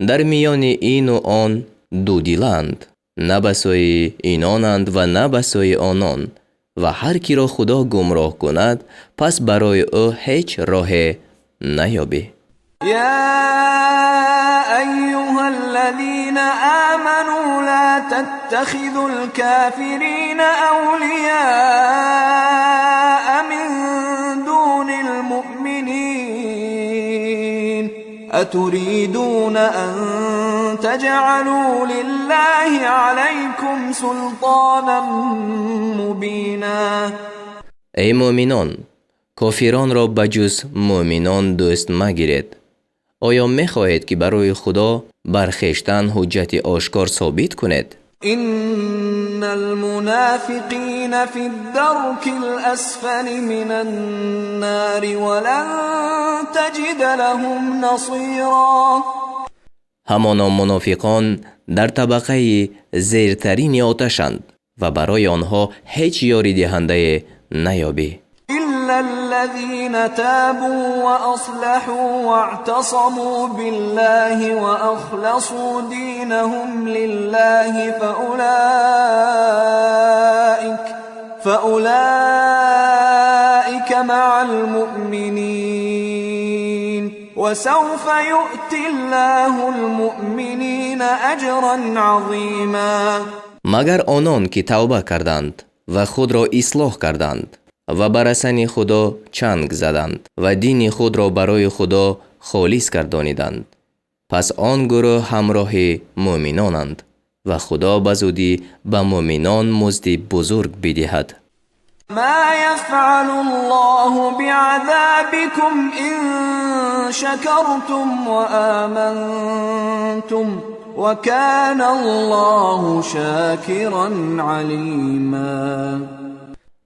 در میان این و آن دو دیلند، نه به سوی اینانند و نه به سوی آنان، و هر کی را خدا گمراه کند پس برای او هیچ راه نیابی. یا ایها الذین آمنوا لا تتخذوا الكافرین اولیاء من دون المؤمنین اتريدون أن تجعلوا لله عليكم سلطانا مبینا. ای مؤمنان، کافران را بجز مؤمنان دوست مگیرید. آیا می‌خواهید که برای خدا بر خویشتن حجت آشکار ثابت کنید؟ ان المنافقین فی الدرک الاسفل من النار ولن تجد لهم نصیرا. همانا منافقان در طبقه زیرترین آتشند و برای آنها هیچ یاری دهنده نیابی. إلا الذين تابوا وأصلحوا واعتصموا بالله وأخلصوا دينهم لله فأولئك مع المؤمنين وسوف يؤتي الله المؤمنين أجرا عظيما. مگر آنان که توبه کردند و خود را اصلاح کردند و بر رسن خدا چنگ زدند و دین خود را برای خدا خالص گردانیدند، پس آن گروه همراه مؤمنانند و خدا بزودی به مؤمنان مزد بزرگ بدهد. ما يفعل الله بعذابكم إن شكرتم وآمنتم وكان الله شاكرا عليما.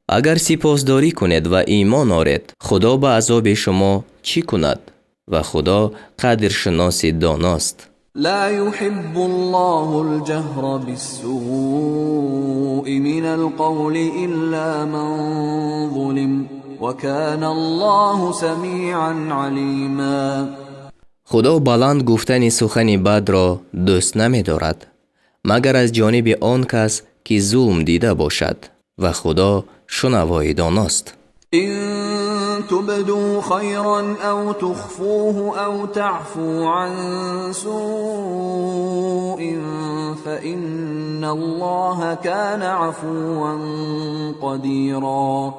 اگر سپاسداری کنید و ایمان آورید، خدا به عذاب شما چی کند؟ و خدا قدرشناس داناست. لا يحب الله الجهر بالسوء من القول إلا من ظلم وكان الله سميعا عليما. خدا بلند گفتن سخن بد را دوست نمی دارد مگر از جانب آن کس که ظلم دیده باشد و خدا شنوای داناست. إن تبدوا خيرا أو تخفوه أو تعفو عن سوء فإن الله كان عفوا قديرا.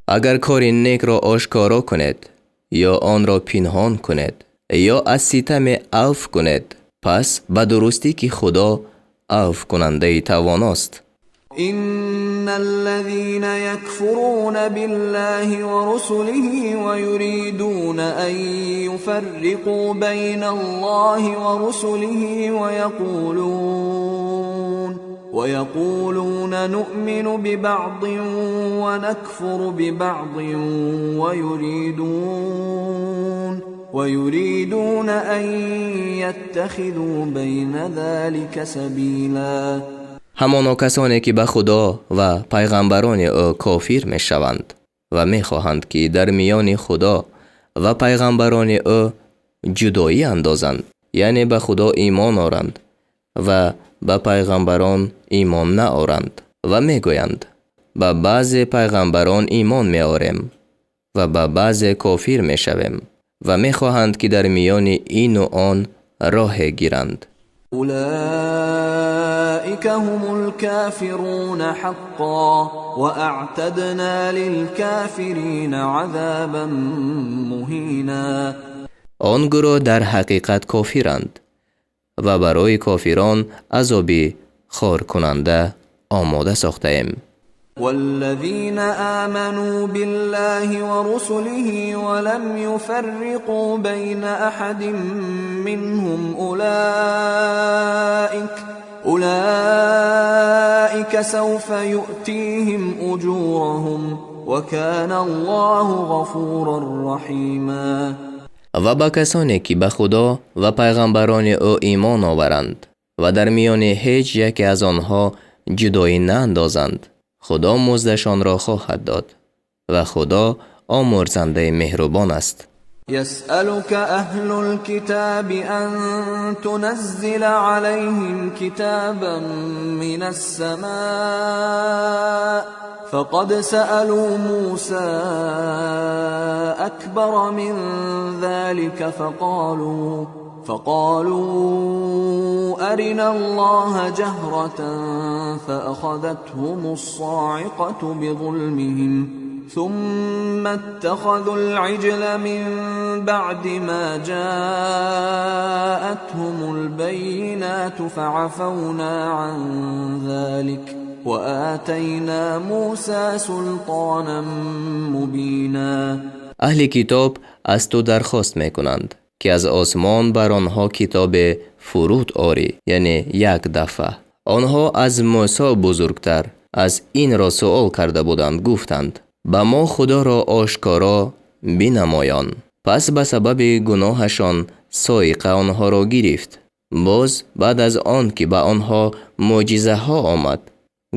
اگر کار نیک را آشکارا کنید یا آن را پنهان کنید یا از ستم عفو کنید، پس به درستی که خدا عفو کننده تواناست. إن الذين يكفرون بالله ورسله ويريدون أن يفرقوا بين الله ورسله ويقولون نؤمن ببعض ونكفر ببعض ويريدون أن يتخذوا بين ذلك سبيلا. همانا کسانی که به خدا و پیغمبران او کافر می شوند و می خواهند که در میان خدا و پیغمبران او جدایی اندازند، یعنی به خدا ایمان آورند و به پیغمبران ایمان نآورند و می گویند به بعض پیغمبران ایمان می آوریم و به بعض کافر می شویم و می خواهند که در میان این و آن راه گیرند. أولئك هم الكافرون حقا وأعتدنا للكافرين عذابا مهینا. آن گروه در حقیقت کافرند و برای کافران عذابی خار کننده آماده ساخته ایم. والذين آمنوا بالله ورسله ولم يفرقوا بين أحد منهم أولئك سوف يؤتيهم أجورهم وكان الله غفورا رحيما. و با کسانی که به خدا و پیغمبران او ایمان آورند و در میان هیچ یک از آنها جدایی ناندازند، خدا مزدشان را خواهد داد و خدا آمرزنده مهربان است. يسألك أهل الكتاب أن تنزل عليهم كتابا من السماء فقد سألوا موسى أكبر من ذلك فقالوا أرنا الله جهرة فأخذتهم الصاعقة بظلمهم ثم اتخذوا العجل من بعد ما جاءتهم البينات فعفونا عن ذلك وآتينا موسى سلطانا مبینا. اهل کتاب از تو درخواست میکنند که از آسمان بر آنها کتاب فرود آری، یعنی یک دفعه. آنها از موسی بزرگتر از این را سؤال کرده بودند، گفتند با ما خدا را آشکارا بینمایان. پس به سبب گناهشان صاعقه آنها را گرفت. باز بعد از آن که به آنها معجزه ها آمد،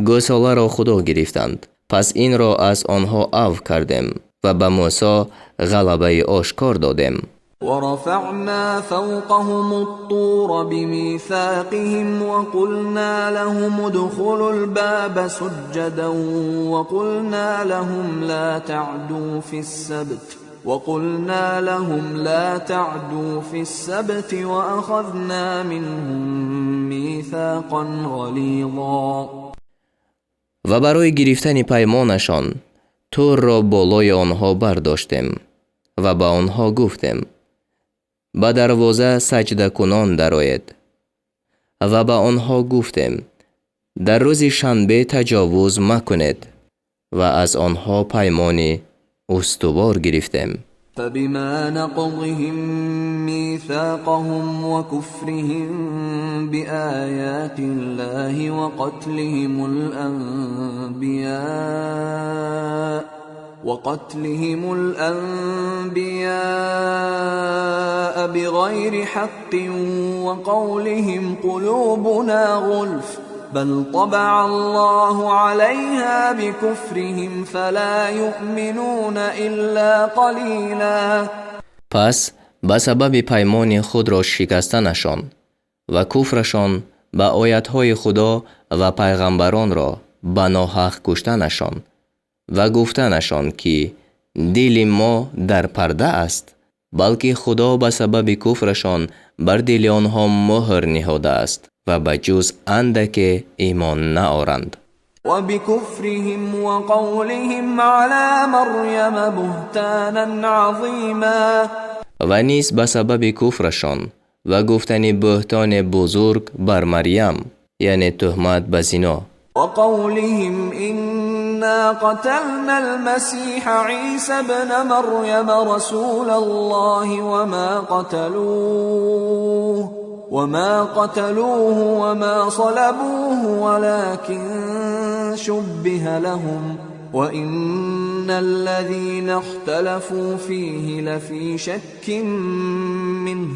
گوساله را خدا گرفتند. پس این را از آنها عفو کردیم و به موسی غلبه آشکار دادیم. ورفعنا فوقهم الطور بميثاقهم وقلنا لهم ادخلوا الباب سجدا وقلنا لهم لا تعدوا في السبت وأخذنا منهم ميثاقا غليظا. و برای گرفتن پیمانشان طور را بالای آنها برداشتیم و به آنها گفتیم به دروازه سجده کنان درآیید و به آنها گفتیم در روز شنبه تجاوز مکنید و از آنها پیمانی استوار گرفتیم. فبما نقضهم ميثاقهم وكفرهم بآيات الله وقتلهم الأنبياء بغير حق وقولهم قلوبنا غلف بل طبع الله عليها بكفرهم فلا يؤمنون إلا قليلا. پس به سبب پیمان خود را شکستنشان و کفرشان به آیتهای خدا و پیغمبران را به ناحق کشتنشان و گفتنشان که دل ما در پرده است، بلکه خدا به سبب کفرشان بر دل آنها مهر نهاده است و به جز اندک ایمان نآورند. و بکفرهم و قولهم علی مریم بهتانا عظیما. و نیز به سبب کفرشان و گفتن بهتان بزرگ بر مریم، یعنی تهمت به زنا. و قولهم إنا قتلنا المسيح عيسى ابن مريم رسول الله وما قتلوه وما صلبوه ولكن شبه لهم وإن الذين اختلفوا فيه لفي شك منه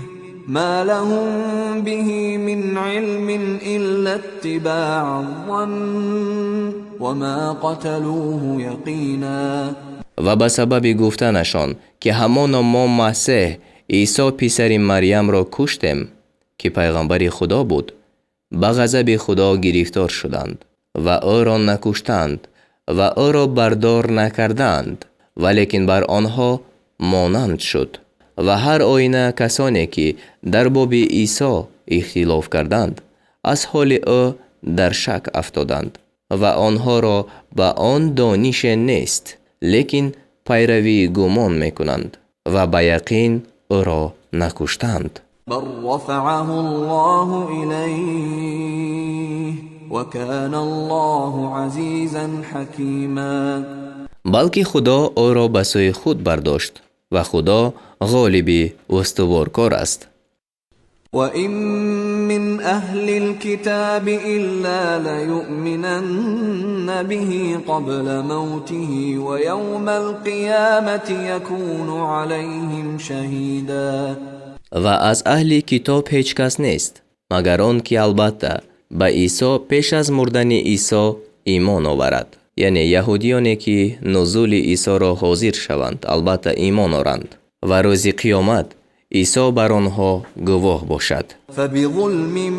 ما لهم به من علم إلا اتباع الظن وما قتلوه یقینا. و به سبب گفتنشان که همان ما مسیح عیسی پسر مریم را کشتیم که پیغمبر خدا بود، به غضب خدا گرفتار شدند و او را نکشتند و او را بردار نکردند، ولیکن بر آنها مانند شد. و هر آینه کسانی که در باب عیسی اختلاف کردند از حال او در شک افتادند و آنها را به آن دانش نیست، لیکن پیروی گمان میکنند و به یقین او را نکشتند. بل رفعه الله إليه وكان الله عزيزا حكيما. بلکه خدا او را به سوی خود برداشت و خدا غالب استوارکار است. وَإِن مِّنْ أَهْلِ الْكِتَابِ إِلَّا لَيُؤْمِنَنَّ بِهِ قَبْلَ مَوْتِهِ وَيَوْمَ الْقِيَامَةِ يَكُونُ عَلَيْهِمْ شَهِيدًا. و از اهل کتاب هیچ کس نیست مگر آن که البته به عیسی پیش از مردن عیسی ایمان آورد، یعنی یهودیانی که نزول عیسی را حاضر شوند البته ایمان آورند و روز قیامت عیسی بر آنها گواه باشد. فبظلم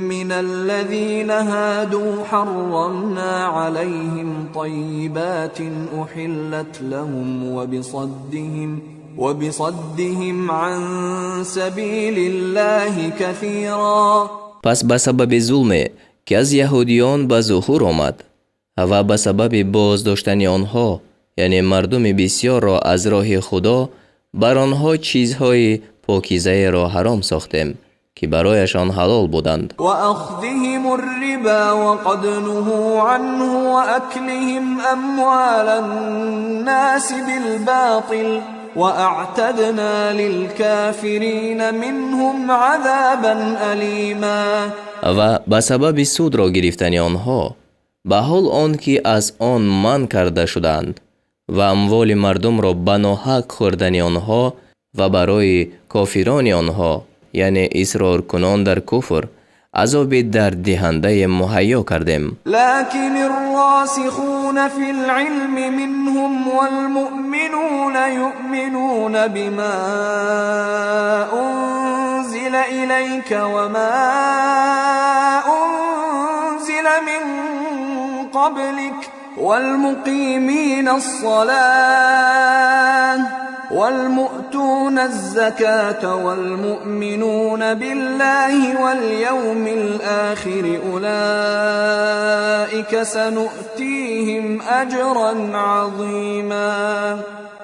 من الذين هادوا حرمنا عليهم طيبات أحلت لهم وبصدهم عن سبيل الله كثيرا. پس به سبب ظلم که از یهودیان به ظهور آمد و به سبب باز داشتن آنها یعنی مردم بسیار را از راه خدا بر آنها چیزهای پاکیزه را حرام ساختیم که برایشان حلال بودند. و اخذهم الربا وقد نهوا عنه واكلهم اموال الناس بالباطل واعتدنا للكافرین منهم عذابا الیما. و به سبب سود را گرفتن آنها به حال آنکه از آن من کرده شدند و اموال مردم را به ناحق خوردن آنها و برای کافران آنها یعنی اصرار کنان در کفر عذاب درد دهنده مهیا کردیم. لكن الراسخون في العلم منهم والمؤمنون يؤمنون بما انزل إليك وما انزل من قبلك والمقيمين الصلاة والمؤتون الزكاة والمؤمنون بالله واليوم الآخر أولئك سنؤتيهم أجرا عظيما.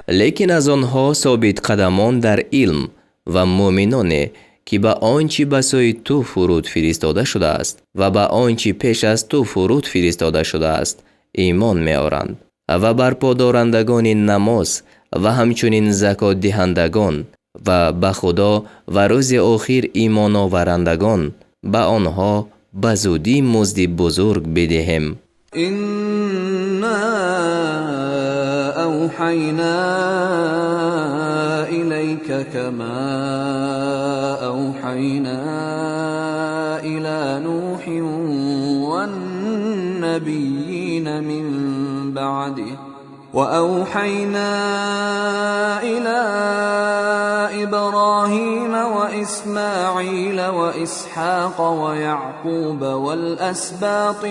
لیکن از آنها ثابت قدمان در علم و مؤمنان که به آنچه به سوی تو فرود فرستاده شده است و به آنچه پیش از تو فرود فرستاده شده است ایمان می‌آورند و بر پادارندگان نماز و همچنین زکات دهندگان و به خدا و روز آخر ایمان آورندگان به آنها به زودی مزد بزرگ بدهیم. إنا أوحينا إليك كما أوحينا إلى نوح والنبيين من بعده وأوحينا إلى إبراهيم وإسماعيل وإسحاق ويعقوب والأسباط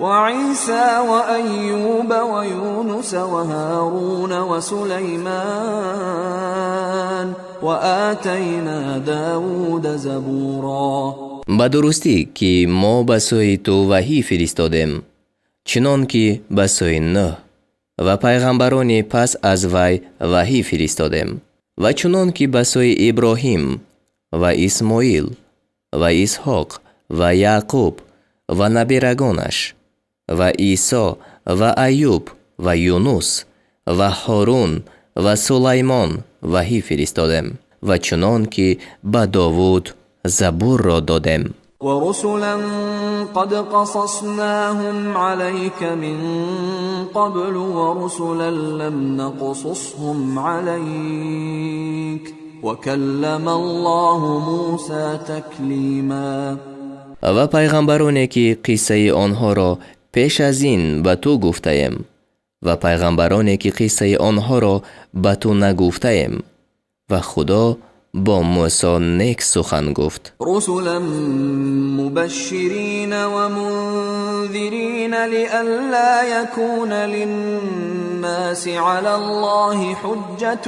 وعيسى وأيوب ويونس وهارون وسليمان وآتينا داود زبورا. به درستی که ما به سوی تو وحی فرستادیم چنان که به سوی نوح و پیغمبران پس از وی وحی فرستادیم و چنان که به سوی ابراهیم و اسماعیل و اسحاق و یعقوب و نبیرگانش و عیسی و ایوب و یونس و هارون و سلیمان وحی فرستادیم و چنان که به داوود زبور را دادیم. ورسلا قد قصصناهم عليك من قبل ورسلا لم نقصصهم عليك وكلم الله موسى تكليما. و پیغمبرانی که قصه آنها را پیش از این به تو گفتیم و پیغمبرانی که قصه آنها را به تو نگفتیم و خدا با موسی نیک سخن گفت. رسلا مبشرین و منذرین منذرين لئلا يكون للناس على الله حجة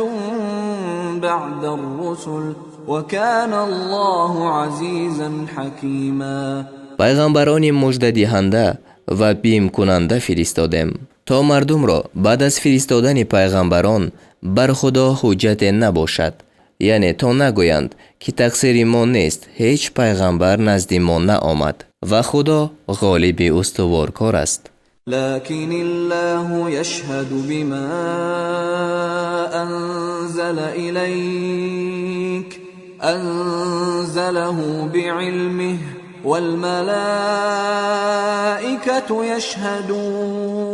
بعد الرسل وكان الله عزيزا حكيما. пайғамбарони муждадиҳанда ва биимкунанда фиристодем то мардумро баъд аз фиристодани пайғамбарон бар худо ҳуҷҷате набошад, яъне то нагӯянд ки тақсири мо нест, ҳеҷ пайғамбар назди мо наомад ва худо ғолиби устуворкор аст. لكن الله يشهد بما أنزل إليك أنزله بعلمه والملائكة يشهدون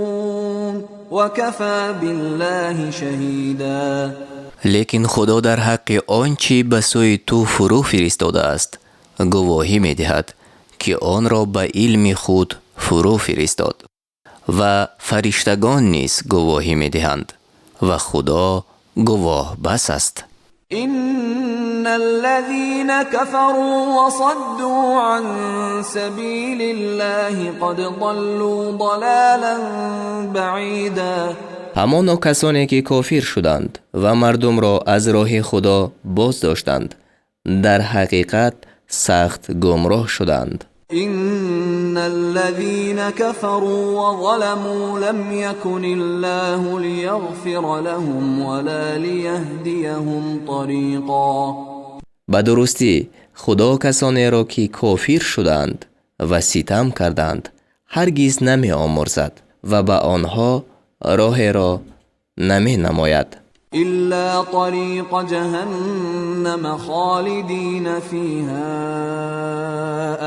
وكفى بالله شهيدا. лекин худо дар ҳаққи он чи ба сӯи ту фурӯ фиристодааст гувоҳӣ медиҳад ки онро ба илми худ фурӯ фиристод ва фариштагон низ гувоҳӣ медиҳанд ва худо гувоҳ бас аст. إن الذين كفروا وصدوا عن سبيل الله قد ضلوا ضلالا بعيدا. ҳамоно касоне ки кофир шуданд ва мардумро аз роҳи худо боз доштанд, дар ҳақиқат сахт гумроҳ шуданд. إن الذين كفروا وظلموا لم يكن الله ليغفر لهم ولا ليهديهم طريقا. ба дурустӣ худо касонеро ки кофир шуданд ва ситам карданд ҳаргиз намеомӯрзад ва ба онҳо роҳеро наменамояд. إلا طريق جهنم خالدين فيها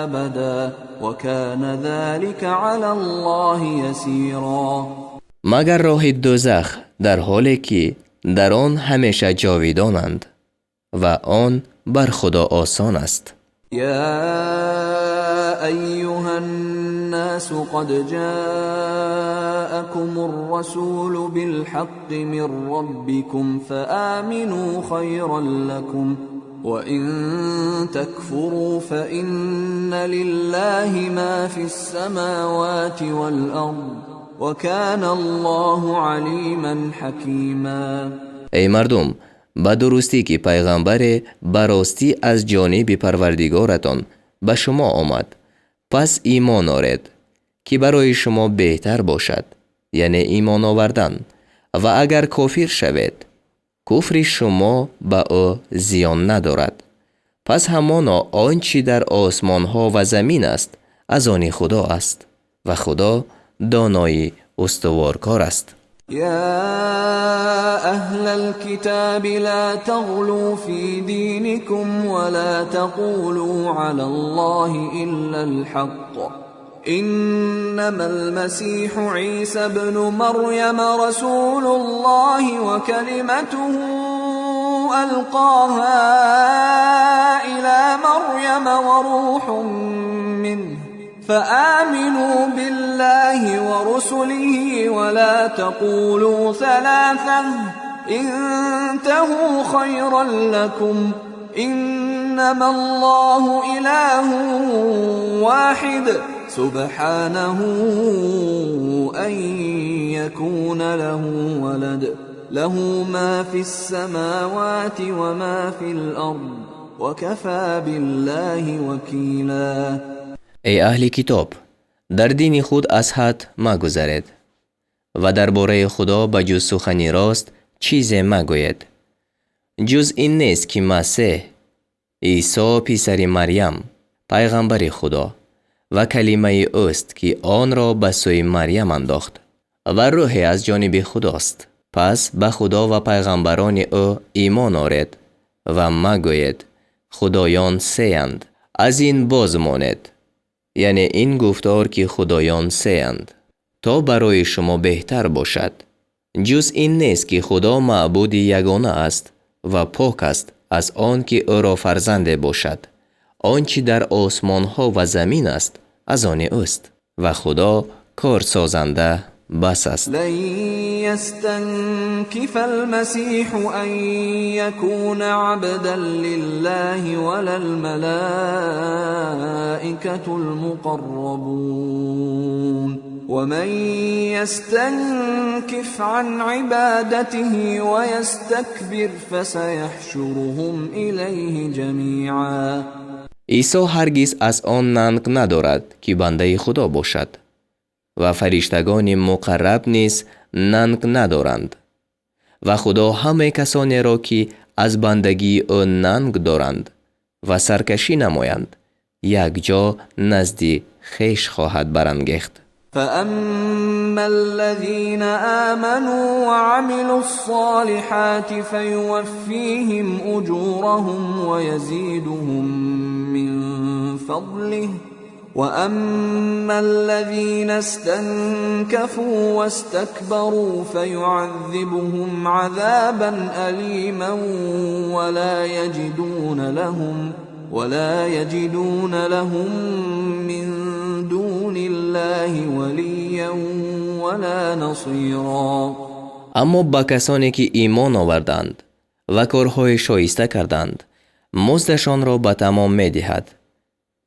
أبدا وكان ذلك على الله يسيرا. مگر راه دوزخ در حالی که در آن همیشه جاویدانند و آن بر خدا آسان است. يا أيها الناس قد جاءكم الرسول بالحق من ربكم فآمنوا خيرا لكم وإن تكفروا فإن لله ما في السماوات والأرض وكان الله عليما حكيما. ای مردم، با درستی که پیغمبر براستی از جانب پروردگارتان به شما آمد، پس ایمان آورید که برای شما بهتر باشد، یعنی ایمان آوردن، و اگر کافر شوید کفر شما به او زیان ندارد. پس همانا آنچه در آسمان ها و زمین است از آن خدا است و خدا دانای استوارکار است. يا أهل الكتاب لا تغلوا في دينكم ولا تقولوا على الله إلا الحق إنما المسيح عيسى ابن مريم رسول الله وكلمته ألقاها إلى مريم وروح منه فآمنوا بالله ورسله ولا تقولوا ثلاثة انتهوا خيرا لكم إنما الله إله واحد سبحانه أن يكون له ولد له ما في السماوات وما في الأرض وكفى بالله وكيلا. ای اهل کتاب، در دین خود از حد مگذرید و درباره خدا به جز سخنی راست چیزی مگوید، جز این نیست که مسیح عیسی پسر مریم پیغمبر خدا و کلمه اوست که آن را به سوی مریم انداخت و روح از جانب خداست. پس به خدا و پیغمبران او ایمان آورید و مگوید خدایان سه اند. از این باز مانید، یعنی این گفتار که خدایان سه اند تا برای شما بهتر باشد. جز این نیست که خدا معبود یگانه است و پاک است از آن که او را فرزند باشد. آنچه در آسمان ها و زمین است از آن اوست و خدا کار سازنده بس است. لن يستنكف المسيح أن يكون عبدا لله ولا الملائكة المقربون ومن يستنكف عن عبادته ويستكبر فسيحشرهم إليه جميعا. عیسی هرگز از آن ننگ ندارد که بنده خدا باشد و فرشتگان مقرب نیز ننگ ندارند و خدا همه کسانی را که از بندگی او ننگ دارند و سرکشی نمایند یک جا نزد خویش خواهد برانگیخت. فأما الذين آمنوا وعملوا الصالحات فيوفيهم أجورهم ويزيدهم من فضله وأما الذين استنكفوا واستكبروا فيعذبهم عذابا أليما ولا يجدون لهم من دون الله وليا ولا نصيرا. اما با کسانی که ایمان آوردند و کارهای شایسته کردند مزدشان را به تمام می دهد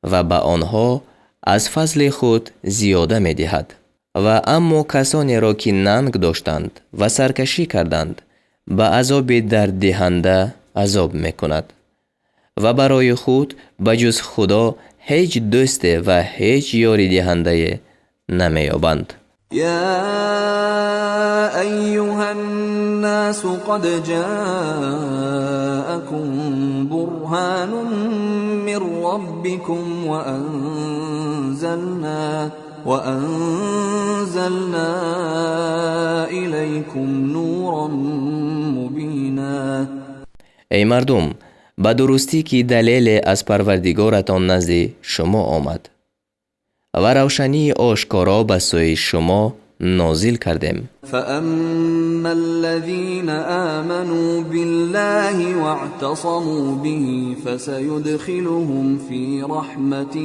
و به آنها از فضل خود زیاده می دهد. و اما کسانی را که ننگ داشتند و سرکشی کردند به عذاب درد دهنده عذاب می کند و برای خود بجز خدا هیچ دوست و هیچ یاری دهنده نمی یابند. يا أيها الناس قد جاءكم برهان من ربكم وأنزلنا إليكم نورا مبينا. ای مردم، به درستی که دلیل از پروردگارتان نزد شما آمد و روشنی آشکارا به سوی شما نازل کردیم. فأما الذين آمنوا بالله واعتصموا به فسيدخلهم في رحمة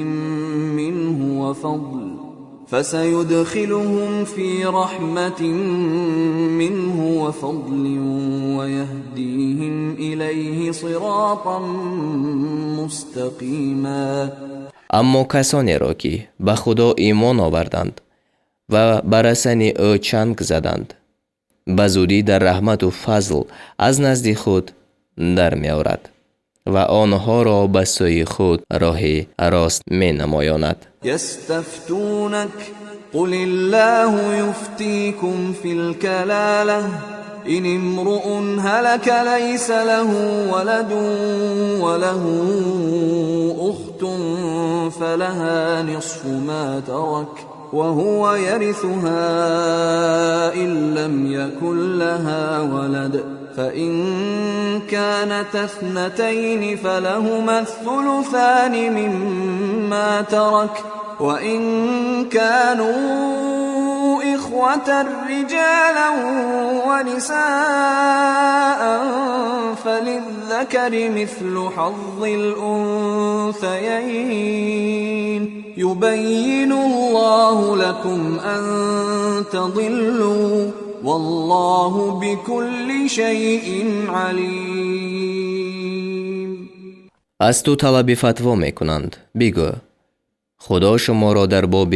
منه وفضل ويهديهم إليه صراطا مستقيما. اما کسانی را که به خدا ایمان آوردند و بر رسن او چنگ زدند به زودی در رحمت و فضل از نزد خود در می آورد و آنها را به سوی خود راه راست می نمایاند. یستفتونک قل الله یفتیکم فی الکلاله إن امرؤ هلك ليس له ولد وله أخت فلها نصف ما ترك وهو يرثها إن لم يكن لها ولد فإن كانت اثنتين فلهما الثلثان مما ترك وإن كانوا إخوة رجالا ونساء فللذكر مثل حظ الأنثيين يبين الله لكم أن تضلوا والله بكل شيء عليم. از تو طلب فتوا میکنند. بگو خدا شما را در باب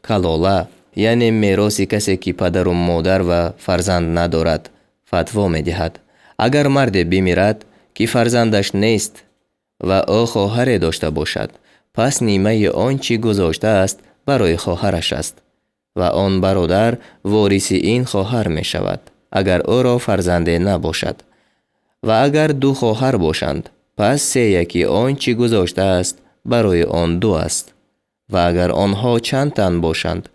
کلاله یعنی میراث کسی که پدر و مادر و فرزند ندارد فتوا می دهد. اگر مرد بمیرد که فرزندش نیست و او خواهر داشته باشد پس نیمه آنچه گذاشته است برای خواهرش است و آن برادر وارث این خواهر می شود اگر او را فرزنده نباشد و اگر دو خواهر باشند پس سه یکی آنچه گذاشته است برای آن دو است و اگر آنها چند تن باشند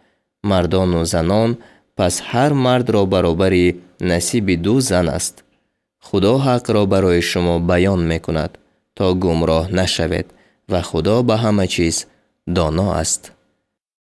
مردان و زنان پس هر مرد را برابر نصیب دو زن است. خدا حق را برای شما بیان می کند تا گمراه نشوید و خدا به همه چیز دانا است.